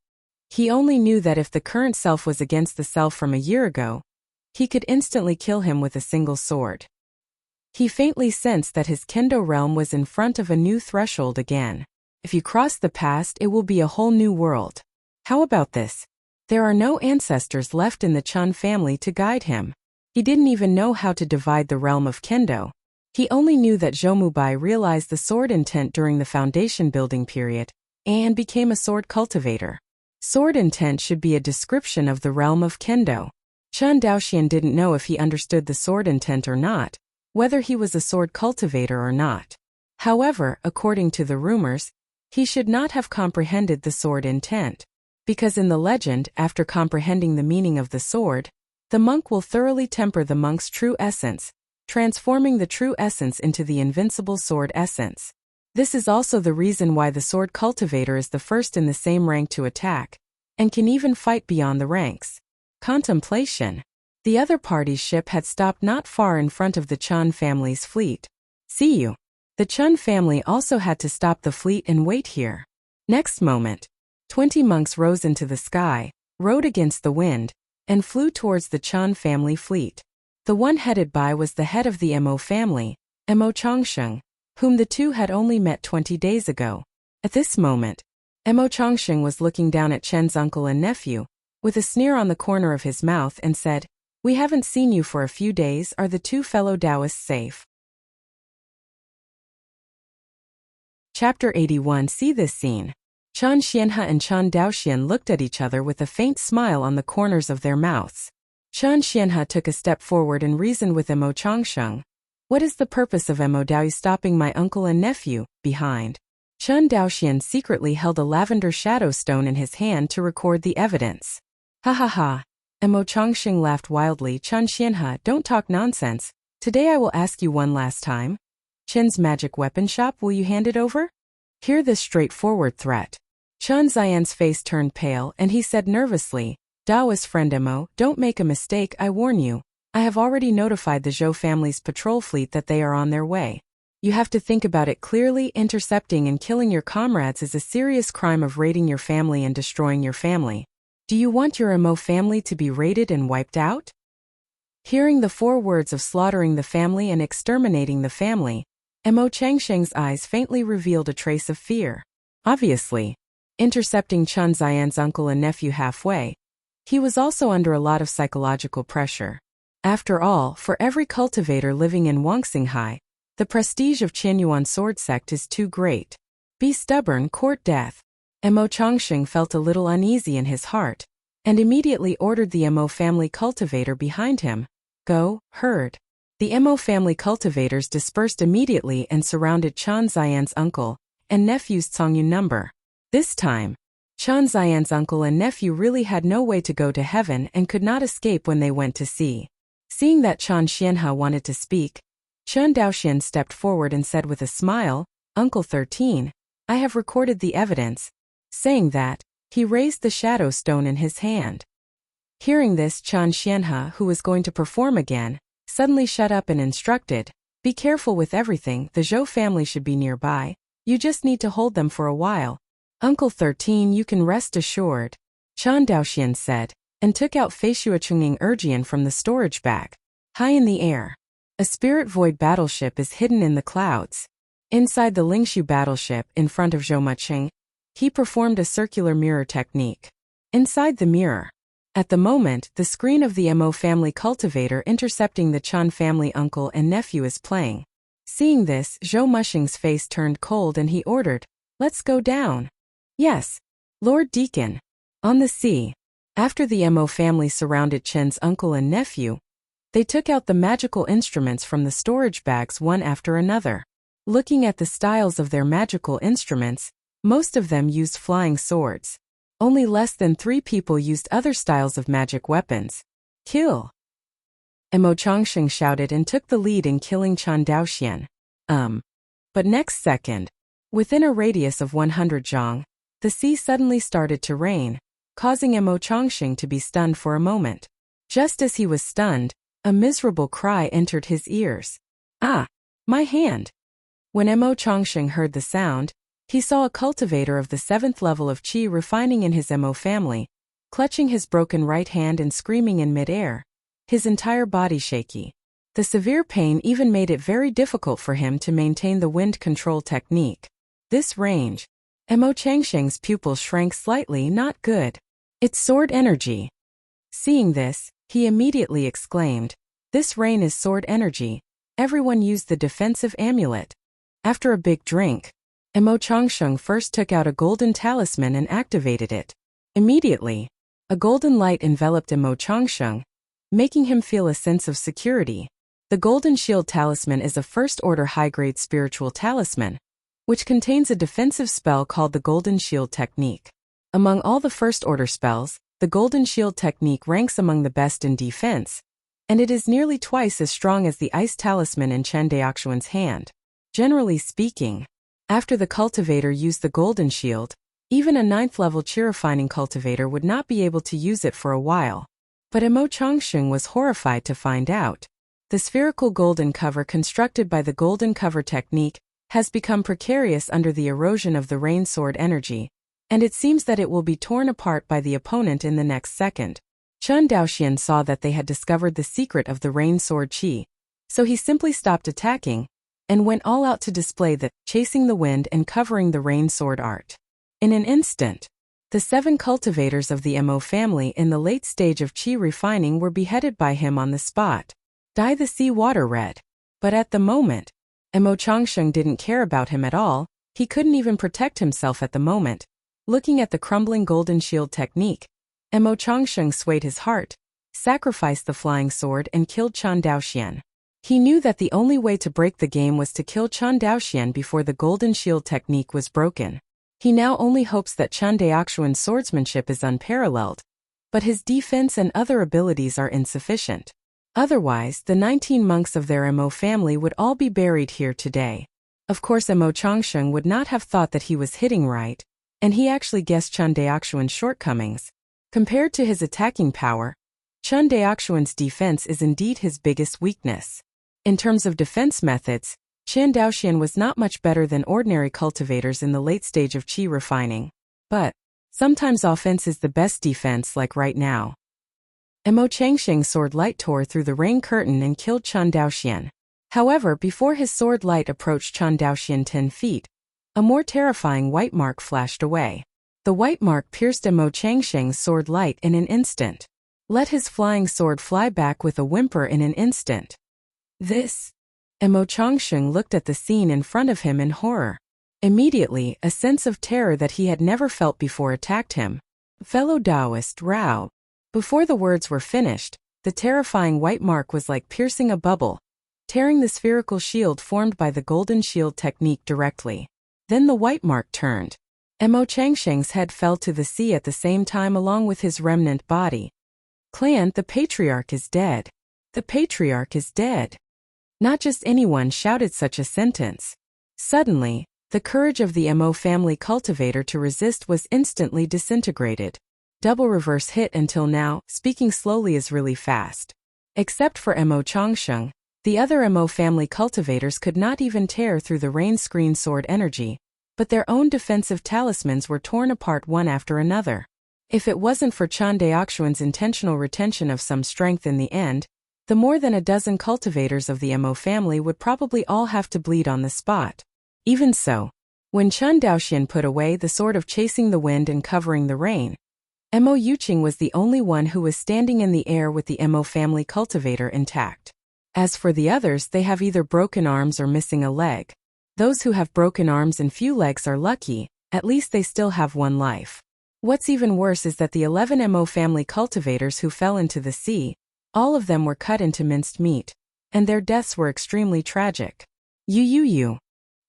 He only knew that if the current self was against the self from a year ago, he could instantly kill him with a single sword. He faintly sensed that his Kendo realm was in front of a new threshold again. If you cross the past, it will be a whole new world. How about this? There are no ancestors left in the Chen family to guide him. He didn't even know how to divide the realm of Kendo. He only knew that Zhou Mubai realized the sword intent during the foundation building period, and became a sword cultivator. Sword intent should be a description of the realm of Kendo. Chen Daoxian didn't know if he understood the sword intent or not, whether he was a sword cultivator or not. However, according to the rumors, he should not have comprehended the sword intent, because in the legend, after comprehending the meaning of the sword, the monk will thoroughly temper the monk's true essence, transforming the true essence into the invincible sword essence. This is also the reason why the sword cultivator is the first in the same rank to attack, and can even fight beyond the ranks. Contemplation. The other party's ship had stopped not far in front of the Chen family's fleet. See you. The Chen family also had to stop the fleet and wait here. Next moment, 20 monks rose into the sky, rode against the wind, and flew towards the Chen family fleet. The one headed by was the head of the Mo family, Mo Changsheng, whom the two had only met 20 days ago. At this moment, Mo Changsheng was looking down at Chen's uncle and nephew, with a sneer on the corner of his mouth, and said, "We haven't seen you for a few days. Are the two fellow Taoists safe?" Chapter 81. See this scene. Chen Xianhe and Chen Daoxian looked at each other with a faint smile on the corners of their mouths. Chen Xianhe took a step forward and reasoned with Mo Changsheng. "What is the purpose of Mo Daoyi stopping my uncle and nephew behind?" Chen Daoxian secretly held a lavender shadow stone in his hand to record the evidence. "Ha ha ha." Mo Changsheng laughed wildly. "Chen Xianhe, don't talk nonsense. Today I will ask you one last time. Chen's magic weapon shop, will you hand it over?" Hear this straightforward threat. Chen Xian's face turned pale, and he said nervously, "Daoist friend Mo, don't make a mistake, I warn you. I have already notified the Zhou family's patrol fleet that they are on their way. You have to think about it clearly. Intercepting and killing your comrades is a serious crime of raiding your family and destroying your family. Do you want your Mo family to be raided and wiped out?" Hearing the 4 words of slaughtering the family and exterminating the family, Mo Changsheng's eyes faintly revealed a trace of fear. Obviously, intercepting Chen Xian's uncle and nephew halfway, he was also under a lot of psychological pressure. After all, for every cultivator living in Wuxia, the prestige of Qianyuan sword sect is too great. Be stubborn, court death. Mo Changsheng felt a little uneasy in his heart, and immediately ordered the Mo family cultivator behind him. "Go, herd." The Mo family cultivators dispersed immediately and surrounded Chen Xian's uncle and nephew's Congyun number. This time, Chen Xian's uncle and nephew really had no way to go to heaven and could not escape when they went to sea. Seeing that Chen Xianhe wanted to speak, Chen Daoxian stepped forward and said with a smile, "Uncle 13, I have recorded the evidence." Saying that, he raised the shadow stone in his hand. Hearing this, Chen Xianhe, who was going to perform again, suddenly shut up and instructed, "Be careful with everything. The Zhou family should be nearby. You just need to hold them for a while." "Uncle 13, you can rest assured," Chen Daoxian said, and took out Feishua Chungning Ergian from the storage bag. High in the air, a spirit void battleship is hidden in the clouds. Inside the Lingshu battleship, in front of Zhou Muqing, he performed a circular mirror technique. Inside the mirror, at the moment, the screen of the Mo family cultivator intercepting the Chan family uncle and nephew is playing. Seeing this, Zhou Mushing's face turned cold and he ordered, "Let's go down." "Yes, Lord Deacon." On the sea, after the Mo family surrounded Chen's uncle and nephew, they took out the magical instruments from the storage bags one after another. Looking at the styles of their magical instruments, most of them used flying swords. Only less than 3 people used other styles of magic weapons. "Kill!" Mo Changsheng shouted and took the lead in killing Chan Daoxian. But next second, within a radius of 100 zhang, the sea suddenly started to rain, causing Mo Changsheng to be stunned for a moment. Just as he was stunned, a miserable cry entered his ears. "Ah! My hand!" When Mo Changsheng heard the sound, he saw a cultivator of the 7th level of Qi refining in his Mo family, clutching his broken right hand and screaming in midair, his entire body shaky. The severe pain even made it very difficult for him to maintain the wind control technique. This range. Mo Changsheng's pupils shrank slightly. Not good. "It's sword energy." Seeing this, he immediately exclaimed, "This rain is sword energy." Everyone used the defensive amulet. After a big drink, Mo Changsheng first took out a golden talisman and activated it. Immediately, a golden light enveloped Mo Changsheng, making him feel a sense of security. The Golden Shield Talisman is a first-order high-grade spiritual talisman, which contains a defensive spell called the Golden Shield Technique. Among all the first-order spells, the Golden Shield Technique ranks among the best in defense, and it is nearly twice as strong as the Ice Talisman in Chen Daoxuan's hand. Generally speaking, after the cultivator used the Golden Shield, even a 9th-level Qi refining cultivator would not be able to use it for a while. But Mo Changsheng was horrified to find out. The spherical golden cover constructed by the golden cover technique has become precarious under the erosion of the rain sword energy, and it seems that it will be torn apart by the opponent in the next second. Chen Daoxian saw that they had discovered the secret of the rain sword Qi, so he simply stopped attacking and went all out to display the chasing the wind and covering the rain sword art. In an instant, the 7 cultivators of the Mo family in the late stage of Qi refining were beheaded by him on the spot. Dye the sea water red. But at the moment, Mo Changsheng didn't care about him at all. He couldn't even protect himself at the moment. Looking at the crumbling golden shield technique, Mo Changsheng swayed his heart, sacrificed the flying sword and killed Chan Daoxian. He knew that the only way to break the game was to kill Chan Daoxian before the golden shield technique was broken. He now only hopes that Chan Daoxuan's swordsmanship is unparalleled, but his defense and other abilities are insufficient. Otherwise, the 19 monks of their Mo family would all be buried here today. Of course, Mo Changsheng would not have thought that he was hitting right, and he actually guessed Chan Daoxuan's shortcomings. Compared to his attacking power, Chan Daoxuan's defense is indeed his biggest weakness. In terms of defense methods, Chan Daoxian was not much better than ordinary cultivators in the late stage of Qi refining. But sometimes offense is the best defense, like right now. Mo Changsheng's sword light tore through the rain curtain and killed Chan Daoxian. However, before his sword light approached Chan Daoxian 10 feet, a more terrifying white mark flashed away. The white mark pierced Mo Changsheng's sword light in an instant. Let his flying sword fly back with a whimper in an instant. This. Mo Changsheng looked at the scene in front of him in horror. Immediately, a sense of terror that he had never felt before attacked him. "Fellow Taoist, Rao." Before the words were finished, the terrifying white mark was like piercing a bubble, tearing the spherical shield formed by the golden shield technique directly. Then the white mark turned. Mo Changsheng's head fell to the sea at the same time along with his remnant body. "Clan, the patriarch is dead. The patriarch is dead." Not just anyone shouted such a sentence. Suddenly, the courage of the Mo family cultivator to resist was instantly disintegrated. Double reverse hit. Until now, speaking slowly is really fast. Except for Mo Changsheng, the other Mo family cultivators could not even tear through the rain screen sword energy, but their own defensive talismans were torn apart one after another. If it wasn't for Chan Daoxuan's intentional retention of some strength in the end, the more than a dozen cultivators of the Mo family would probably all have to bleed on the spot. Even so, When Chen Daoxian put away the sword of chasing the wind and covering the rain, Mo Yuqing was the only one who was standing in the air with the Mo family cultivator intact. As for the others, they have either broken arms or missing a leg. Those who have broken arms and few legs are lucky, at least they still have one life. What's even worse is that the 11 Mo family cultivators who fell into the sea, all of them were cut into minced meat, and their deaths were extremely tragic.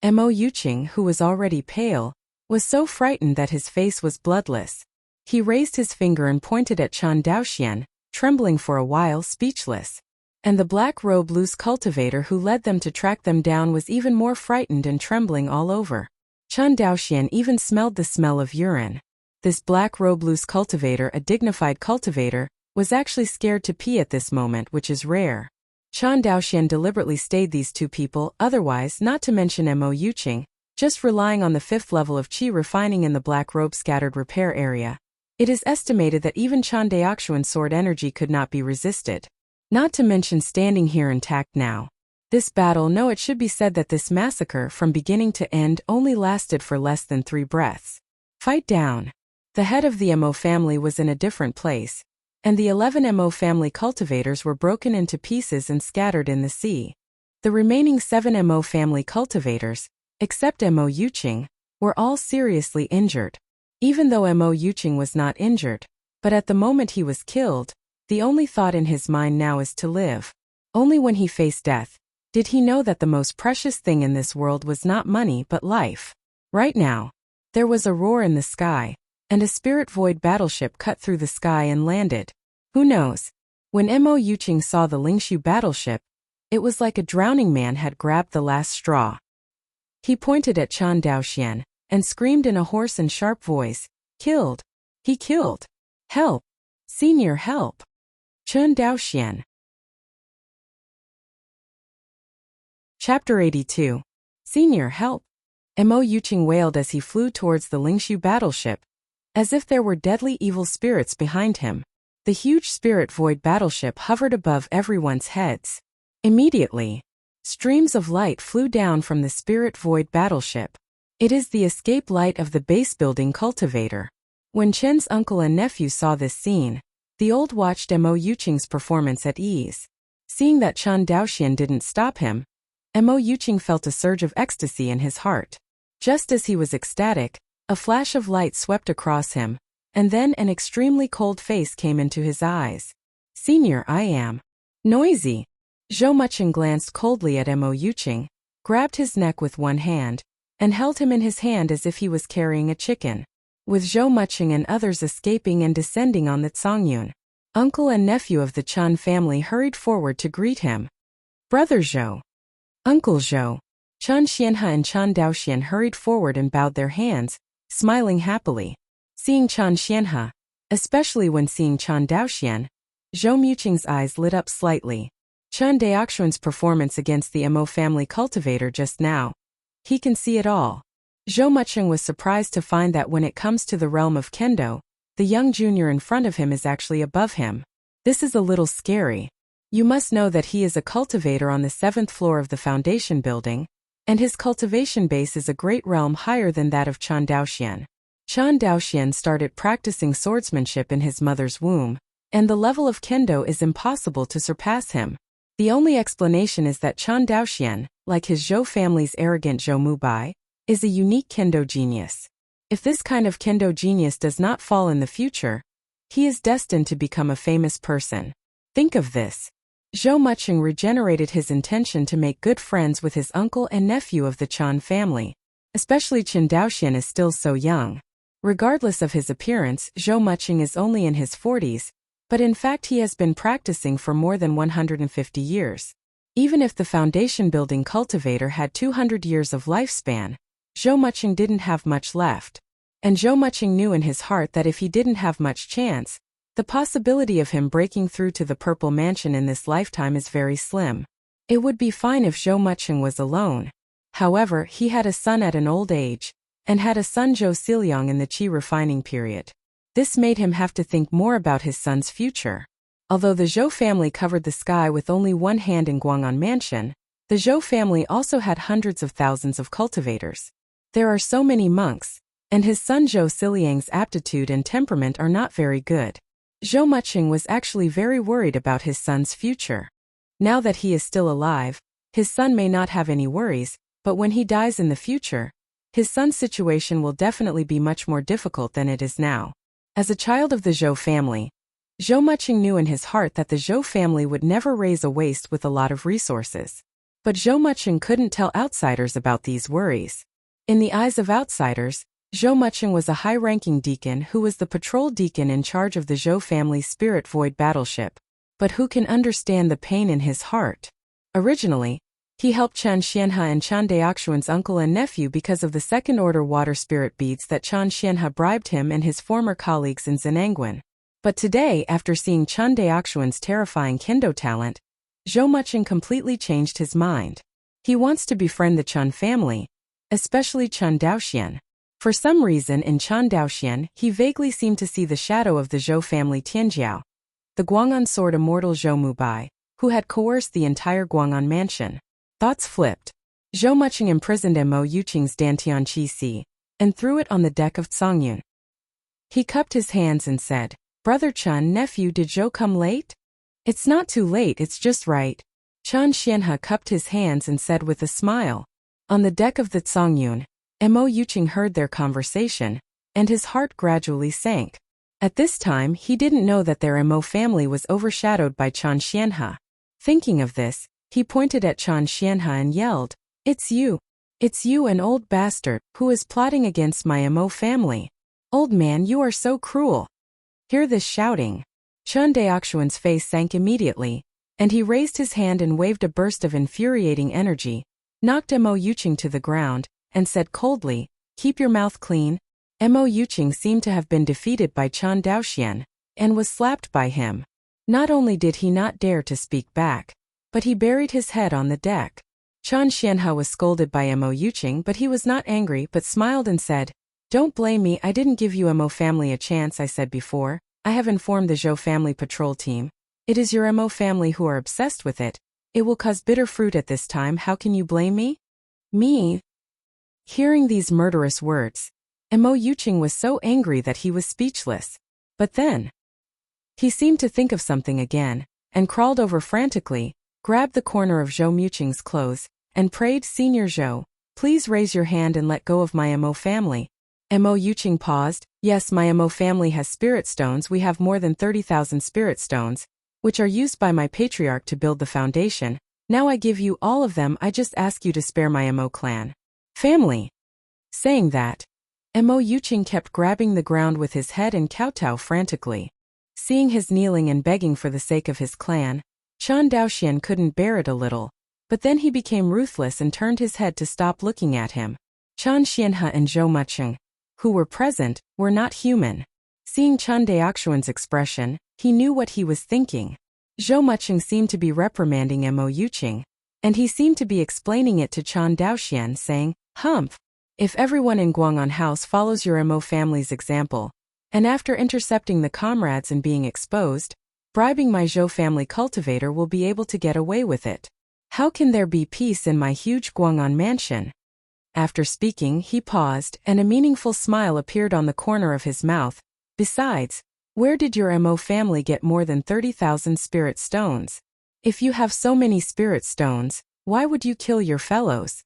Mo Yuqing, who was already pale, was so frightened that his face was bloodless. He raised his finger and pointed at Chen Daoxian, trembling for a while, speechless. And the black-robe loose cultivator who led them to track them down was even more frightened and trembling all over. Chen Daoxian even smelled the smell of urine. This black-robe loose cultivator, a dignified cultivator, was actually scared to pee at this moment, which is rare. Chen Daoxian deliberately stayed these two people, otherwise, not to mention Mo Yuqing, just relying on the 5th level of qi refining in the black-robe scattered repair area. It is estimated that even Chen Daoxian's sword energy could not be resisted. Not to mention standing here intact now. This battle, no, it should be said that this massacre from beginning to end only lasted for less than 3 breaths. Fight down. The head of the Mo family was in a different place, and the 11 Mo family cultivators were broken into pieces and scattered in the sea. The remaining 7 Mo family cultivators, except Mo Yuqing, were all seriously injured. Even though Mo Yuqing was not injured, but at the moment he was killed, the only thought in his mind now is to live. Only when he faced death did he know that the most precious thing in this world was not money but life. Right now, there was a roar in the sky, and a spirit void battleship cut through the sky and landed. Who knows? When Mo Yuqing saw the Lingshu battleship, it was like a drowning man had grabbed the last straw. He pointed at Chen Daoxian and screamed in a hoarse and sharp voice, "Killed! He killed! Help! Senior, help!" Chen Daoxian. Chapter 82. Senior, help! Mo Yuqing wailed as he flew towards the Lingshu battleship, as if there were deadly evil spirits behind him. The huge spirit void battleship hovered above everyone's heads. Immediately, streams of light flew down from the spirit void battleship. It is the escape light of the base building cultivator. When Chen's uncle and nephew saw this scene, the old watched Mo Yuqing's performance at ease. Seeing that Chen Daoxian didn't stop him, Mo Yuqing felt a surge of ecstasy in his heart. Just as he was ecstatic, a flash of light swept across him, and then an extremely cold face came into his eyes. "Senior, I am noisy." Zhou Muqing glanced coldly at Mo Yuqing, grabbed his neck with one hand, and held him in his hand as if he was carrying a chicken. With Zhou Muqing and others escaping and descending on the Zongyun, uncle and nephew of the Chen family hurried forward to greet him. "Brother Zhou." "Uncle Zhou." Chen Xianhe and Chen Daoxian hurried forward and bowed their hands, smiling happily. Seeing Chen Xianhe, especially when seeing Chen Daoxian, Zhou Muqing's eyes lit up slightly. Chen Daoxian's performance against the Mo family cultivator just now. He can see it all. Zhou Muqing was surprised to find that when it comes to the realm of Kendo, the young junior in front of him is actually above him. This is a little scary. You must know that he is a cultivator on the 7th floor of the foundation building, and his cultivation base is a great realm higher than that of Chen Daoxian. Chen Daoxian started practicing swordsmanship in his mother's womb, and the level of Kendo is impossible to surpass him. The only explanation is that Chen Daoxian, like his Zhou family's arrogant Zhou Mubai, is a unique Kendo genius. If this kind of Kendo genius does not fall in the future, he is destined to become a famous person. Think of this. Zhou Muqing regenerated his intention to make good friends with his uncle and nephew of the Chen family. Especially Chen Daoxian is still so young. Regardless of his appearance, Zhou Muqing is only in his 40s, but in fact he has been practicing for more than 150 years. Even if the foundation building cultivator had 200 years of lifespan, Zhou Muqing didn't have much left. And Zhou Muqing knew in his heart that if he didn't have much chance, the possibility of him breaking through to the Purple Mansion in this lifetime is very slim. It would be fine if Zhou Muqing was alone. However, he had a son at an old age, and had a son Zhou Xiliang in the qi refining period. This made him have to think more about his son's future. Although the Zhou family covered the sky with only one hand in Guang'an Mansion, the Zhou family also had hundreds of thousands of cultivators. There are so many monks, and his son Zhou Siliang's aptitude and temperament are not very good. Zhou Muqing was actually very worried about his son's future. Now that he is still alive, his son may not have any worries, but when he dies in the future, his son's situation will definitely be much more difficult than it is now. As a child of the Zhou family, Zhou Muqing knew in his heart that the Zhou family would never raise a waste with a lot of resources. But Zhou Muqing couldn't tell outsiders about these worries. In the eyes of outsiders, Zhou Muqing was a high-ranking deacon who was the patrol deacon in charge of the Zhou family's Spirit Void battleship. But who can understand the pain in his heart? Originally, he helped Chen Xianhe and Chen Daoxuan's uncle and nephew because of the second-order water spirit beads that Chen Xianhe bribed him and his former colleagues in Zenangwan. But today, after seeing Chen Daoxuan's terrifying kendo talent, Zhou Muqing completely changed his mind. He wants to befriend the Chen family, especially Chen Daoxian. For some reason in Chen Daoxian, he vaguely seemed to see the shadow of the Zhou family Tianjiao, the Guang'an sword immortal Zhou Mubai, who had coerced the entire Guang'an mansion. Thoughts flipped. Zhou Muqing imprisoned Mo Yuqing's Dantian Qi Si and threw it on the deck of Zongyun. He cupped his hands and said, "Brother Chen, nephew, did Zhou come late?" "It's not too late, it's just right." Chen Xianhe cupped his hands and said with a smile. On the deck of the Zongyun, Mo Yuqing heard their conversation, and his heart gradually sank. At this time he didn't know that their Mo family was overshadowed by Chen Xianhe. Thinking of this, he pointed at Chen Xianhe and yelled, It's you, an old bastard, who is plotting against my Mo family. Old man, you are so cruel." Hear this shouting. Chen Daoxuan's face sank immediately, and he raised his hand and waved a burst of infuriating energy, knocked Mo Yuqing to the ground, and said coldly, "Keep your mouth clean." Mo Yuqing seemed to have been defeated by Chen Daoxian, and was slapped by him. Not only did he not dare to speak back, but he buried his head on the deck. Chen Xianhe was scolded by Mo Yuqing, but he was not angry but smiled and said, "Don't blame me, I didn't give you Mo family a chance. I said before, I have informed the Zhou family patrol team. It is your Mo family who are obsessed with it. It will cause bitter fruit at this time. How can you blame me?" Me? Hearing these murderous words, Mo Yuqing was so angry that he was speechless. But then, he seemed to think of something again, and crawled over frantically, grabbed the corner of Zhou Muqing's clothes, and prayed, "Senior Zhou, please raise your hand and let go of my Mo family." Mo Yuqing paused. "Yes, my Mo family has spirit stones. We have more than 30,000 spirit stones, which are used by my patriarch to build the foundation. Now I give you all of them. I just ask you to spare my Mo clan family." Saying that, Mo Yuqing kept grabbing the ground with his head and kowtow frantically. Seeing his kneeling and begging for the sake of his clan, Chen Daoxian couldn't bear it a little, but then he became ruthless and turned his head to stop looking at him. Chen Xianhe and Zhou Muqing, who were present, were not human. Seeing Chen Daoxuan's expression, he knew what he was thinking. Zhou Muqing seemed to be reprimanding Mo Yuqing, and he seemed to be explaining it to Chen Daoxian, saying, "Humph! If everyone in Guang'an House follows your Mo family's example, and after intercepting the comrades and being exposed, bribing my Zhou family cultivator will be able to get away with it. How can there be peace in my huge Guang'an mansion?" After speaking, he paused, and a meaningful smile appeared on the corner of his mouth. "Besides, where did your Mo family get more than 30,000 spirit stones? If you have so many spirit stones, why would you kill your fellows?"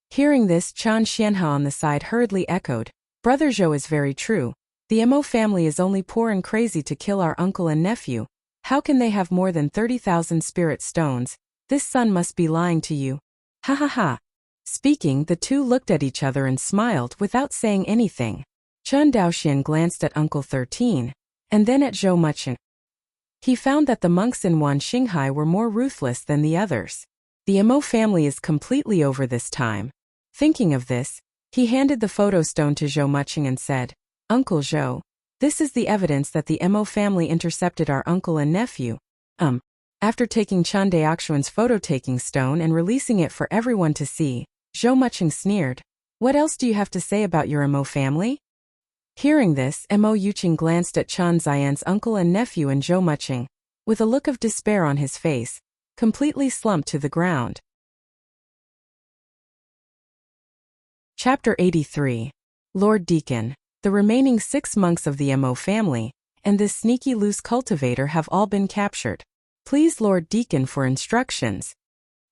Hearing this, Chen Xianhe on the side hurriedly echoed, "Brother Zhou is very true. The Mo family is only poor and crazy to kill our uncle and nephew. How can they have more than 30,000 spirit stones? This son must be lying to you. Ha ha ha." Speaking, the two looked at each other and smiled without saying anything. Chen Daoxian glanced at Uncle 13, and then at Zhou Muqing. He found that the monks in Wan Xinghai were more ruthless than the others. The Mo family is completely over this time. Thinking of this, he handed the photo stone to Zhou Muqing and said, "Uncle Zhou, this is the evidence that the Mo family intercepted our uncle and nephew." After taking Chen Daoxuan's photo-taking stone and releasing it for everyone to see, Zhou Muqing sneered, "What else do you have to say about your Mo family?" Hearing this, Mo Yuqing glanced at Chen Ziyan's uncle and nephew and Zhou Muqing, with a look of despair on his face, completely slumped to the ground. Chapter 83. Lord Deacon. The remaining 6 monks of the Mo family, and this sneaky loose cultivator have all been captured. Please Lord Deacon for instructions.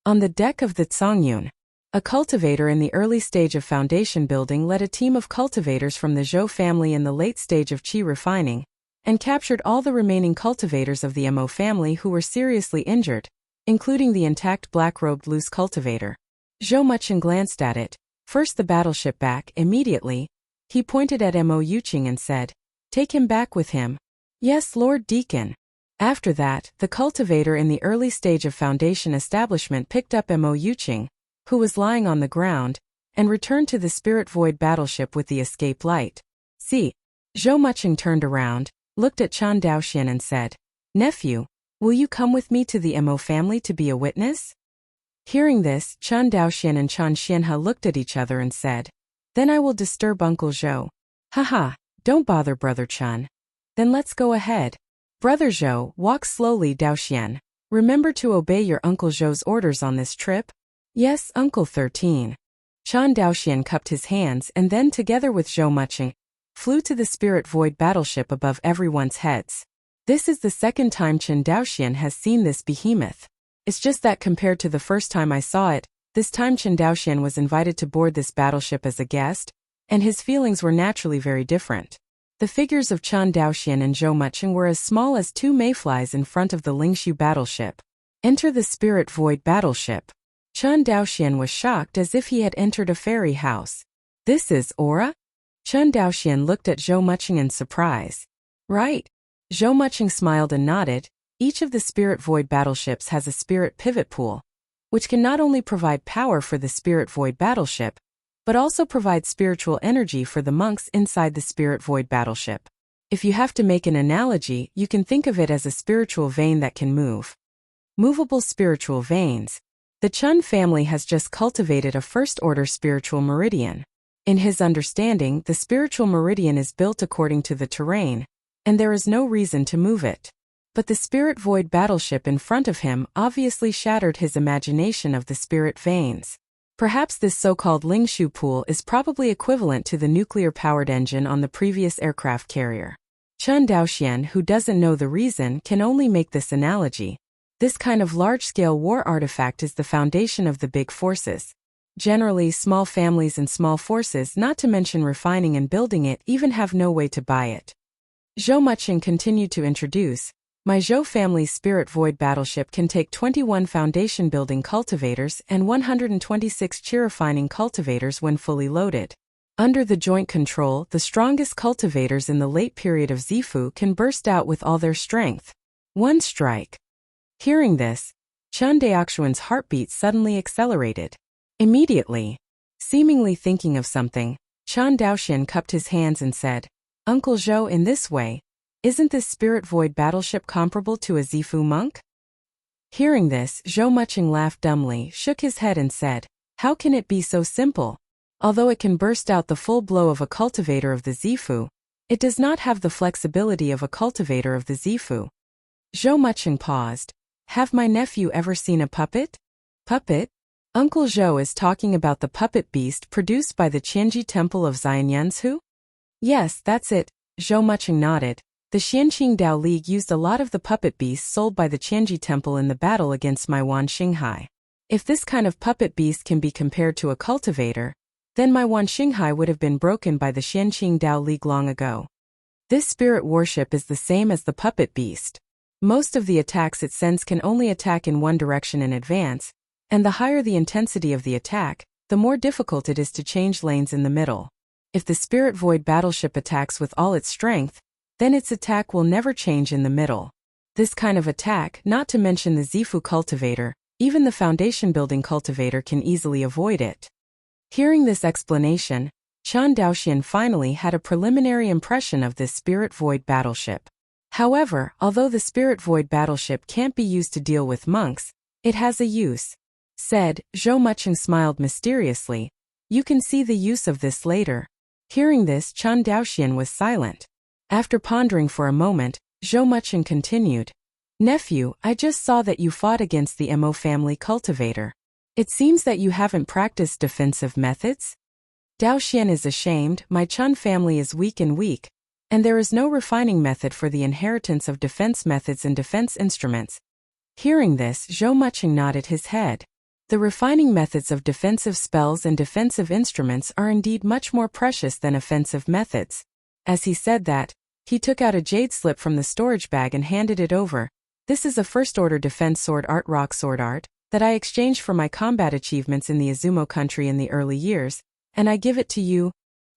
On the deck of the Tsongyun, a cultivator in the early stage of foundation building led a team of cultivators from the Zhou family in the late stage of qi refining, and captured all the remaining cultivators of the Mo family who were seriously injured, including the intact black-robed loose cultivator. Zhou Muqing glanced at it, first the battleship back. Immediately, he pointed at Mo Yuqing and said, "Take him back with him." "Yes, Lord Deacon." After that, the cultivator in the early stage of foundation establishment picked up Mo Yuqing, who was lying on the ground, and returned to the Spirit Void battleship with the escape light. See. Zhou Muqing turned around, looked at Chen Daoxian and said, "Nephew, will you come with me to the Mo family to be a witness?" Hearing this, Chen Daoxian and Chen Xianhe looked at each other and said, "Then I will disturb Uncle Zhou." "Haha, don't bother Brother Chen. Then let's go ahead. Brother Zhou, walk slowly. Daoxian, remember to obey your Uncle Zhou's orders on this trip." "Yes, Uncle 13. Chen Daoxian cupped his hands and then together with Zhou Muqing, flew to the Spirit Void battleship above everyone's heads. This is the second time Chen Daoxian has seen this behemoth. It's just that compared to the first time I saw it, this time Chen Daoxian was invited to board this battleship as a guest, and his feelings were naturally very different. The figures of Chen Daoxian and Zhou Muqing were as small as 2 mayflies in front of the Lingshu battleship. Enter the Spirit Void battleship. Chen Daoxian was shocked as if he had entered a fairy house. "This is Aura?" Chen Daoxian looked at Zhou Muqing in surprise. "Right." Zhou Muqing smiled and nodded. Each of the Spirit Void battleships has a spirit pivot pool, which can not only provide power for the Spirit Void battleship, but also provide spiritual energy for the monks inside the Spirit Void battleship. If you have to make an analogy, you can think of it as a spiritual vein that can move. Movable spiritual veins. The Chen family has just cultivated a first-order spiritual meridian. In his understanding, the spiritual meridian is built according to the terrain, and there is no reason to move it. But the Spirit Void battleship in front of him obviously shattered his imagination of the spirit veins. Perhaps this so-called Lingshu pool is probably equivalent to the nuclear-powered engine on the previous aircraft carrier. Chen Daoxian, who doesn't know the reason, can only make this analogy. This kind of large-scale war artifact is the foundation of the big forces. Generally, small families and small forces, not to mention refining and building it, even have no way to buy it. Zhou Muqing continued to introduce, "My Zhou family's Spirit Void battleship can take 21 foundation-building cultivators and 126 qi refining cultivators when fully loaded. Under the joint control, the strongest cultivators in the late period of Zifu can burst out with all their strength. One strike." Hearing this, Chen Daoxian's heartbeat suddenly accelerated. Immediately, seemingly thinking of something, Chen Daoxian cupped his hands and said, "Uncle Zhou, in this way, isn't this Spirit Void battleship comparable to a Zifu monk?" Hearing this, Zhou Muqing laughed dumbly, shook his head and said, "How can it be so simple? Although it can burst out the full blow of a cultivator of the Zifu, it does not have the flexibility of a cultivator of the Zifu." Zhou Muqing paused. "Have my nephew ever seen a puppet?" "Puppet?" Uncle Zhou is talking about the puppet beast produced by the Qianji Temple of Xianyanzhu? "Yes, that's it." Zhou Muqing nodded. "The Xianqing Dao League used a lot of the puppet beasts sold by the Qianji Temple in the battle against my Wan Xinghai. If this kind of puppet beast can be compared to a cultivator, then my Wan Xinghai would have been broken by the Xianqing Dao League long ago. This spirit warship is the same as the puppet beast. Most of the attacks it sends can only attack in one direction in advance, and the higher the intensity of the attack, the more difficult it is to change lanes in the middle. If the Spirit Void battleship attacks with all its strength, then its attack will never change in the middle. This kind of attack, not to mention the Zifu cultivator, even the foundation-building cultivator can easily avoid it." Hearing this explanation, Chen Daoxian finally had a preliminary impression of this Spirit Void battleship. However, although the Spirit Void battleship can't be used to deal with monks, it has a use. Said, Zhou Muqing smiled mysteriously. "You can see the use of this later." Hearing this, Chen Daoxian was silent. After pondering for a moment, Zhou Muqing continued, "Nephew, I just saw that you fought against the Mo family cultivator. It seems that you haven't practiced defensive methods?" Dao Xian is ashamed, my Chun family is weak, and there is no refining method for the inheritance of defense methods and defense instruments. Hearing this, Zhou Muqing nodded his head. The refining methods of defensive spells and defensive instruments are indeed much more precious than offensive methods. As he said that, he took out a jade slip from the storage bag and handed it over. This is a first-order defense sword art, rock sword art, that I exchanged for my combat achievements in the Izumo country in the early years, and I give it to you.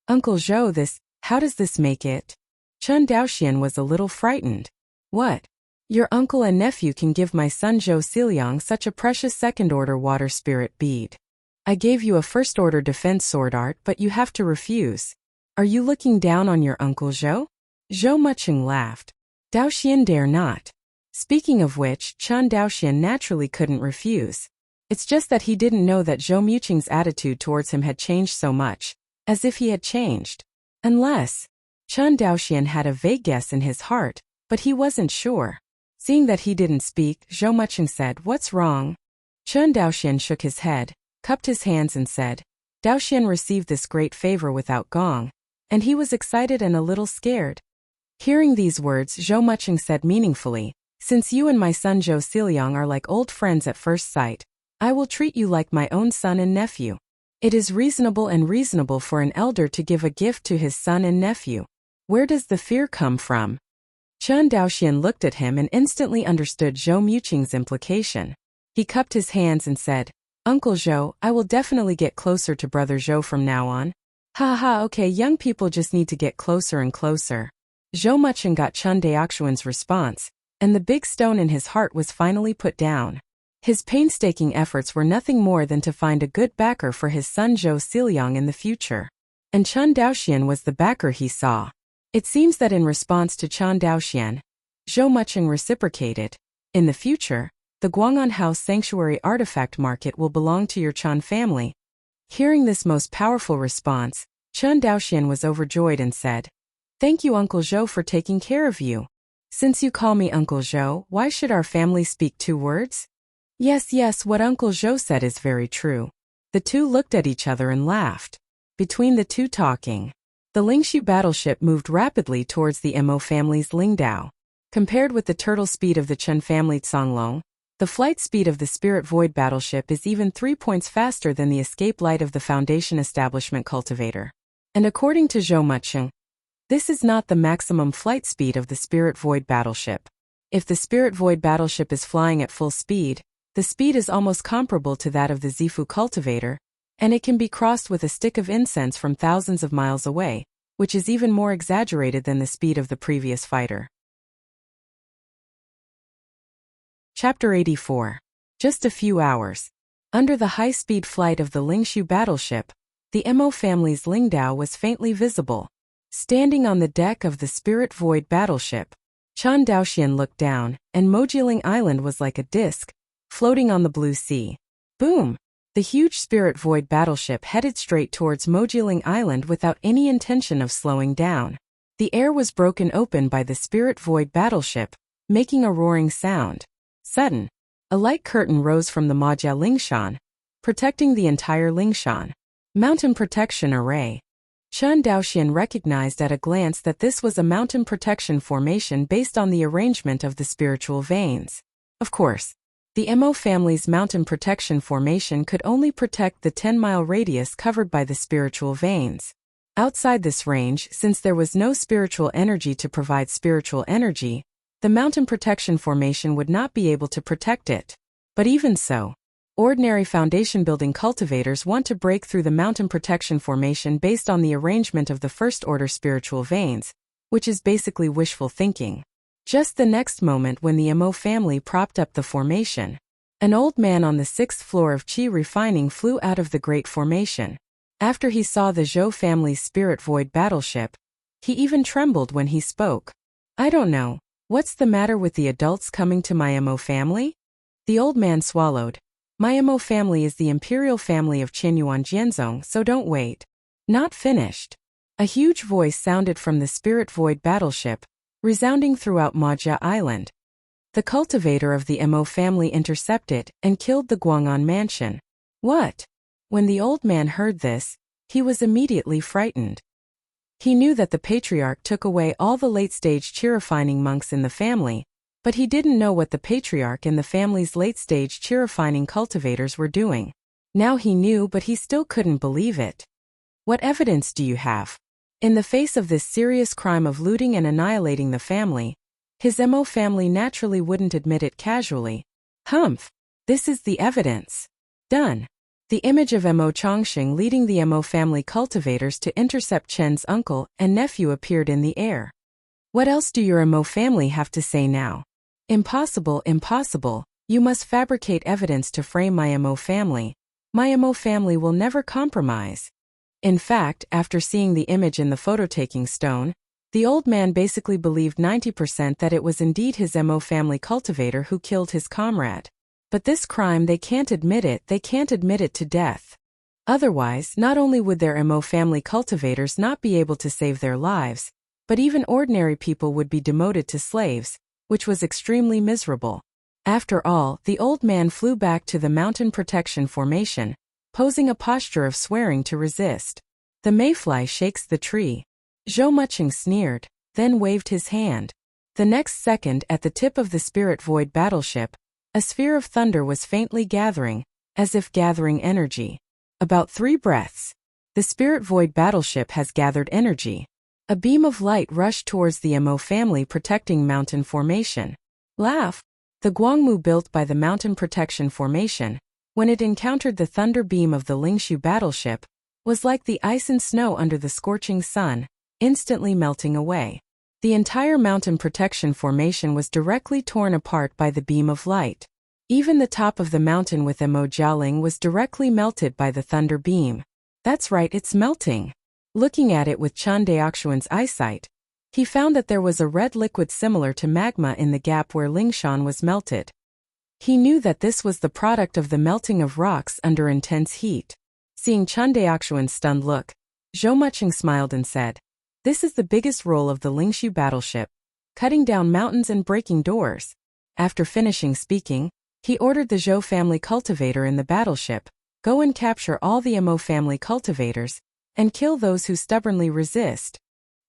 Uncle Zhou, how does this make it? Chun Daoxian was a little frightened. What? Your uncle and nephew can give my son Zhou Xiliang such a precious second-order water spirit bead. I gave you a first-order defense sword art, but you have to refuse. Are you looking down on your uncle Zhou? Zhou Muqing laughed. Daoxian dare not. Speaking of which, Chun Daoxian naturally couldn't refuse. It's just that he didn't know that Zhou Muqing's attitude towards him had changed so much, as if he had changed. Unless, Chun Daoxian had a vague guess in his heart, but he wasn't sure. Seeing that he didn't speak, Zhou Muqing said, "What's wrong?" Chun Daoxian shook his head, cupped his hands and said, Daoxian received this great favor without gong, and he was excited and a little scared. Hearing these words, Zhou Muqing said meaningfully, "Since you and my son Zhou Xiliang are like old friends at first sight, I will treat you like my own son and nephew. It is reasonable for an elder to give a gift to his son and nephew. Where does the fear come from?" Chun Daoxian looked at him and instantly understood Zhou Muqing's implication. He cupped his hands and said, "Uncle Zhou, I will definitely get closer to brother Zhou from now on." Ha, okay, young people just need to get closer and closer. Zhou Muqing got Chun Daoxian's response, and the big stone in his heart was finally put down. His painstaking efforts were nothing more than to find a good backer for his son Zhou Xiliang in the future. And Chun Daoxian was the backer he saw. It seems that in response to Chun Daoxian, Zhou Muqing reciprocated. In the future, the Guang'an House Sanctuary Artifact Market will belong to your Chun family. Hearing this most powerful response, Chun Daoxian was overjoyed and said, "Thank you, Uncle Zhou, for taking care of you. Since you call me Uncle Zhou, why should our family speak two words?" Yes, what Uncle Zhou said is very true. The two looked at each other and laughed. Between the two talking, the Lingshu battleship moved rapidly towards the Mo family's Lingdao. Compared with the turtle speed of the Chun family Songlong, the flight speed of the Spirit Void battleship is even 3 points faster than the escape light of the Foundation establishment Cultivator. And according to Zhou Muqing, this is not the maximum flight speed of the Spirit Void battleship. If the Spirit Void battleship is flying at full speed, the speed is almost comparable to that of the Zifu Cultivator, and it can be crossed with a stick of incense from thousands of miles away, which is even more exaggerated than the speed of the previous fighter. Chapter 84. Just a few hours. Under the high-speed flight of the Lingshu battleship, the Mo family's Lingdao was faintly visible. Standing on the deck of the Spirit Void battleship, Chun Daoxian looked down, and Mojiling Island was like a disc, floating on the blue sea. Boom! The huge Spirit Void battleship headed straight towards Mojiling Island without any intention of slowing down. The air was broken open by the Spirit Void battleship, making a roaring sound. Sudden, a light curtain rose from the Majia Lingshan, protecting the entire Lingshan. Mountain Protection Array. Chun Daoxian recognized at a glance that this was a mountain protection formation based on the arrangement of the spiritual veins. Of course, the Mo family's mountain protection formation could only protect the 10-mile radius covered by the spiritual veins. Outside this range, since there was no spiritual energy to provide spiritual energy, the mountain protection formation would not be able to protect it. But even so, ordinary foundation-building cultivators want to break through the mountain protection formation based on the arrangement of the first-order spiritual veins, which is basically wishful thinking. Just the next moment when the Mo family propped up the formation, an old man on the 6th floor of Qi Refining flew out of the great formation. After he saw the Zhou family's Spirit Void battleship, he even trembled when he spoke. "I don't know, what's the matter with the adults coming to my Mo family?" The old man swallowed. "My Mo family is the imperial family of Qinyuan Jianzong, so don't wait." Not finished. A huge voice sounded from the Spirit Void battleship, resounding throughout Majia Island. The cultivator of the Mo family intercepted and killed the Guang'an mansion. What? When the old man heard this, He was immediately frightened. He knew that the patriarch took away all the late-stage qi refining monks in the family, but he didn't know what the patriarch and the family's late-stage qi refining cultivators were doing. Now he knew, but he still couldn't believe it. What evidence do you have? In the face of this serious crime of looting and annihilating the family, his Mo family naturally wouldn't admit it casually. Humph! This is the evidence. Done. The image of Mo Chongqing leading the Mo family cultivators to intercept Chen's uncle and nephew appeared in the air. What else do your Mo family have to say now? Impossible, impossible. You must fabricate evidence to frame my Mo family. My Mo family will never compromise. In fact, after seeing the image in the photo-taking stone, the old man basically believed 90% that it was indeed his Mo family cultivator who killed his comrade. But this crime, they can't admit it to death. Otherwise, not only would their Mo family cultivators not be able to save their lives, but even ordinary people would be demoted to slaves, which was extremely miserable. After all, the old man flew back to the mountain protection formation, posing a posture of swearing to resist. The mayfly shakes the tree. Zhou Muqing sneered, then waved his hand. The next second, at the tip of the spirit void battleship, a sphere of thunder was faintly gathering, as if gathering energy. About 3 breaths. The spirit void battleship has gathered energy. A beam of light rushed towards the Mo family protecting mountain formation. Laugh! The Guangmu built by the mountain protection formation, when it encountered the thunder beam of the Lingshu battleship, was like the ice and snow under the scorching sun, instantly melting away. The entire mountain protection formation was directly torn apart by the beam of light. Even the top of the mountain with Mo Jialing was directly melted by the thunder beam. That's right, it's melting. Looking at it with Chen Daoxuan's eyesight, he found that there was a red liquid similar to magma in the gap where Lingshan was melted. He knew that this was the product of the melting of rocks under intense heat. Seeing Chen Daoxuan's stunned look, Zhou Muqing smiled and said, "This is the biggest role of the Lingshu battleship, cutting down mountains and breaking doors." After finishing speaking, he ordered the Zhou family cultivator in the battleship, "Go and capture all the Mo family cultivators, and kill those who stubbornly resist."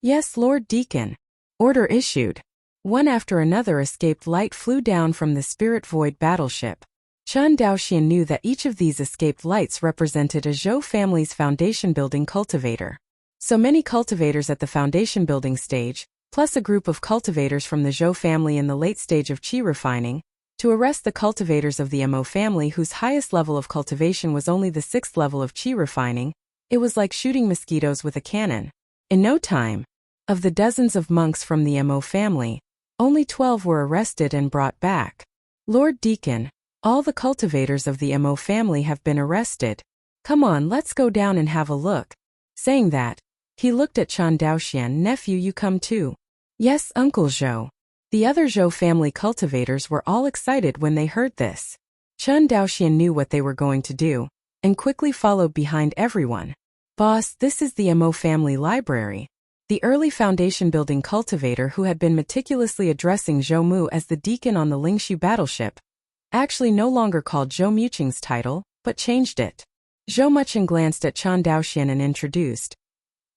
"Yes, Lord Deacon." Order issued. One after another escaped light flew down from the spirit void battleship. Chen Daoxian knew that each of these escaped lights represented a Zhou family's foundation building cultivator. So many cultivators at the foundation building stage, plus a group of cultivators from the Zhou family in the late stage of qi refining, to arrest the cultivators of the Mo family whose highest level of cultivation was only the 6th level of qi refining. It was like shooting mosquitoes with a cannon. In no time, of the dozens of monks from the Mo family, only 12 were arrested and brought back. "Lord Deacon, all the cultivators of the Mo family have been arrested. Come on, let's go down and have a look." Saying that, he looked at Chen Daoxian. "Nephew, you come too?" "Yes, Uncle Zhou." The other Zhou family cultivators were all excited when they heard this. Chen Daoxian knew what they were going to do, and quickly followed behind everyone. "Boss, this is the Mo family library." The early foundation building cultivator who had been meticulously addressing Zhou Mu as the deacon on the Lingshu battleship, actually no longer called Zhou Muqing's title, but changed it. Zhou Muqing glanced at Chen Daoxian and introduced.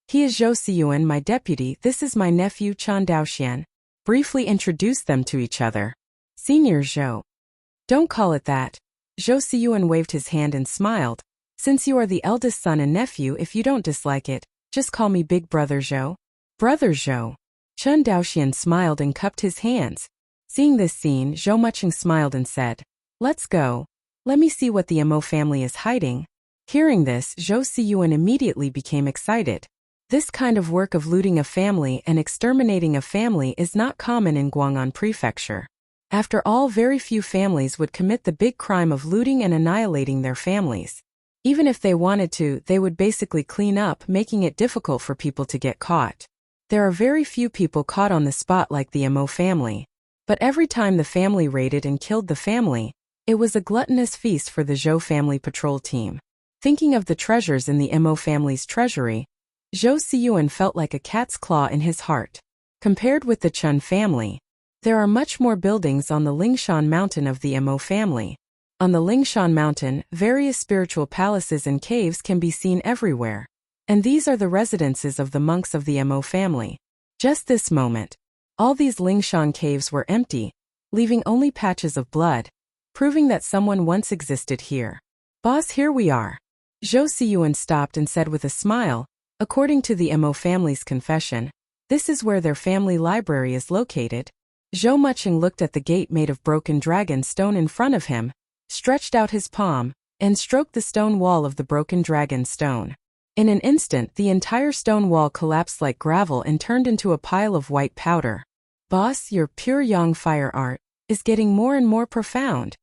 "He is Zhou Siyuan, my deputy. This is my nephew Chen Daoxian." Briefly introduced them to each other. "Senior Zhou." "Don't call it that." Zhou Siyuan waved his hand and smiled. "Since you are the eldest son and nephew, if you don't dislike it, just call me Big Brother Zhou." "Brother Zhou." Chen Daoxian smiled and cupped his hands. Seeing this scene, Zhou Muqing smiled and said, "Let's go. Let me see what the Mo family is hiding." Hearing this, Zhou Siyuan immediately became excited. This kind of work of looting a family and exterminating a family is not common in Guang'an Prefecture. After all, very few families would commit the big crime of looting and annihilating their families. Even if they wanted to, they would basically clean up, making it difficult for people to get caught. There are very few people caught on the spot like the Mo family. But every time the family raided and killed the family, it was a gluttonous feast for the Zhou family patrol team. Thinking of the treasures in the Mo family's treasury, Zhou Siyuan felt like a cat's claw in his heart. Compared with the Chen family, there are much more buildings on the Lingshan mountain of the Mo family. On the Lingshan mountain, various spiritual palaces and caves can be seen everywhere. And these are the residences of the monks of the Mo family. Just this moment, all these Lingshan caves were empty, leaving only patches of blood, proving that someone once existed here. Boss, here we are. Zhou Siyuan stopped and said with a smile, according to the Mo family's confession, this is where their family library is located. Zhou Mucheng looked at the gate made of broken dragon stone in front of him, stretched out his palm, and stroked the stone wall of the broken dragon stone. In an instant, the entire stone wall collapsed like gravel and turned into a pile of white powder. Boss, your pure yang fire art is getting more and more profound.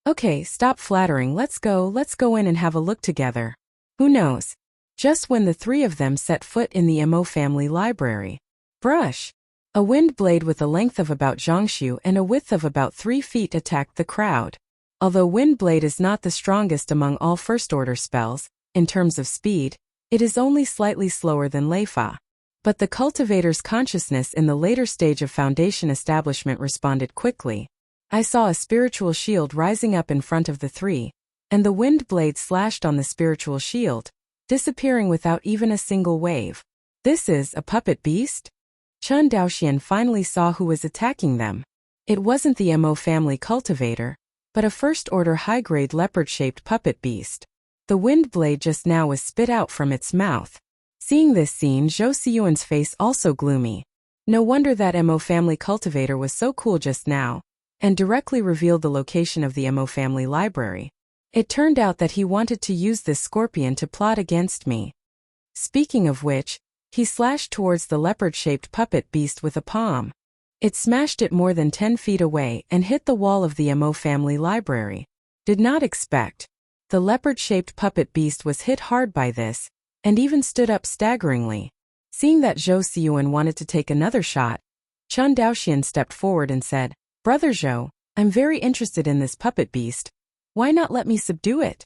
Okay, stop flattering, let's go in and have a look together. Who knows? Just when the three of them set foot in the Mo family library. Brush! A wind blade with a length of about zhongshu and a width of about 3 feet attacked the crowd. Although wind blade is not the strongest among all first-order spells, in terms of speed, it is only slightly slower than Leifa. But the cultivator's consciousness in the later stage of foundation establishment responded quickly. I saw a spiritual shield rising up in front of the three, and the wind blade slashed on the spiritual shield, disappearing without even a single wave. This is a puppet beast? Chun Daoxian finally saw who was attacking them. It wasn't the Mo family cultivator, but a first-order high-grade leopard-shaped puppet beast. The wind blade just now was spit out from its mouth. Seeing this scene, Zhou Siyuan's face also gloomy. No wonder that Mo family cultivator was so cool just now, and directly revealed the location of the Mo family library. It turned out that he wanted to use this scorpion to plot against me. Speaking of which, he slashed towards the leopard-shaped puppet beast with a palm. It smashed it more than 10 feet away and hit the wall of the Mo family library. Did not expect. The leopard-shaped puppet beast was hit hard by this, and even stood up staggeringly. Seeing that Zhou Siyuan wanted to take another shot, Chun Daoxian stepped forward and said, Brother Zhou, I'm very interested in this puppet beast. Why not let me subdue it?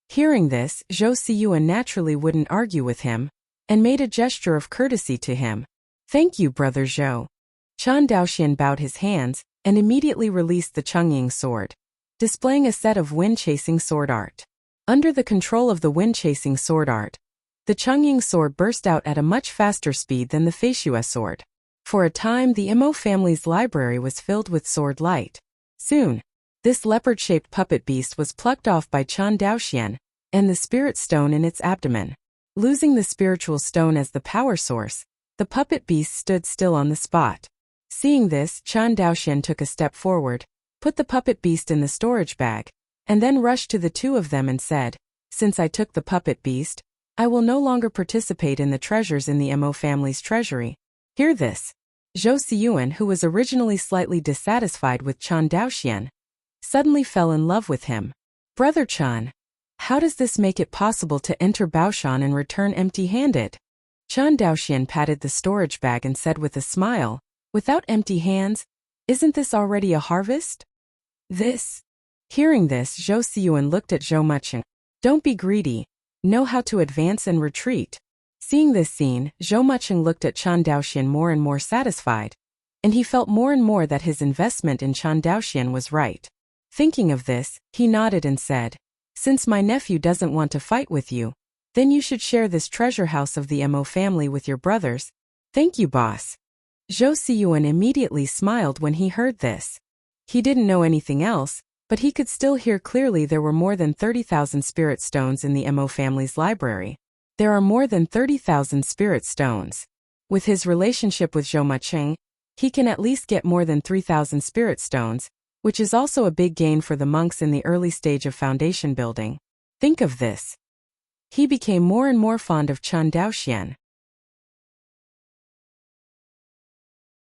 Hearing this, Zhou Siyuan naturally wouldn't argue with him, and made a gesture of courtesy to him. Thank you, Brother Zhou. Chun Daoxian bowed his hands, and immediately released the Chungying sword, displaying a set of wind-chasing sword art. Under the control of the wind-chasing sword art, the Chungying sword burst out at a much faster speed than the Feishua sword. For a time, the Mo family's library was filled with sword light. Soon, this leopard-shaped puppet beast was plucked off by Chun Daoxian, and the spirit stone in its abdomen. Losing the spiritual stone as the power source, the puppet beast stood still on the spot. Seeing this, Chun Daoxian took a step forward, put the puppet beast in the storage bag, and then rushed to the two of them and said, Since I took the puppet beast, I will no longer participate in the treasures in the Mo family's treasury. Hear this. Zhou Siyuan, who was originally slightly dissatisfied with Chun Daoxian, suddenly fell in love with him. Brother Chun, how does this make it possible to enter Baoshan and return empty-handed? Chun Daoxian patted the storage bag and said with a smile, Without empty hands, isn't this already a harvest? Hearing this, Zhou Siyuan looked at Zhou Mucheng. Don't be greedy. Know how to advance and retreat. Seeing this scene, Zhou Mucheng looked at Chun Daoxian more and more satisfied, and he felt more and more that his investment in Chun Daoxian was right. Thinking of this, he nodded and said, Since my nephew doesn't want to fight with you, then you should share this treasure house of the Mo family with your brothers. Thank you, boss. Zhou Siyuan immediately smiled when he heard this. He didn't know anything else, but he could still hear clearly there were more than 30,000 spirit stones in the Mo family's library. There are more than 30,000 spirit stones. With his relationship with Zhou Mucheng, he can at least get more than 3,000 spirit stones, which is also a big gain for the monks in the early stage of foundation building. Think of this. He became more and more fond of Chun Daoxian.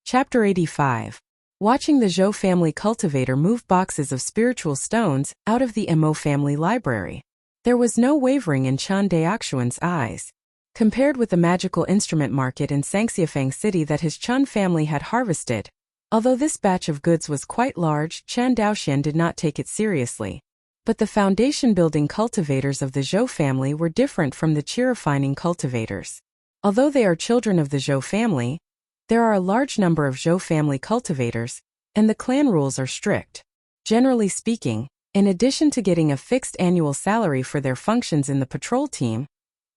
Chapter 85. Watching the Zhou family cultivator move boxes of spiritual stones out of the Mo family library. There was no wavering in Chun Daoxian's eyes. Compared with the magical instrument market in Sangxiafang City that his Chun family had harvested, although this batch of goods was quite large, Chun Daoxian did not take it seriously. But the foundation building cultivators of the Zhou family were different from the chi-refining cultivators. Although they are children of the Zhou family, there are a large number of Zhou family cultivators, and the clan rules are strict. Generally speaking, in addition to getting a fixed annual salary for their functions in the patrol team,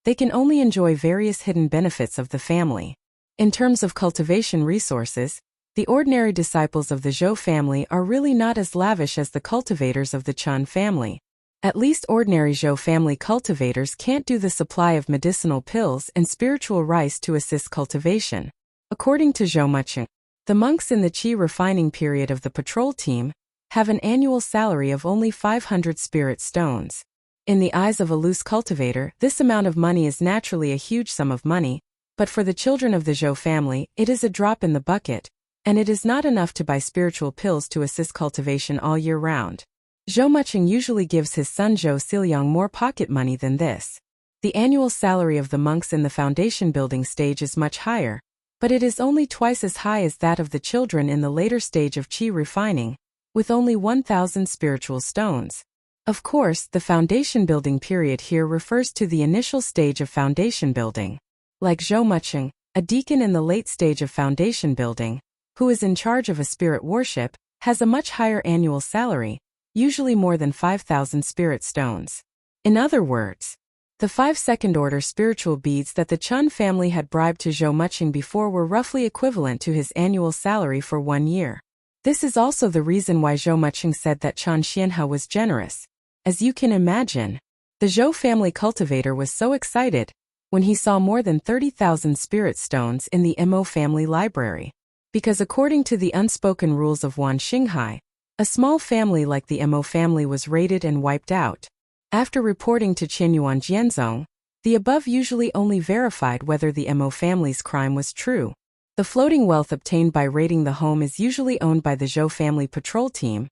they can only enjoy various hidden benefits of the family. In terms of cultivation resources, the ordinary disciples of the Zhou family are really not as lavish as the cultivators of the Chen family. At least ordinary Zhou family cultivators can't do the supply of medicinal pills and spiritual rice to assist cultivation. According to Zhou Muqing, the monks in the qi refining period of the patrol team have an annual salary of only 500 spirit stones. In the eyes of a loose cultivator, this amount of money is naturally a huge sum of money, but for the children of the Zhou family, it is a drop in the bucket, and it is not enough to buy spiritual pills to assist cultivation all year round. Zhou Muqing usually gives his son Zhou Xiliang more pocket money than this. The annual salary of the monks in the foundation building stage is much higher, but it is only twice as high as that of the children in the later stage of qi refining, with only 1,000 spiritual stones. Of course, the foundation building period here refers to the initial stage of foundation building. Like Zhou Muqing, a deacon in the late stage of foundation building, who is in charge of a spirit worship, has a much higher annual salary, usually more than 5,000 spirit stones. In other words, the 5 second-order spiritual beads that the Chen family had bribed to Zhou Muqing before were roughly equivalent to his annual salary for 1 year. This is also the reason why Zhou Muqing said that Chen Xianhe was generous. As you can imagine, the Zhou family cultivator was so excited when he saw more than 30,000 spirit stones in the Mo family library. Because according to the unspoken rules of Wan Xinghai, a small family like the Mo family was raided and wiped out. After reporting to Qinyuan Jianzong, the above usually only verified whether the Mo family's crime was true. The floating wealth obtained by raiding the home is usually owned by the Zhou family patrol team,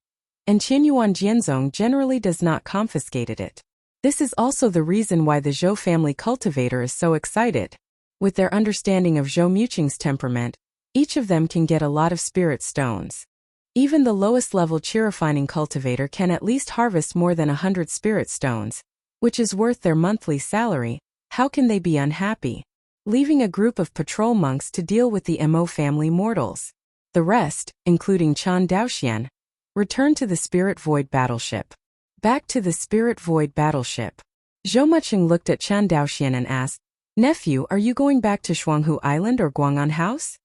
and Qinyuan Jianzong generally does not confiscate it. This is also the reason why the Zhou family cultivator is so excited. With their understanding of Zhou Muqing's temperament, each of them can get a lot of spirit stones. Even the lowest level qi refining cultivator can at least harvest more than 100 spirit stones, which is worth their monthly salary. How can they be unhappy? Leaving a group of patrol monks to deal with the Mo family mortals. The rest, including Chan Daoxian, returned to the Spirit Void battleship. Back to the Spirit Void battleship. Zhou Muqing looked at Chan Daoxian and asked, "Nephew, are you going back to Shuanghu Island or Guang'an House?"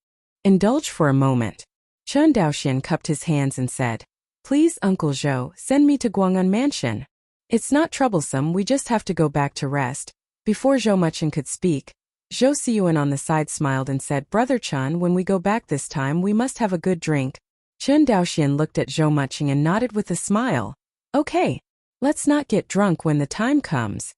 Indulge for a moment. Chen Daoxian cupped his hands and said, "Please, Uncle Zhou, send me to Guang'an Mansion. It's not troublesome, we just have to go back to rest." Before Zhou Muqing could speak, Zhou Xiyuan on the side smiled and said, "Brother Chen, when we go back this time we must have a good drink." Chen Daoxian looked at Zhou Muqing and nodded with a smile. "Okay, let's not get drunk when the time comes."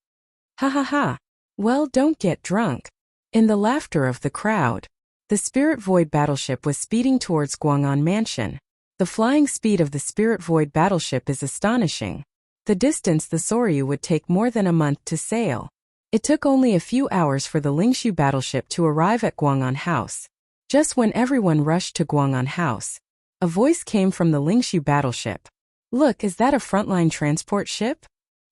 Ha ha ha. Well, don't get drunk. In the laughter of the crowd, the Spirit Void battleship was speeding towards Guang'an Mansion. The flying speed of the Spirit Void battleship is astonishing. The distance the Soryu would take more than a month to sail. It took only a few hours for the Lingshu battleship to arrive at Guang'an House. Just when everyone rushed to Guang'an House, a voice came from the Lingshu battleship. "Look, is that a frontline transport ship?"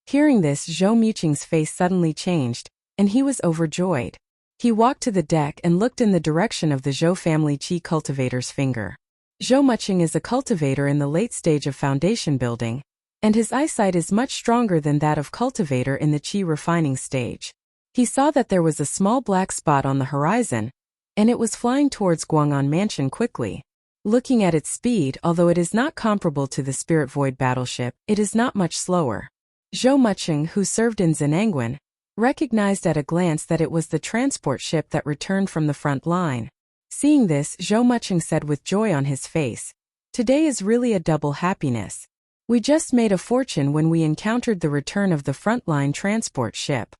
Hearing this, Zhou Muqing's face suddenly changed, and he was overjoyed. He walked to the deck and looked in the direction of the Zhou family qi cultivator's finger. Zhou Muqing is a cultivator in the late stage of foundation building, and his eyesight is much stronger than that of cultivator in the qi refining stage. He saw that there was a small black spot on the horizon, and it was flying towards Guang'an Mansion quickly. Looking at its speed, although it is not comparable to the Spirit Void battleship, it is not much slower. Zhou Muqing, who served in Zenangwan, recognized at a glance that it was the transport ship that returned from the front line. Seeing this, Zhou Muqing said with joy on his face, "Today is really a double happiness. We just made a fortune when we encountered the return of the frontline transport ship."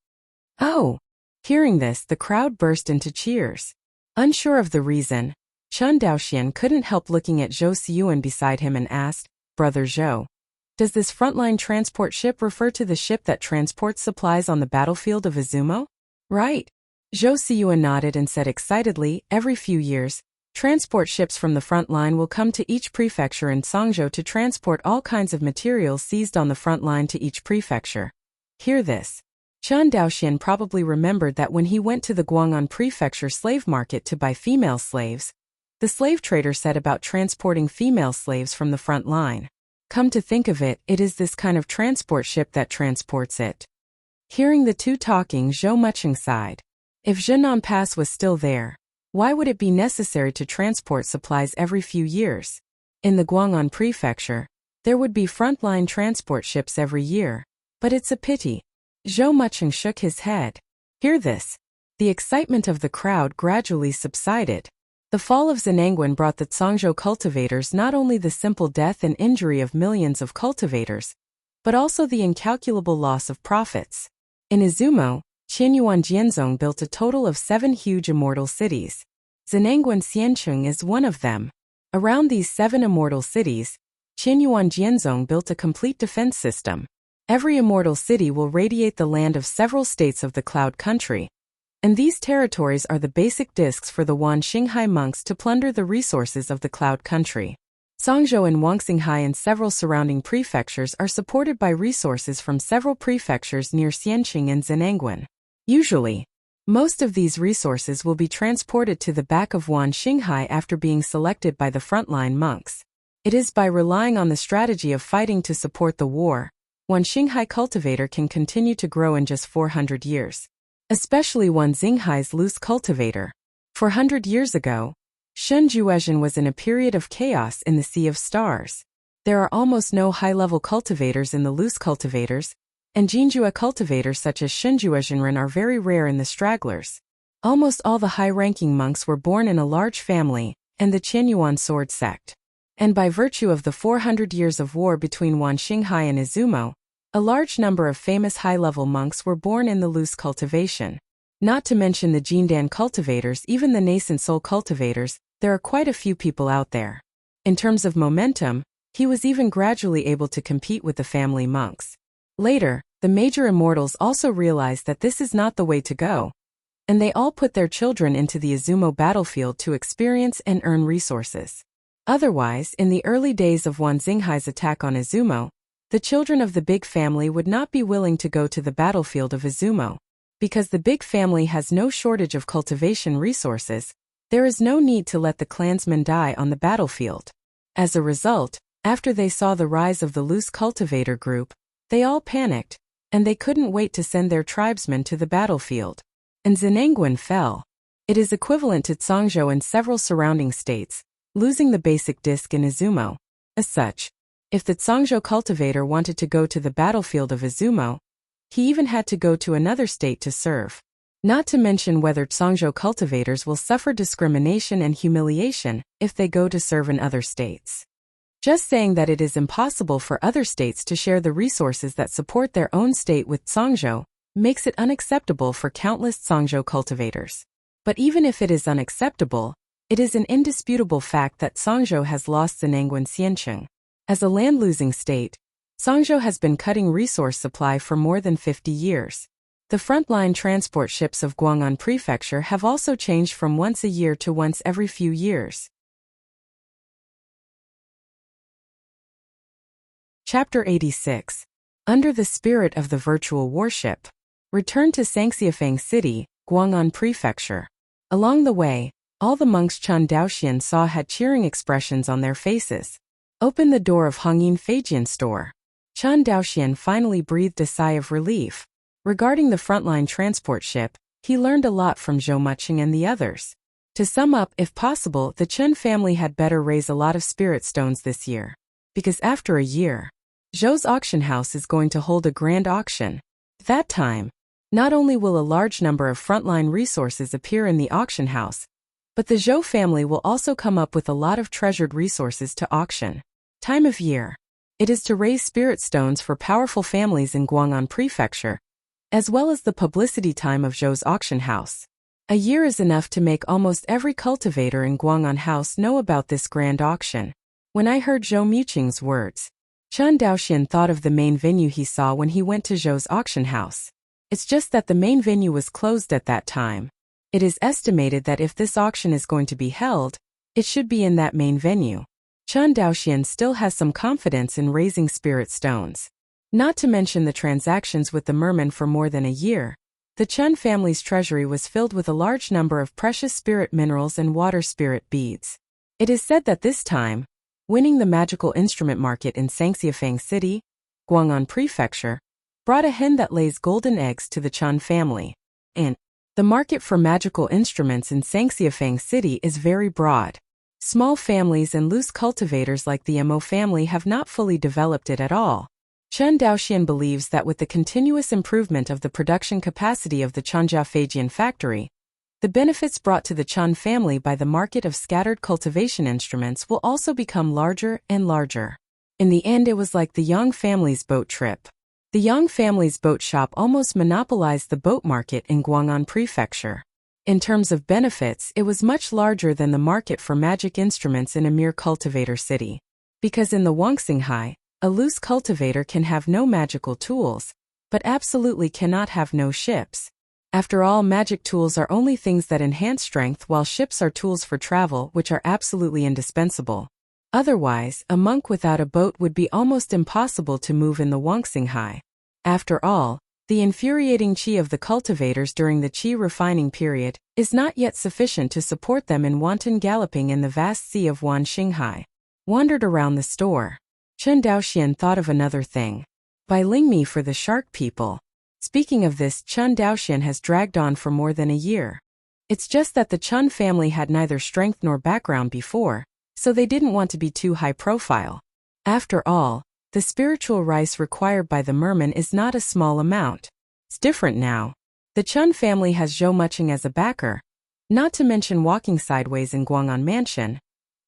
Oh! Hearing this, the crowd burst into cheers. Unsure of the reason, Chen Daoxian couldn't help looking at Zhou Xiyuan beside him and asked, "Brother Zhou, does this frontline transport ship refer to the ship that transports supplies on the battlefield of Izumo?" "Right." Zhou Xiyuan nodded and said excitedly, "Every few years, transport ships from the front line will come to each prefecture in Songzhou to transport all kinds of materials seized on the front line to each prefecture." Hear this. Chen Daoxian probably remembered that when he went to the Guang'an prefecture slave market to buy female slaves, the slave trader said about transporting female slaves from the front line. Come to think of it, it is this kind of transport ship that transports it. Hearing the two talking, Zhou Mucheng sighed. If Zhenan Pass was still there, why would it be necessary to transport supplies every few years? In the Guang'an Prefecture, there would be frontline transport ships every year, but it's a pity. Zhou Mucheng shook his head. Hear this. The excitement of the crowd gradually subsided. The fall of Zhenangwen brought the Zhangzhou cultivators not only the simple death and injury of millions of cultivators, but also the incalculable loss of profits. In Izumo, Qianyuan Jianzong built a total of 7 huge immortal cities. Zhenangwen Xiancheng is one of them. Around these 7 immortal cities, Qianyuan Jianzong built a complete defense system. Every immortal city will radiate the land of several states of the Cloud Country, and these territories are the basic discs for the Wan Xinghai monks to plunder the resources of the Cloud Country. Zhangzhou and Wangxinghai and several surrounding prefectures are supported by resources from several prefectures near Xianqing and Zhenangwen. Usually, most of these resources will be transported to the back of Wan Xinghai after being selected by the frontline monks. It is by relying on the strategy of fighting to support the war, Wan Xinghai cultivator can continue to grow in just 400 years. Especially Wan Xinghai's loose cultivator. 400 years ago, Shenzhuezhen was in a period of chaos in the Sea of Stars. There are almost no high-level cultivators in the loose cultivators, and Jinjue cultivators such as Shenzhuezhenren are very rare in the stragglers. Almost all the high-ranking monks were born in a large family, and the Qianyuan sword sect. And by virtue of the 400 years of war between Wan Xinghai and Izumo, a large number of famous high-level monks were born in the loose cultivation. Not to mention the Jindan cultivators, even the nascent soul cultivators, there are quite a few people out there. In terms of momentum, he was even gradually able to compete with the family monks. Later, the major immortals also realized that this is not the way to go, and they all put their children into the Izumo battlefield to experience and earn resources. Otherwise, in the early days of Wan Xinghai's attack on Izumo, the children of the big family would not be willing to go to the battlefield of Izumo. Because the big family has no shortage of cultivation resources, there is no need to let the clansmen die on the battlefield. As a result, after they saw the rise of the loose cultivator group, they all panicked, and they couldn't wait to send their tribesmen to the battlefield. And Zhenangwen fell. It is equivalent to Zhangzhou and several surrounding states, losing the basic disc in Izumo. As such, if the Zhangzhou cultivator wanted to go to the battlefield of Izumo, he even had to go to another state to serve. Not to mention whether Zhangzhou cultivators will suffer discrimination and humiliation if they go to serve in other states. Just saying that it is impossible for other states to share the resources that support their own state with Zhangzhou makes it unacceptable for countless Zhangzhou cultivators. But even if it is unacceptable, it is an indisputable fact that Zhangzhou has lost Zhenangwen Xiancheng. As a land-losing state, Zhangzhou has been cutting resource supply for more than 50 years. The frontline transport ships of Guang'an Prefecture have also changed from once a year to once every few years. Chapter 86. Under the spirit of the virtual warship. Return to Sangxiafang City, Guang'an Prefecture. Along the way, all the monks Chen Daoxian saw had cheering expressions on their faces. Open the door of Hongyin Feijian store. Chen Daoxian finally breathed a sigh of relief. Regarding the frontline transport ship, he learned a lot from Zhou Mucheng and the others. To sum up, if possible, the Chen family had better raise a lot of spirit stones this year. Because after a year, Zhou's auction house is going to hold a grand auction. That time, not only will a large number of frontline resources appear in the auction house, but the Zhou family will also come up with a lot of treasured resources to auction. Time of year. It is to raise spirit stones for powerful families in Guang'an Prefecture, as well as the publicity time of Zhou's auction house. A year is enough to make almost every cultivator in Guang'an House know about this grand auction. When I heard Zhou Mucheng's words, Chen Daoxian thought of the main venue he saw when he went to Zhou's auction house. It's just that the main venue was closed at that time. It is estimated that if this auction is going to be held, it should be in that main venue. Chen Daoxian still has some confidence in raising spirit stones. Not to mention the transactions with the merman for more than a year. The Chen family's treasury was filled with a large number of precious spirit minerals and water spirit beads. It is said that this time, winning the magical instrument market in Sangxiafang City, Guang'an Prefecture, brought a hen that lays golden eggs to the Chun family. And the market for magical instruments in Sangxiafang City is very broad. Small families and loose cultivators like the Mo family have not fully developed it at all. Chen Daoxian believes that with the continuous improvement of the production capacity of the Chanja Feijian factory, the benefits brought to the Chun family by the market of scattered cultivation instruments will also become larger and larger. In the end, it was like the Yang family's boat trip. The Yang family's boat shop almost monopolized the boat market in Guang'an Prefecture. In terms of benefits, it was much larger than the market for magic instruments in a mere cultivator city. Because in the Wangxinghai, a loose cultivator can have no magical tools, but absolutely cannot have no ships. After all, magic tools are only things that enhance strength, while ships are tools for travel, which are absolutely indispensable. Otherwise, a monk without a boat would be almost impossible to move in the Wangxinghai. After all, the infuriating qi of the cultivators during the qi refining period is not yet sufficient to support them in wanton galloping in the vast sea of Wanxinghai. Wandered around the store. Chen Daoxian thought of another thing. Buy Lingmi for the shark people. Speaking of this, Chen Daoxian has dragged on for more than a year. It's just that the Chun family had neither strength nor background before, so they didn't want to be too high profile. After all, the spiritual rice required by the merman is not a small amount. It's different now. The Chun family has Zhou Muqing as a backer, not to mention walking sideways in Guang'an Mansion.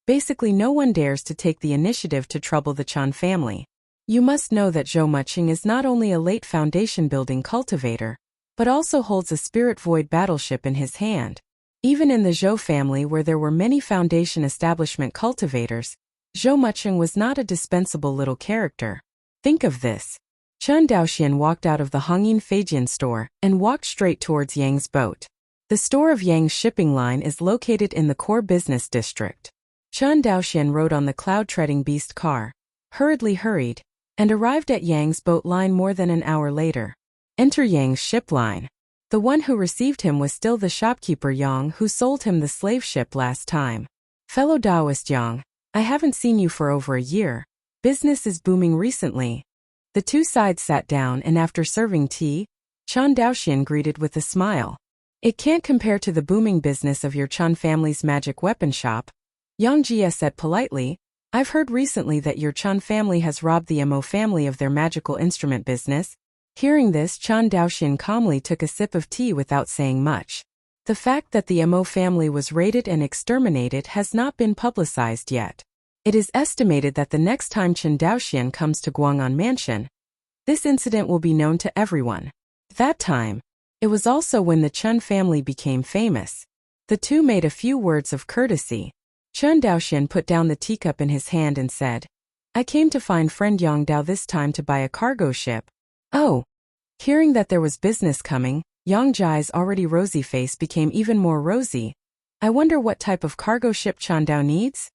Basically, no one dares to take the initiative to trouble the Chun family. You must know that Zhou Muqing is not only a late foundation-building cultivator, but also holds a spirit void battleship in his hand. Even in the Zhou family, where there were many foundation establishment cultivators, Zhou Muqing was not a dispensable little character. Think of this. Chen Daoxian walked out of the Hongyin Feijian store and walked straight towards Yang's boat. The store of Yang's shipping line is located in the core business district. Chen Daoxian rode on the cloud-treading beast car, hurried, and arrived at Yang's boat line more than an hour later. Enter Yang's ship line. The one who received him was still the shopkeeper Yang who sold him the slave ship last time. Fellow Taoist Yang, I haven't seen you for over a year. Business is booming recently. The two sides sat down, and after serving tea, Chen Daoxian greeted with a smile. It can't compare to the booming business of your Chun family's magic weapon shop. Yang Jia said politely, I've heard recently that your Chun family has robbed the Mo family of their magical instrument business. Hearing this, Chen Daoxian calmly took a sip of tea without saying much. The fact that the Mo family was raided and exterminated has not been publicized yet. It is estimated that the next time Chen Daoxian comes to Guang'an Mansion, this incident will be known to everyone. That time, it was also when the Chen family became famous. The two made a few words of courtesy. Chen Daoxian put down the teacup in his hand and said, I came to find friend Yang Dao this time to buy a cargo ship. Oh. Hearing that there was business coming, Yang Jia's already rosy face became even more rosy. I wonder what type of cargo ship Chen Dao needs?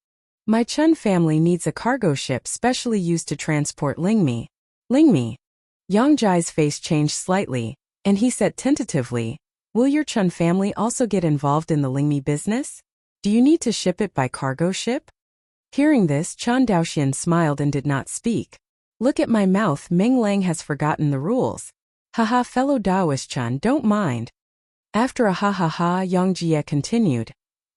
My Chen family needs a cargo ship specially used to transport Lingmi. Lingmi? Yang Jia's face changed slightly, and he said tentatively, will your Chen family also get involved in the Lingmi business? Do you need to ship it by cargo ship? Hearing this, Chen Daoxian smiled and did not speak. Look at my mouth, Ming Lang has forgotten the rules. Haha, fellow Taoist Chen, don't mind. After a ha, Yang Jia continued.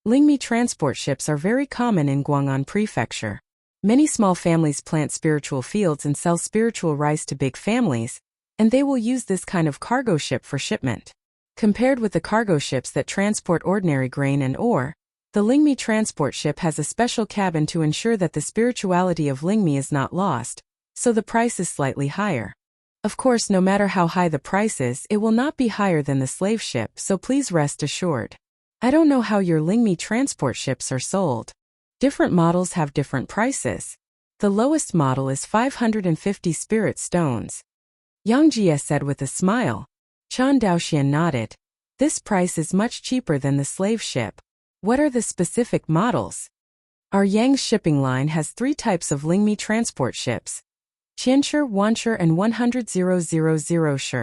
Lingmi transport ships are very common in Guang'an Prefecture. Many small families plant spiritual fields and sell spiritual rice to big families, and they will use this kind of cargo ship for shipment. Compared with the cargo ships that transport ordinary grain and ore, the Lingmi transport ship has a special cabin to ensure that the spirituality of Lingmi is not lost, so the price is slightly higher. Of course, no matter how high the price is, it will not be higher than the slave ship, so please rest assured. I don't know how your Lingmi transport ships are sold. Different models have different prices. The lowest model is 550 spirit stones. Yang Jia said with a smile. Chen Daoxian nodded. This price is much cheaper than the slave ship. What are the specific models? Our Yang's shipping line has 3 types of Lingmi transport ships. Qianshi, Wanshi, and 100,000 shi.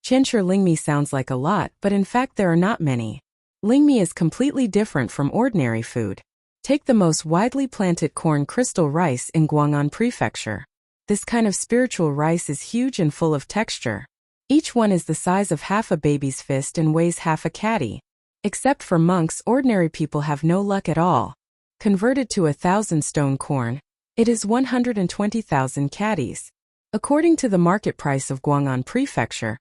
Qianshi Lingmi sounds like a lot, but in fact there are not many. Lingmi is completely different from ordinary food. Take the most widely planted corn crystal rice in Guang'an Prefecture. This kind of spiritual rice is huge and full of texture. Each one is the size of half a baby's fist and weighs half a caddy. Except for monks, ordinary people have no luck at all. Converted to 1,000 stone corn, it is 120,000 caddies. According to the market price of Guang'an Prefecture,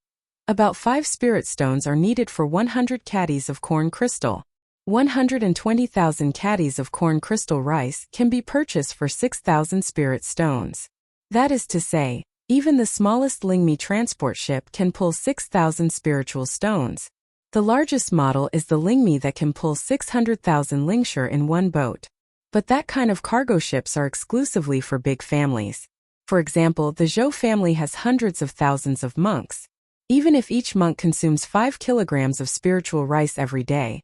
about 5 spirit stones are needed for 100 caddies of corn crystal. 120,000 caddies of corn crystal rice can be purchased for 6,000 spirit stones. That is to say, even the smallest Lingmi transport ship can pull 6,000 spiritual stones. The largest model is the Lingmi that can pull 600,000 lingshi in one boat. But that kind of cargo ships are exclusively for big families. For example, the Zhou family has hundreds of thousands of monks. Even if each monk consumes 5 kilograms of spiritual rice every day,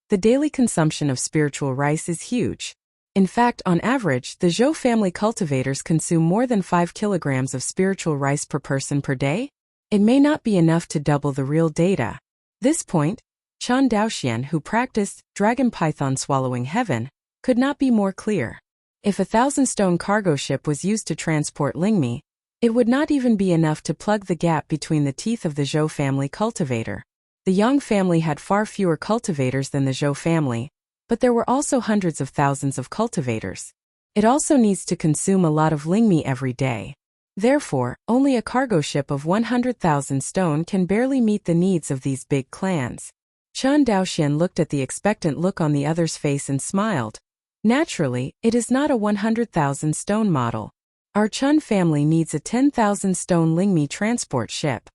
the daily consumption of spiritual rice is huge. In fact, on average, the Zhou family cultivators consume more than 5 kilograms of spiritual rice per person per day. It may not be enough to double the real data. This point, Chen Daoxian, who practiced dragon python swallowing heaven, could not be more clear. If a 1,000-stone cargo ship was used to transport Lingmi, it would not even be enough to plug the gap between the teeth of the Zhou family cultivator. The Yang family had far fewer cultivators than the Zhou family, but there were also hundreds of thousands of cultivators. It also needs to consume a lot of Lingmi every day. Therefore, only a cargo ship of 100,000 stone can barely meet the needs of these big clans. Chen Daoxian looked at the expectant look on the other's face and smiled. Naturally, it is not a 100,000 stone model. Our Chen family needs a 10,000 stone Lingmi transport ship.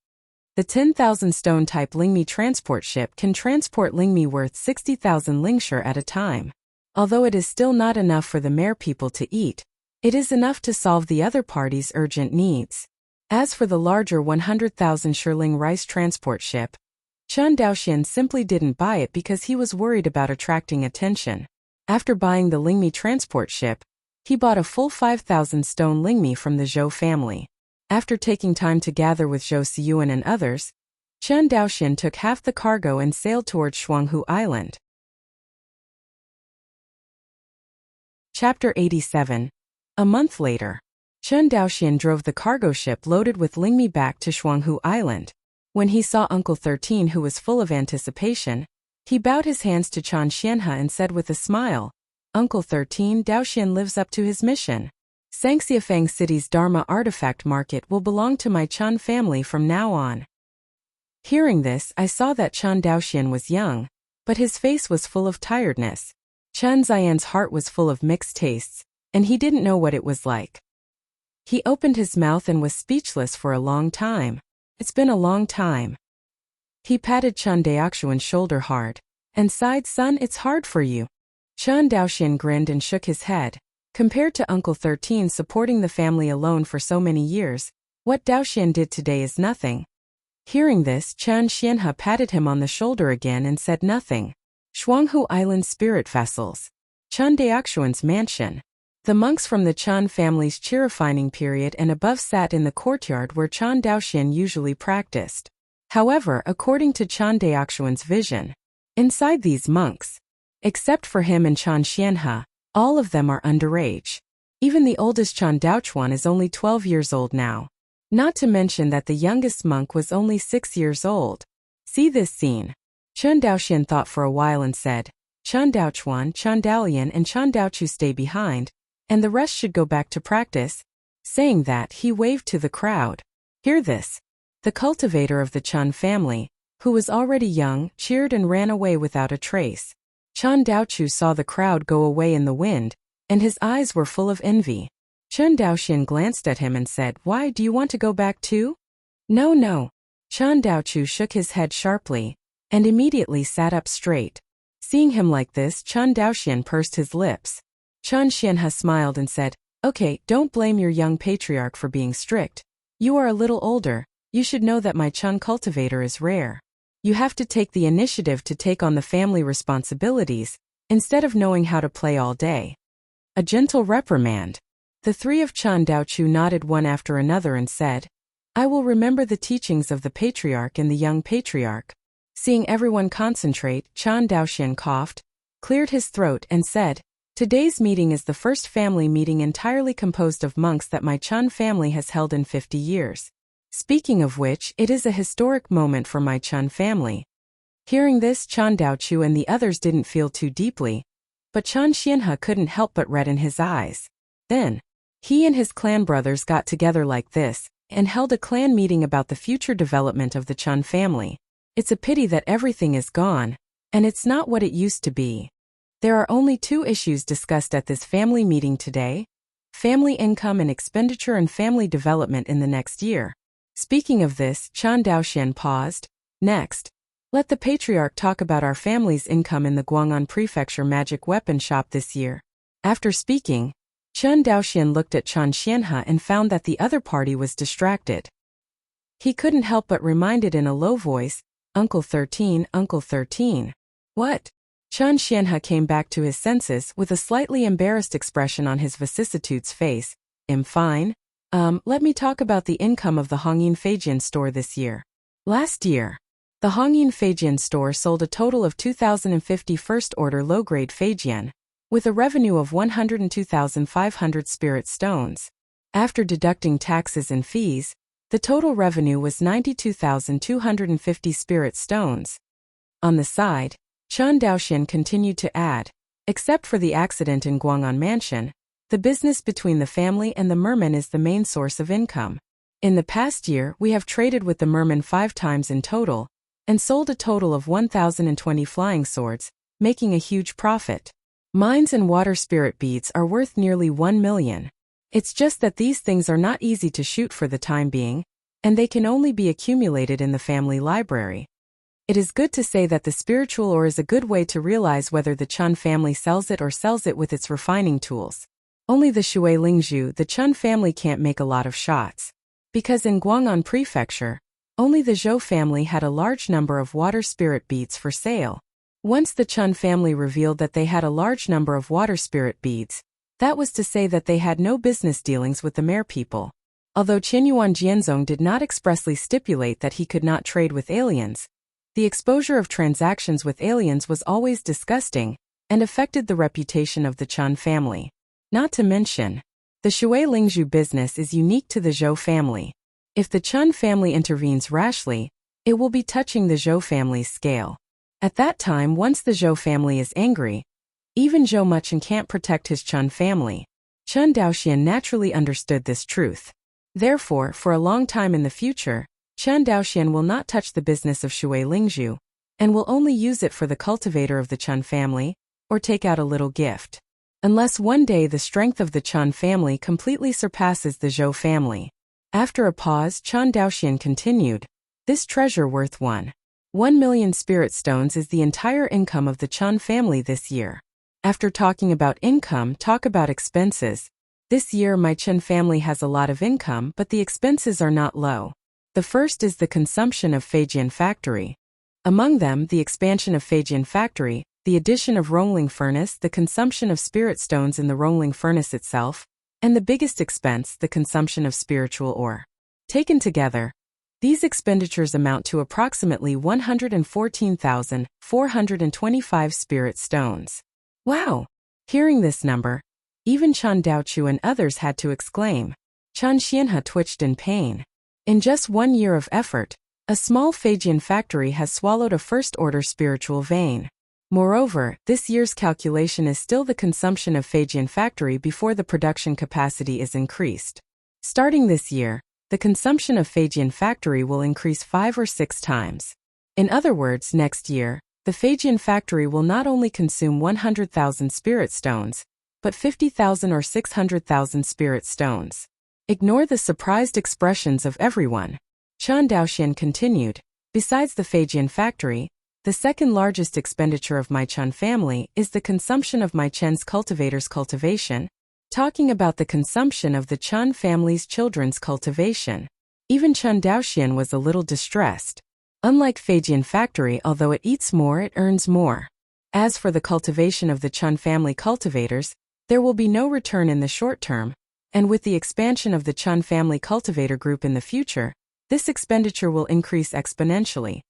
The 10,000 stone type Lingmi transport ship can transport Lingmi worth 60,000 lingshi at a time. Although it is still not enough for the mere people to eat, it is enough to solve the other party's urgent needs. As for the larger 100,000 Shirling rice transport ship, Chen Daoxian simply didn't buy it because he was worried about attracting attention. After buying the Lingmi transport ship, he bought a full 5,000 stone Lingmi from the Zhou family. After taking time to gather with Zhou Siyuan and others, Chen Daoxian took half the cargo and sailed towards Shuanghu Island. Chapter 87. A month later, Chen Daoxian drove the cargo ship loaded with Lingmi back to Shuanghu Island. When he saw Uncle 13, who was full of anticipation, he bowed his hands to Chen Xianhe and said with a smile, "Uncle 13, Daoxian lives up to his mission. Sangxiafang City's Dharma artifact market will belong to my Chen family from now on." Hearing this, I saw that Chen Daoxian was young, but his face was full of tiredness. Chen Xian's heart was full of mixed tastes, and he didn't know what it was like. He opened his mouth and was speechless for a long time. It's been a long time. He patted Chen Daoxian's shoulder hard and sighed, "Son, it's hard for you." Chen Daoxian grinned and shook his head. Compared to Uncle 13 supporting the family alone for so many years, what Daoxian did today is nothing. Hearing this, Chen Xianhe patted him on the shoulder again and said nothing. Shuanghu Island Spirit Vessels. Chen Daoxian's mansion. The monks from the Chen family's refining period and above sat in the courtyard where Chen Daoxian usually practiced. However, according to Chen Daoxian's vision, inside these monks, except for him and Chen Xianhe, all of them are underage. Even the oldest Chen Daochuan is only 12 years old now. Not to mention that the youngest monk was only 6 years old. See this scene. Chen Daoxian thought for a while and said, "Chen Daochuan, Chen Daolian and Chen Daochu stay behind, and the rest should go back to practice." Saying that, he waved to the crowd. Hear this. The cultivator of the Chen family, who was already young, cheered and ran away without a trace. Chen Daochu saw the crowd go away in the wind, and his eyes were full of envy. Chen Daoxian glanced at him and said, "Why, do you want to go back too?" "No, no." Chen Daochu shook his head sharply, and immediately sat up straight. Seeing him like this, Chen Daoxian pursed his lips. Chen Xianhe smiled and said, "Okay, don't blame your young patriarch for being strict. You are a little older. You should know that my Chen cultivator is rare. You have to take the initiative to take on the family responsibilities, instead of knowing how to play all day." A gentle reprimand. The three of Chen Daochu nodded one after another and said, "I will remember the teachings of the patriarch and the young patriarch." Seeing everyone concentrate, Chen Daoxian coughed, cleared his throat and said, Today's meeting is the first family meeting entirely composed of monks that my Chun family has held in 50 years. Speaking of which, it is a historic moment for my Chun family. Hearing this, Chan Daochu and the others didn't feel too deeply, but Chan Xianhe couldn't help but redden his eyes. Then, he and his clan brothers got together like this, and held a clan meeting about the future development of the Chun family. It's a pity that everything is gone, and it's not what it used to be. There are only two issues discussed at this family meeting today: family income and expenditure and family development in the next year. Speaking of this, Chan Daoxian paused. Next, let the patriarch talk about our family's income in the Guang'an Prefecture magic weapon shop this year. After speaking, Chan Daoxian looked at Chan Xianhe and found that the other party was distracted. He couldn't help but reminded in a low voice, Uncle 13, Uncle 13. What? Chan Xianhe came back to his senses with a slightly embarrassed expression on his vicissitudes face. Fine. Let me talk about the income of the Hongyin Feijian store this year. Last year, the Hongyin Feijian store sold a total of 2,050 first-order low-grade Feijian, with a revenue of 102,500 spirit stones. After deducting taxes and fees, the total revenue was 92,250 spirit stones. On the side, Chan Daoxian continued to add, except for the accident in Guang'an Mansion, the business between the family and the merman is the main source of income. In the past year, we have traded with the merman 5 times in total, and sold a total of 1,020 flying swords, making a huge profit. Mines and water spirit beads are worth nearly 1 million. It's just that these things are not easy to shoot for the time being, and they can only be accumulated in the family library. It is good to say that the spiritual ore is a good way to realize whether the Chun family sells it or sells it with its refining tools. Only the Shui Lingzhu, the Chun family, can't make a lot of shots. Because in Guang'an Prefecture, only the Zhou family had a large number of water spirit beads for sale. Once the Chun family revealed that they had a large number of water spirit beads, that was to say that they had no business dealings with the Mer people. Although Qinyuan Jianzong did not expressly stipulate that he could not trade with aliens, the exposure of transactions with aliens was always disgusting and affected the reputation of the Chun family. Not to mention, the Shui Lingzhu business is unique to the Zhou family. If the Chun family intervenes rashly, it will be touching the Zhou family's scale. At that time, once the Zhou family is angry, even Zhou Muchen can't protect his Chun family. Chan Daoxian naturally understood this truth. Therefore, for a long time in the future, Chan Daoxian will not touch the business of Shui Lingzhu, and will only use it for the cultivator of the Chun family, or take out a little gift. Unless one day the strength of the Chun family completely surpasses the Zhou family. After a pause, Chan Daoxian continued, this treasure worth 1 million spirit stones is the entire income of the Chun family this year. After talking about income, talk about expenses. This year my Chun family has a lot of income, but the expenses are not low. The first is the consumption of Feijian factory. Among them, the expansion of Feijian factory, the addition of Rongling furnace, the consumption of spirit stones in the Rongling furnace itself, and the biggest expense, the consumption of spiritual ore. Taken together, these expenditures amount to approximately 114,425 spirit stones. Wow! Hearing this number, even Chan Daochu and others had to exclaim. Chan Xianhe twitched in pain. In just 1 year of effort, a small Feijian factory has swallowed a first-order spiritual vein. Moreover, this year's calculation is still the consumption of Feijian factory before the production capacity is increased. Starting this year, the consumption of Feijian factory will increase 5 or 6 times. In other words, next year, the Feijian factory will not only consume 100,000 spirit stones, but 50,000 or 600,000 spirit stones. Ignore the surprised expressions of everyone. Chan Daoxian continued, besides the Feijian factory, the second largest expenditure of my Chun family is the consumption of my Chen's cultivator's cultivation, talking about the consumption of the Chun family's children's cultivation. Even Chan Daoxian was a little distressed. Unlike Feijian factory, although it eats more, it earns more. As for the cultivation of the Chun family cultivators, there will be no return in the short term, and with the expansion of the Chun family cultivator group in the future, this expenditure will increase exponentially.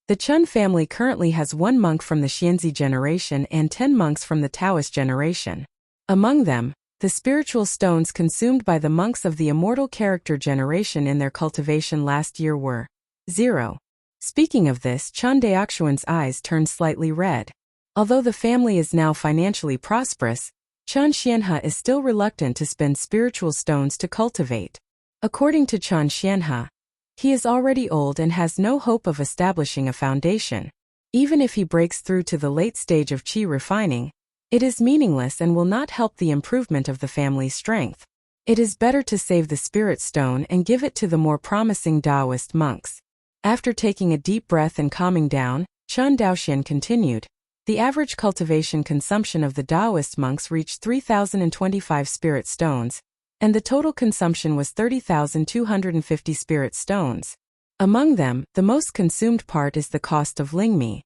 The Chun family currently has 1 monk from the Xianzi generation and 10 monks from the Taoist generation. Among them, the spiritual stones consumed by the monks of the immortal character generation in their cultivation last year were 0. Speaking of this, Chan Daoxuan's eyes turned slightly red. Although the family is now financially prosperous, Chan Xianhe is still reluctant to spend spiritual stones to cultivate. According to Chan Xianhe, he is already old and has no hope of establishing a foundation. Even if he breaks through to the late stage of qi refining, it is meaningless and will not help the improvement of the family's strength. It is better to save the spirit stone and give it to the more promising Taoist monks. After taking a deep breath and calming down, Chan Daoxian continued. The average cultivation consumption of the Taoist monks reached 3,025 spirit stones, and the total consumption was 30,250 spirit stones. Among them, the most consumed part is the cost of lingmi.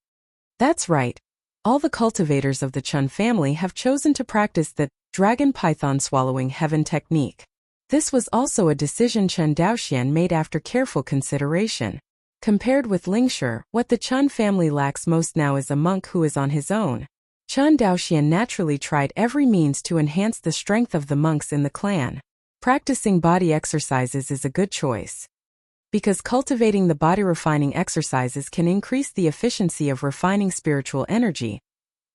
That's right. All the cultivators of the Chun family have chosen to practice the dragon python swallowing heaven technique. This was also a decision Chan Daoxian made after careful consideration. Compared with Lingshi, what the Chun family lacks most now is a monk who is on his own. Chan Daoxian naturally tried every means to enhance the strength of the monks in the clan. Practicing body exercises is a good choice, because cultivating the body refining exercises can increase the efficiency of refining spiritual energy.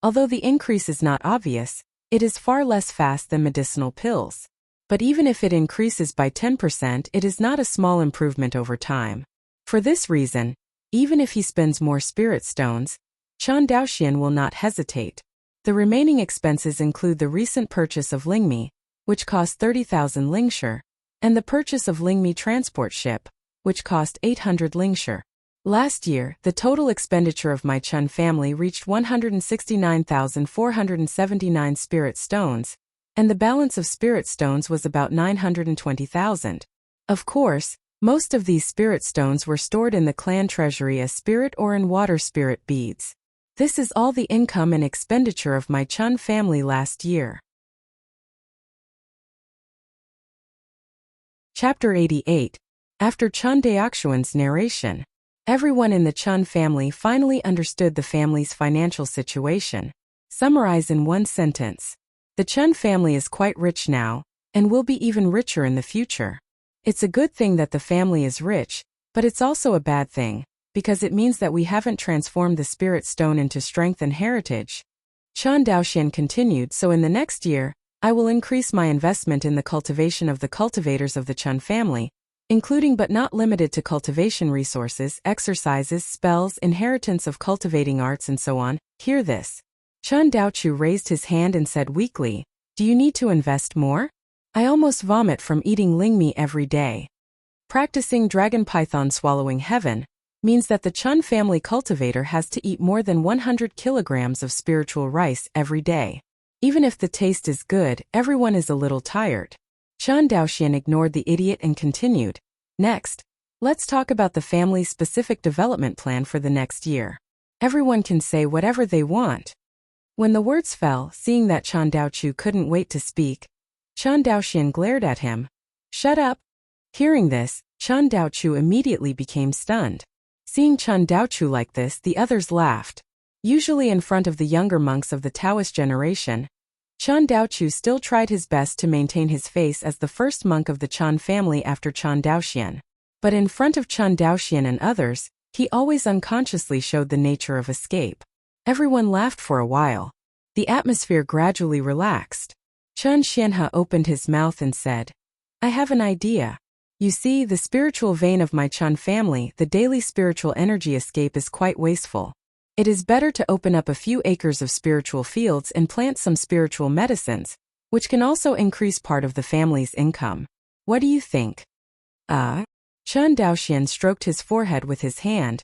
Although the increase is not obvious, it is far less fast than medicinal pills. But even if it increases by 10%, it is not a small improvement over time. For this reason, even if he spends more spirit stones, Chan Daoxian will not hesitate. The remaining expenses include the recent purchase of lingmi, which cost 30,000 lingshi, and the purchase of lingmi transport ship, which cost 800 lingshi. Last year, the total expenditure of my Chun family reached 169,479 spirit stones, and the balance of spirit stones was about 920,000. Of course, most of these spirit stones were stored in the clan treasury as spirit or in water spirit beads. This is all the income and expenditure of my Chun family last year. Chapter 88. After Chan Daoxuan's narration, everyone in the Chun family finally understood the family's financial situation. Summarize in one sentence. The Chun family is quite rich now, and will be even richer in the future. It's a good thing that the family is rich, but it's also a bad thing, because it means that we haven't transformed the spirit stone into strength and heritage. Chan Daoxian continued, so in the next year, I will increase my investment in the cultivation of the cultivators of the Chun family, including but not limited to cultivation resources, exercises, spells, inheritance of cultivating arts and so on. Hear this. Chan Daochu raised his hand and said weakly, do you need to invest more? I almost vomit from eating lingmi every day. Practicing dragon python swallowing heaven means that the Chun family cultivator has to eat more than 100 kilograms of spiritual rice every day. Even if the taste is good, everyone is a little tired. Chan Daoxian ignored the idiot and continued. Next, let's talk about the family's specific development plan for the next year. Everyone can say whatever they want. When the words fell, seeing that Chan Daochu couldn't wait to speak, Chan Daoxian glared at him. Shut up. Hearing this, Chan Daochu immediately became stunned. Seeing Chan Daochu like this, the others laughed. Usually in front of the younger monks of the Taoist generation, Chan Daochu still tried his best to maintain his face as the first monk of the Chan family after Chan Daoxian. But in front of Chan Daoxian and others, he always unconsciously showed the nature of escape. Everyone laughed for a while. The atmosphere gradually relaxed. Chan Xianhe opened his mouth and said, I have an idea. You see, the spiritual vein of my Chun family, the daily spiritual energy escape is quite wasteful. It is better to open up a few acres of spiritual fields and plant some spiritual medicines, which can also increase part of the family's income. What do you think? Chan Daoxian stroked his forehead with his hand.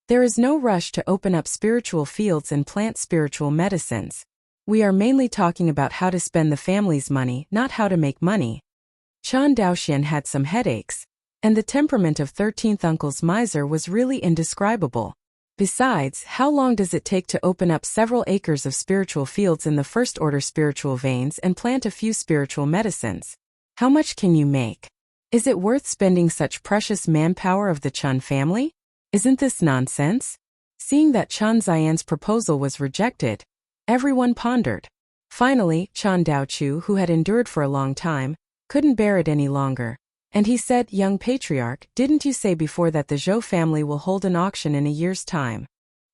There is no rush to open up spiritual fields and plant spiritual medicines. We are mainly talking about how to spend the family's money, not how to make money. Chan Daoxian had some headaches, and the temperament of 13th uncle's miser was really indescribable. Besides, how long does it take to open up several acres of spiritual fields in the first-order spiritual veins and plant a few spiritual medicines? How much can you make? Is it worth spending such precious manpower of the Chun family? Isn't this nonsense? Seeing that Chan Ziyan's proposal was rejected, everyone pondered. Finally, Chan Daochu, who had endured for a long time, couldn't bear it any longer. And he said, "Young patriarch, didn't you say before that the Zhou family will hold an auction in a year's time?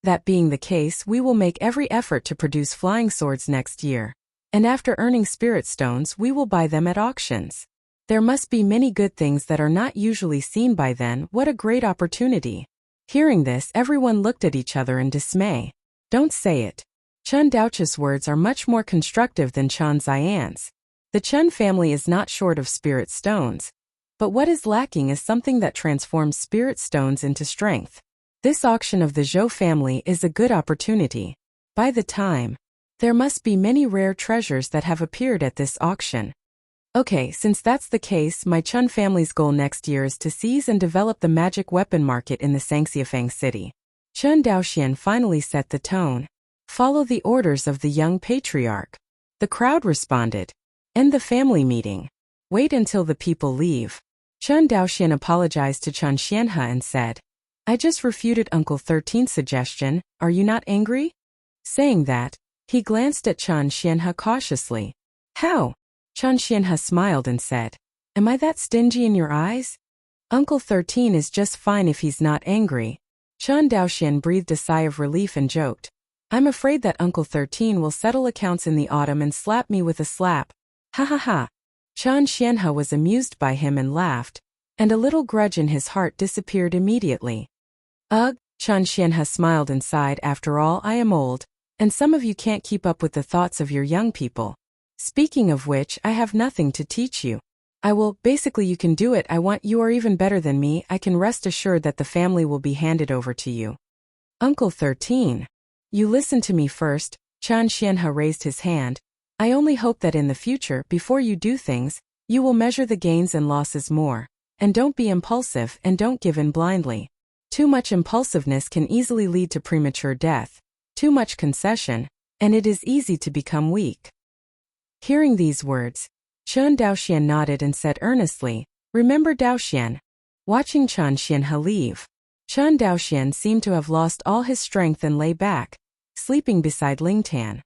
That being the case, we will make every effort to produce flying swords next year. And after earning spirit stones, we will buy them at auctions. There must be many good things that are not usually seen by then. What a great opportunity." Hearing this, everyone looked at each other in dismay. Don't say it. Chen Daochu's words are much more constructive than Chen Ziyan's. The Chen family is not short of spirit stones. But what is lacking is something that transforms spirit stones into strength. This auction of the Zhou family is a good opportunity. By the time, there must be many rare treasures that have appeared at this auction. Okay, since that's the case, my Chen family's goal next year is to seize and develop the magic weapon market in the Sangxiafang city. Chen Daoxian finally set the tone. Follow the orders of the young patriarch. The crowd responded. End the family meeting. Wait until the people leave. Chen Daoxian apologized to Chen Xianhe and said, "I just refuted Uncle 13's suggestion, are you not angry?" Saying that, he glanced at Chen Xianhe cautiously. How? Chen Xianhe smiled and said, "Am I that stingy in your eyes? Uncle 13 is just fine if he's not angry." Chen Daoxian breathed a sigh of relief and joked, "I'm afraid that Uncle 13 will settle accounts in the autumn and slap me with a slap. Ha ha ha." Chen Xianhe was amused by him and laughed, and a little grudge in his heart disappeared immediately. Ugh, Chen Xianhe smiled and sighed, "After all, I am old, and some of you can't keep up with the thoughts of your young people. Speaking of which, I have nothing to teach you. I will, basically you can do it. You are even better than me. I can rest assured that the family will be handed over to you." Uncle 13. You listen to me first. Chen Xianhe raised his hand. I only hope that in the future, before you do things, you will measure the gains and losses more. And don't be impulsive and don't give in blindly. Too much impulsiveness can easily lead to premature death. Too much concession, and it is easy to become weak. Hearing these words, Chen Daoxian nodded and said earnestly, "Remember Daoxian." Watching Chen Xianhe leave, Chen Daoxian seemed to have lost all his strength and lay back, sleeping beside Lingtan.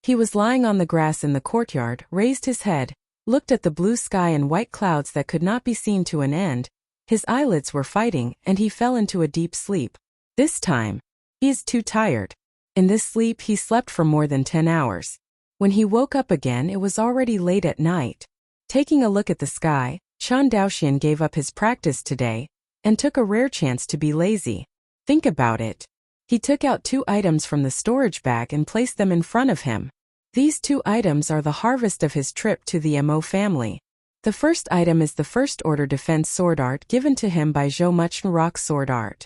He was lying on the grass in the courtyard, raised his head, looked at the blue sky and white clouds that could not be seen to an end. His eyelids were fighting, and he fell into a deep sleep. This time, he is too tired. In this sleep he slept for more than 10 hours. When he woke up again, it was already late at night. Taking a look at the sky, Chen Daoxian gave up his practice today, and took a rare chance to be lazy. Think about it. He took out 2 items from the storage bag and placed them in front of him. These 2 items are the harvest of his trip to the Mo family. The first item is the First Order Defense Sword Art given to him by Zhou Muchen Rock Sword Art.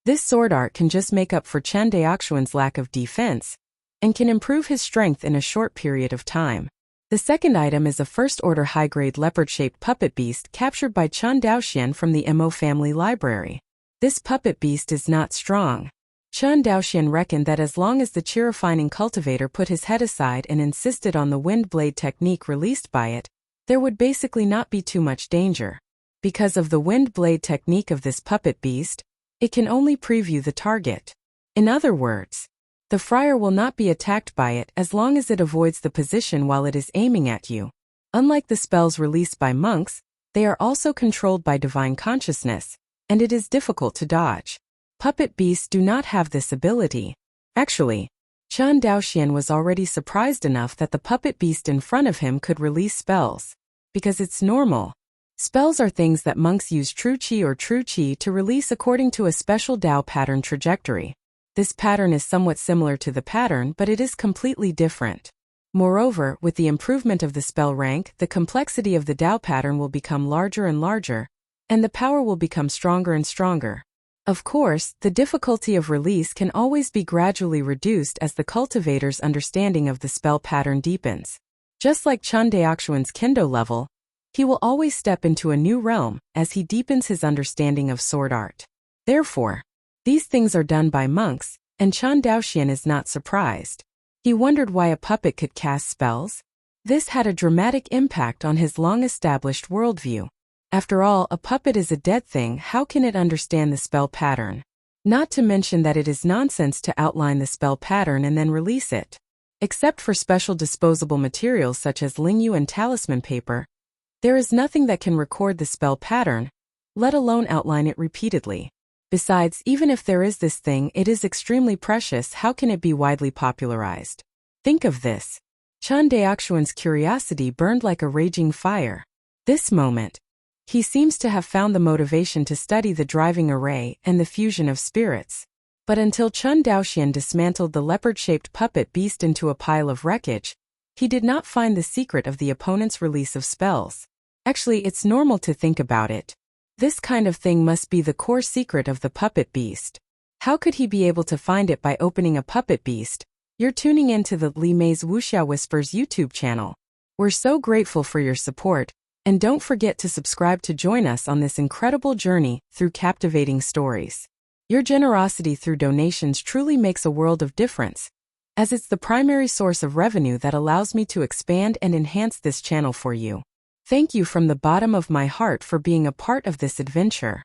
This sword art can just make up for Chen Daoxuan's lack of defense, and can improve his strength in a short period of time. The second item is a First Order high-grade leopard-shaped puppet beast captured by Chen Daoxian from the Mo family library. This puppet beast is not strong. Chen Daoxian reckoned that as long as the chi-refining cultivator put his head aside and insisted on the wind blade technique released by it, there would basically not be too much danger. Because of the wind blade technique of this puppet beast, it can only preview the target. In other words, the friar will not be attacked by it as long as it avoids the position while it is aiming at you. Unlike the spells released by monks, they are also controlled by divine consciousness, and it is difficult to dodge. Puppet beasts do not have this ability. Actually, Chen Daoxian was already surprised enough that the puppet beast in front of him could release spells. Because it's normal. Spells are things that monks use true qi or true qi to release according to a special Dao pattern trajectory. This pattern is somewhat similar to the pattern, but it is completely different. Moreover, with the improvement of the spell rank, the complexity of the Dao pattern will become larger and larger, and the power will become stronger and stronger. Of course, the difficulty of release can always be gradually reduced as the cultivator's understanding of the spell pattern deepens. Just like Chen Daoxuan's Kendo level, he will always step into a new realm as he deepens his understanding of sword art. Therefore, these things are done by monks, and Chen Daoxian is not surprised. He wondered why a puppet could cast spells. This had a dramatic impact on his long-established worldview. After all, a puppet is a dead thing. How can it understand the spell pattern? Not to mention that it is nonsense to outline the spell pattern and then release it. Except for special disposable materials such as lingyu and talisman paper, there is nothing that can record the spell pattern, let alone outline it repeatedly. Besides, even if there is this thing, it is extremely precious. How can it be widely popularized? Think of this. Chun Daoxuan's curiosity burned like a raging fire. This moment, he seems to have found the motivation to study the driving array and the fusion of spirits. But until Chun Daoxian dismantled the leopard-shaped puppet beast into a pile of wreckage, he did not find the secret of the opponent's release of spells. Actually, it's normal to think about it. This kind of thing must be the core secret of the puppet beast. How could he be able to find it by opening a puppet beast? You're tuning into the Li Mei's Wuxia Whispers YouTube channel. We're so grateful for your support, and don't forget to subscribe to join us on this incredible journey through captivating stories. Your generosity through donations truly makes a world of difference, as it's the primary source of revenue that allows me to expand and enhance this channel for you. Thank you from the bottom of my heart for being a part of this adventure.